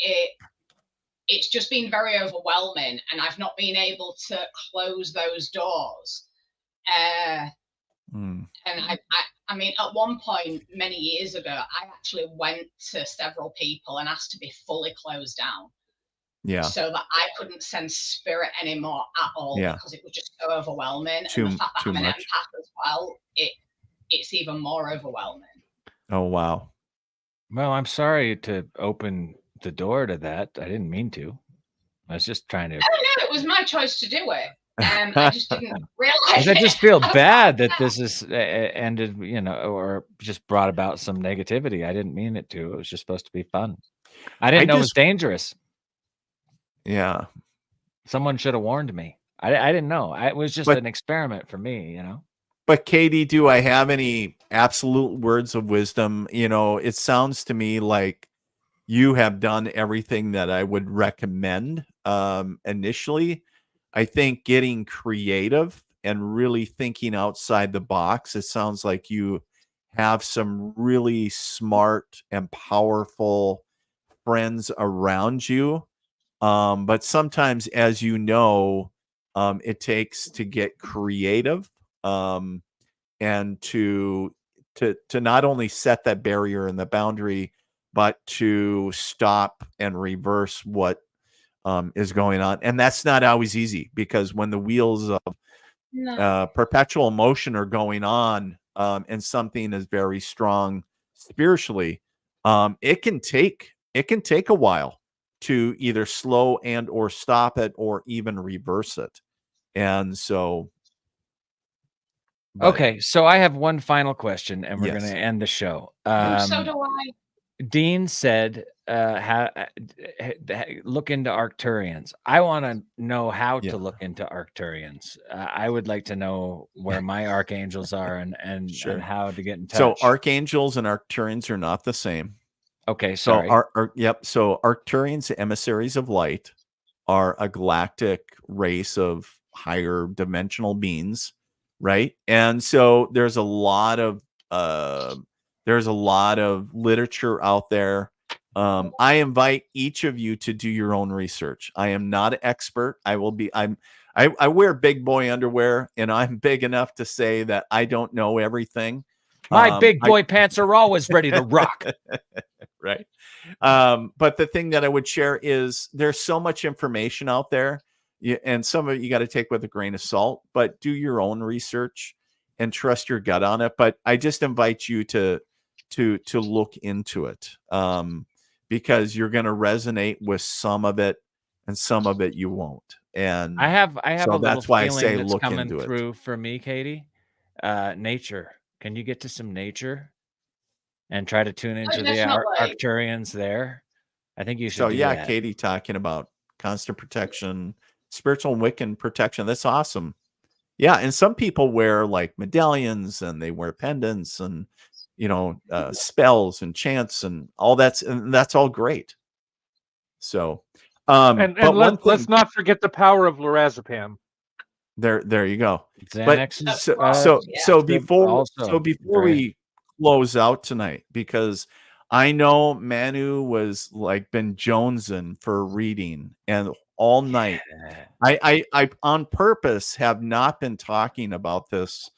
it's just been very overwhelming, and I've not been able to close those doors. And I mean, at one point many years ago, I actually went to several people and asked to be fully closed down. Yeah. So that I couldn't sense spirit anymore at all, because it was just so overwhelming. And the fact that I'm an empath as well, it's even more overwhelming. Oh wow. Well, I'm sorry to open the door to that. I didn't mean to. I was just trying to. Oh no, it was my choice to do it. I just didn't realize. I just feel bad that this is ended, you know, or just brought about some negativity. I didn't mean it to. It was just supposed to be fun. I didn't know it was dangerous. Yeah. Someone should have warned me. I didn't know. It was just an experiment for me, you know. But Katie, do I have any absolute words of wisdom? You know, it sounds to me like you have done everything that I would recommend initially. I think getting creative and really thinking outside the box, it sounds like you have some really smart and powerful friends around you. But sometimes, as you know, it takes to get creative and to not only set that barrier and the boundary, but to stop and reverse what is going on. And that's not always easy, because when the wheels of perpetual motion are going on and something is very strong spiritually, it can take a while to either slow and or stop it or even reverse it. And so okay, so I have one final question, and we're going to end the show. So do I. Dean said, look into Arcturians. I want to know how to look into Arcturians. I would like to know where my archangels are and how to get in touch. So archangels and Arcturians are not the same. Okay, sorry. So Arcturians, emissaries of light, are a galactic race of higher dimensional beings, right? And so there's a lot of literature out there. I invite each of you to do your own research. I am not an expert. I wear big boy underwear, and I'm big enough to say that I don't know everything. My big boy pants are always ready to rock. Right. But the thing that I would share is there's so much information out there, and some of it you got to take with a grain of salt, but do your own research and trust your gut on it. But I just invite you to look into it, because you're going to resonate with some of it and some of it you won't. And I have so a that's little why I feeling say that's look coming into through it. for me, Katie. Nature. Can you get to some nature and try to tune into the Arcturians there? I think you should. So do yeah, that. Katie talking about constant protection, spiritual and Wiccan protection. That's awesome. Yeah, and some people wear like medallions, and they wear pendants, and spells and chants and all that's all great. So, let's not forget the power of lorazepam. There you go. Xanax so before we close out tonight, because I know Manu was like been jonesing for a reading, and all night I on purpose have not been talking about this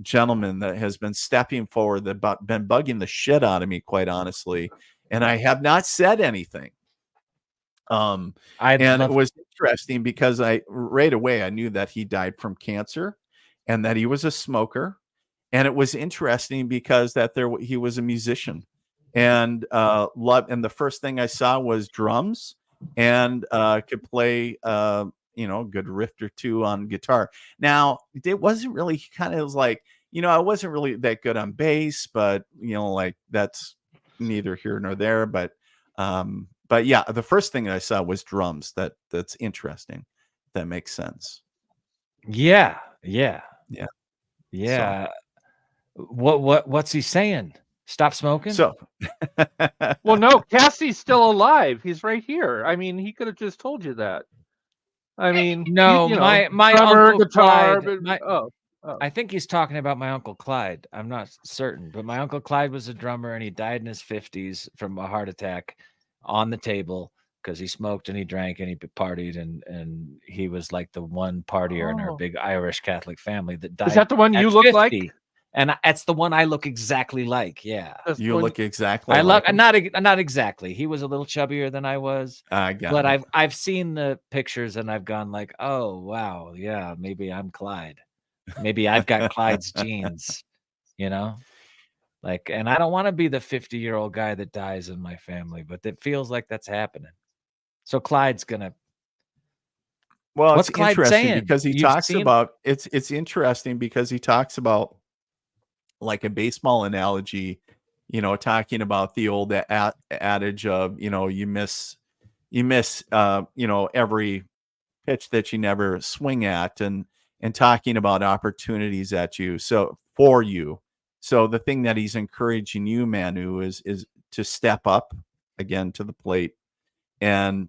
gentleman that has been stepping forward, that been bugging the shit out of me, quite honestly, and I have not said anything. It was interesting because right away I knew that he died from cancer and that he was a smoker. And it was interesting because he was a musician, and the first thing I saw was drums, and could play good riff or two on guitar. Now it wasn't really, kind of was like, I wasn't really that good on bass, but like that's neither here nor there. But yeah, the first thing I saw was drums. That's interesting. That makes sense. Yeah. So. What's he saying? Stop smoking? So well, no, Cassie's still alive. He's right here. I mean, he could have just told you that. I mean, no, my drummer, Uncle guitar, Clyde, oh. I think he's talking about my Uncle Clyde. I'm not certain, but my Uncle Clyde was a drummer, and he died in his 50s from a heart attack on the table because he smoked and he drank and he partied, and he was like the one partier in our big Irish Catholic family that died. Is that the one you look 50. like? And that's the one I look exactly like. Yeah, you look exactly. I like look not exactly. He was a little chubbier than I was. But I've seen the pictures and I've gone like, oh wow, yeah, maybe I'm Clyde. Maybe I've got Clyde's genes. Like, and I don't want to be the 50-year-old guy that dies in my family, but it feels like that's happening. So Clyde's gonna. Well, what's it's Clyde interesting saying? because he talks about it's interesting because he talks about, like, a baseball analogy, talking about the old adage of, you miss every pitch that you never swing at, and talking about opportunities for you. So the thing that he's encouraging you, Manu, is to step up again to the plate and,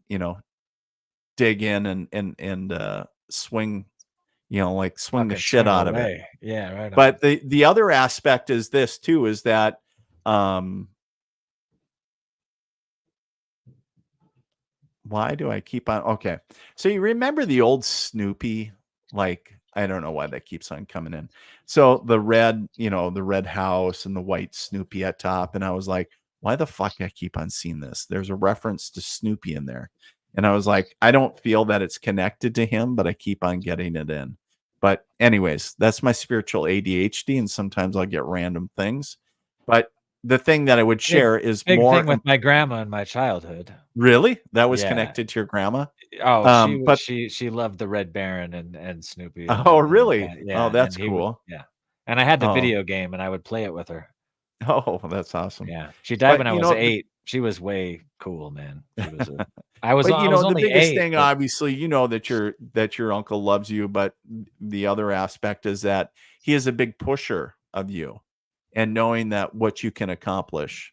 dig in and swing, swing the shit out of it. Yeah, right. But the other aspect is this too, is that why do I keep on? Okay. So you remember the old Snoopy, like, I don't know why that keeps on coming in. So the red house and the white Snoopy at top. And I was like, why the fuck I keep on seeing this? There's a reference to Snoopy in there. And I was like, I don't feel that it's connected to him, but I keep on getting it in. But anyways, that's my spiritual ADHD. And sometimes I'll get random things. But the thing that I would share is big more thing with my grandma in my childhood. Really? That was connected to your grandma? Oh, she loved the Red Baron and Snoopy. Oh, really? Yeah. Oh, that's cool. Yeah. And I had the video game and I would play it with her. Oh, that's awesome. Yeah. She died when I was 8. She was way cool, man. I was but the biggest 8, thing, obviously, that your uncle loves you, but the other aspect is that he is a big pusher of you and knowing that what you can accomplish.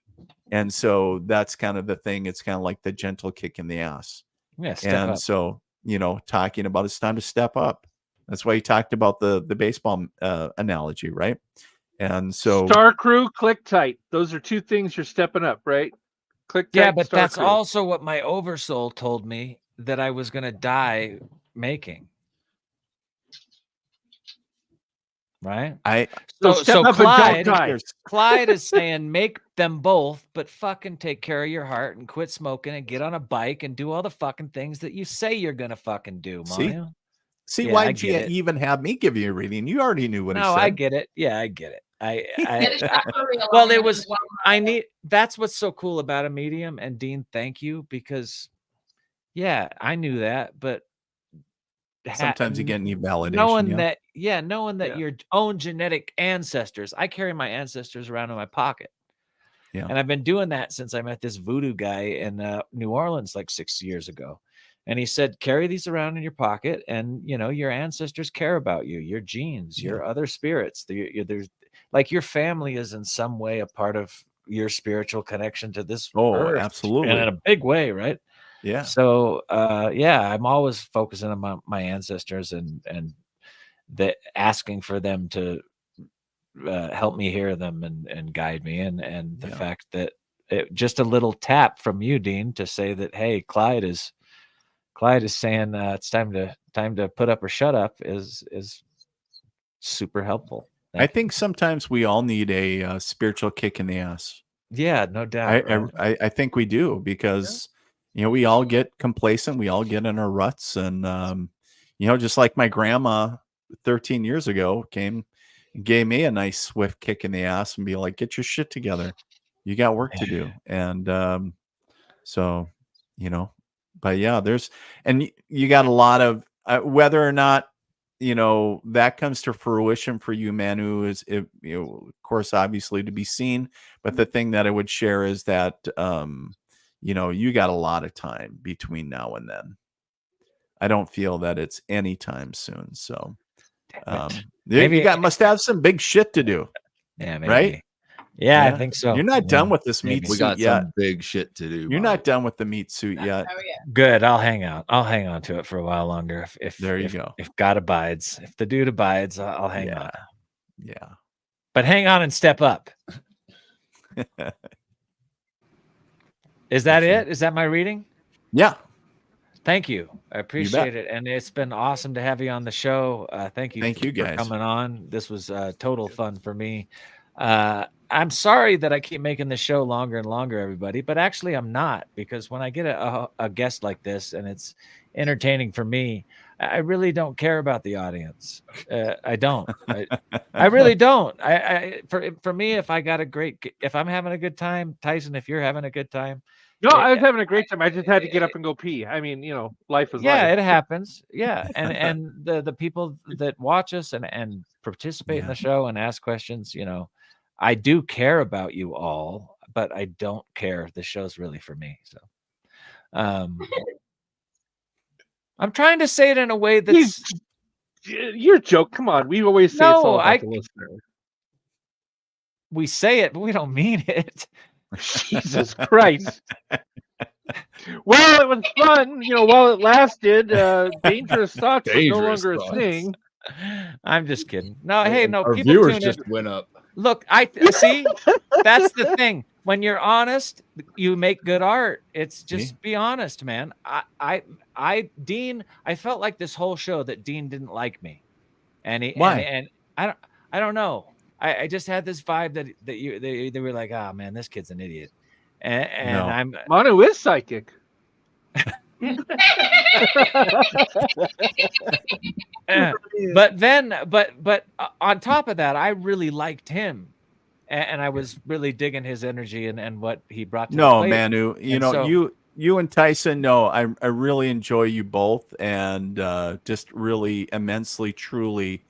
And so that's kind of the thing. It's kind of like the gentle kick in the ass. Yeah. And up. so, talking about it's time to step up. That's why he talked about the baseball analogy, right? And so Star Crew, click tight. Those are two things you're stepping up, right? Click tight. Yeah, but Star that's Crew. also what my oversoul told me that I was going to die making. Right? So Clyde is saying make them both, but fucking take care of your heart and quit smoking and get on a bike and do all the fucking things that you say you're going to fucking do, Manu. See, why did you even have me give you a reading? You already knew what he said. No, I get it. Yeah, I get it. Well, it was, that's what's so cool about a medium. And Dean, thank you, because I knew that, but sometimes you get any validation. Knowing that your own genetic ancestors, I carry my ancestors around in my pocket. Yeah. And I've been doing that since I met this voodoo guy in New Orleans like 6 years ago. And he said, carry these around in your pocket, and your ancestors care about you, your genes, your other spirits. There's like your family is in some way a part of your spiritual connection to this earth, absolutely, and in a big way, right? Yeah. So I'm always focusing on my ancestors and asking for them to help me hear them and guide me, and the fact that just a little tap from you, Dean, to say that, hey, Clyde is saying it's time to put up or shut up is super helpful. I think sometimes we all need a spiritual kick in the ass. Yeah, no doubt. I think we do, because we all get complacent, we all get in our ruts, and just like my grandma 13 years ago came and gave me a nice swift kick in the ass and be like, get your shit together. You got work to do. And so, you know, but yeah, you got a lot of whether or not, you know, that comes to fruition for you, Manu, is, you know, of course, obviously to be seen. But the thing that I would share is that, you know, you got a lot of time between now and then. I don't feel that it's anytime soon. So Maybe you must have some big shit to do. Yeah, maybe. Right? Yeah, I think so. You're not done with this meat We suit got yet. some big shit to do. You're not done with the meat suit yet. Oh yeah. Good. I'll hang out. I'll hang on to it for a while longer. If There you go. If God abides, if the dude abides, I'll hang on. Yeah. But hang on and step up. Is that it? Is that my reading? Yeah. Thank you. I appreciate it. And it's been awesome to have you on the show. Thank you Thank you for guys. coming on. This was total fun for me. I'm sorry that I keep making the show longer and longer, everybody, but actually I'm not, because when I get a guest like this and it's entertaining for me, I really don't care about the audience. I don't. I really don't. For me, if I'm having a good time, Tyson, if you're having a good time. No, I was having a great time. I just had to get up and go pee. I mean, you know, life is life. It happens. Yeah. And the people that watch us and participate in the show and ask questions, you know, I do care about you all, but I don't care. The show's really for me. So I'm trying to say it in a way that's your joke. Come on. We always say it's all about the listener. We say it, but we don't mean it. Jesus Christ. Well, it was fun, you know, while it lasted. Dangerous thoughts is no longer a thing. I'm just kidding. No, hey, no, our people viewers tune just in. went up. Look, I see. That's the thing. When you're honest, you make good art. It's just be honest, man. Dean, I felt like this whole show that Dean didn't like me, and and I don't know. I just had this vibe that they were like, oh man, this kid's an idiot, and no. Manu is psychic. But on top of that, I really liked him, and I was really digging his energy and what he brought to the plate. Manu, you and Tyson, I really enjoy you both, and just really immensely, truly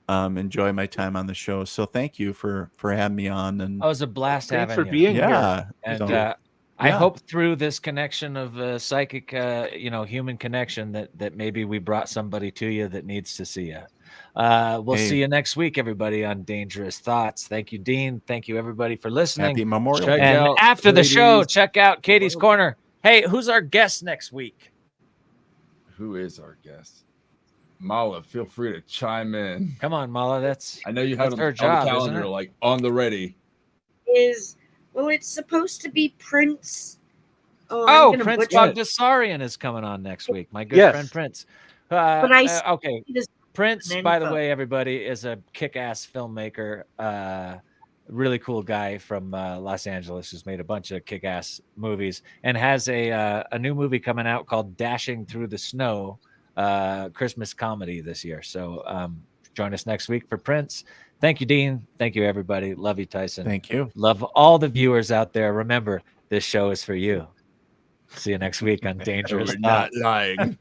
enjoy my time on the show. So thank you for having me on. And it was a blast having you. Thanks for being here. And I hope through this connection of psychic, human connection that maybe we brought somebody to you that needs to see you. We'll see you next week, everybody, on Dangerous Thoughts. Thank you, Dean. Thank you, everybody, for listening. Happy Memorial Day. And after the show, check out Katie's Corner. Hey, who's our guest next week? Who is our guest? Mala, feel free to chime in. Come on, Mala. I know you have her on job, the calendar, like on the ready. Well, it's supposed to be Prince. Prince Bogdasarian is coming on next week. My good friend Prince. Okay. Prince, by the way, everybody, is a kick-ass filmmaker. Really cool guy from Los Angeles who's made a bunch of kick-ass movies and has a new movie coming out called Dashing Through the Snow, Christmas comedy this year. So join us next week for Prince. Thank you, Dean. Thank you, everybody. Love you, Tyson. Thank you. Love all the viewers out there. Remember, this show is for you. See you next week on Dangerous Thoughts. Not lying.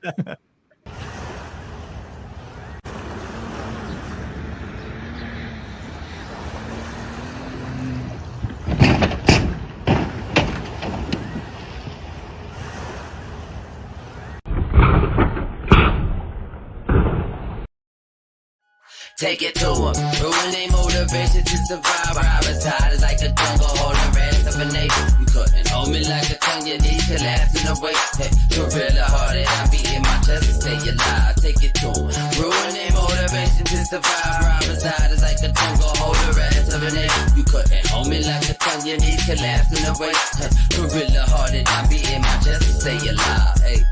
Take it to them. Ruin their motivation to survive. Robin's side is like a jungle, hold the rest of a nation. You couldn't hold me like a tongue, your knees collapsing away. Hey, gorilla hearted, I be in my chest to stay alive. Take it to them. Ruin their motivation to survive. Robin's side is like a jungle, hold the rest of a nation. You couldn't hold me like a tongue, your knees collapsing away. Hey, gorilla hearted, I be in my chest to stay alive. Hey.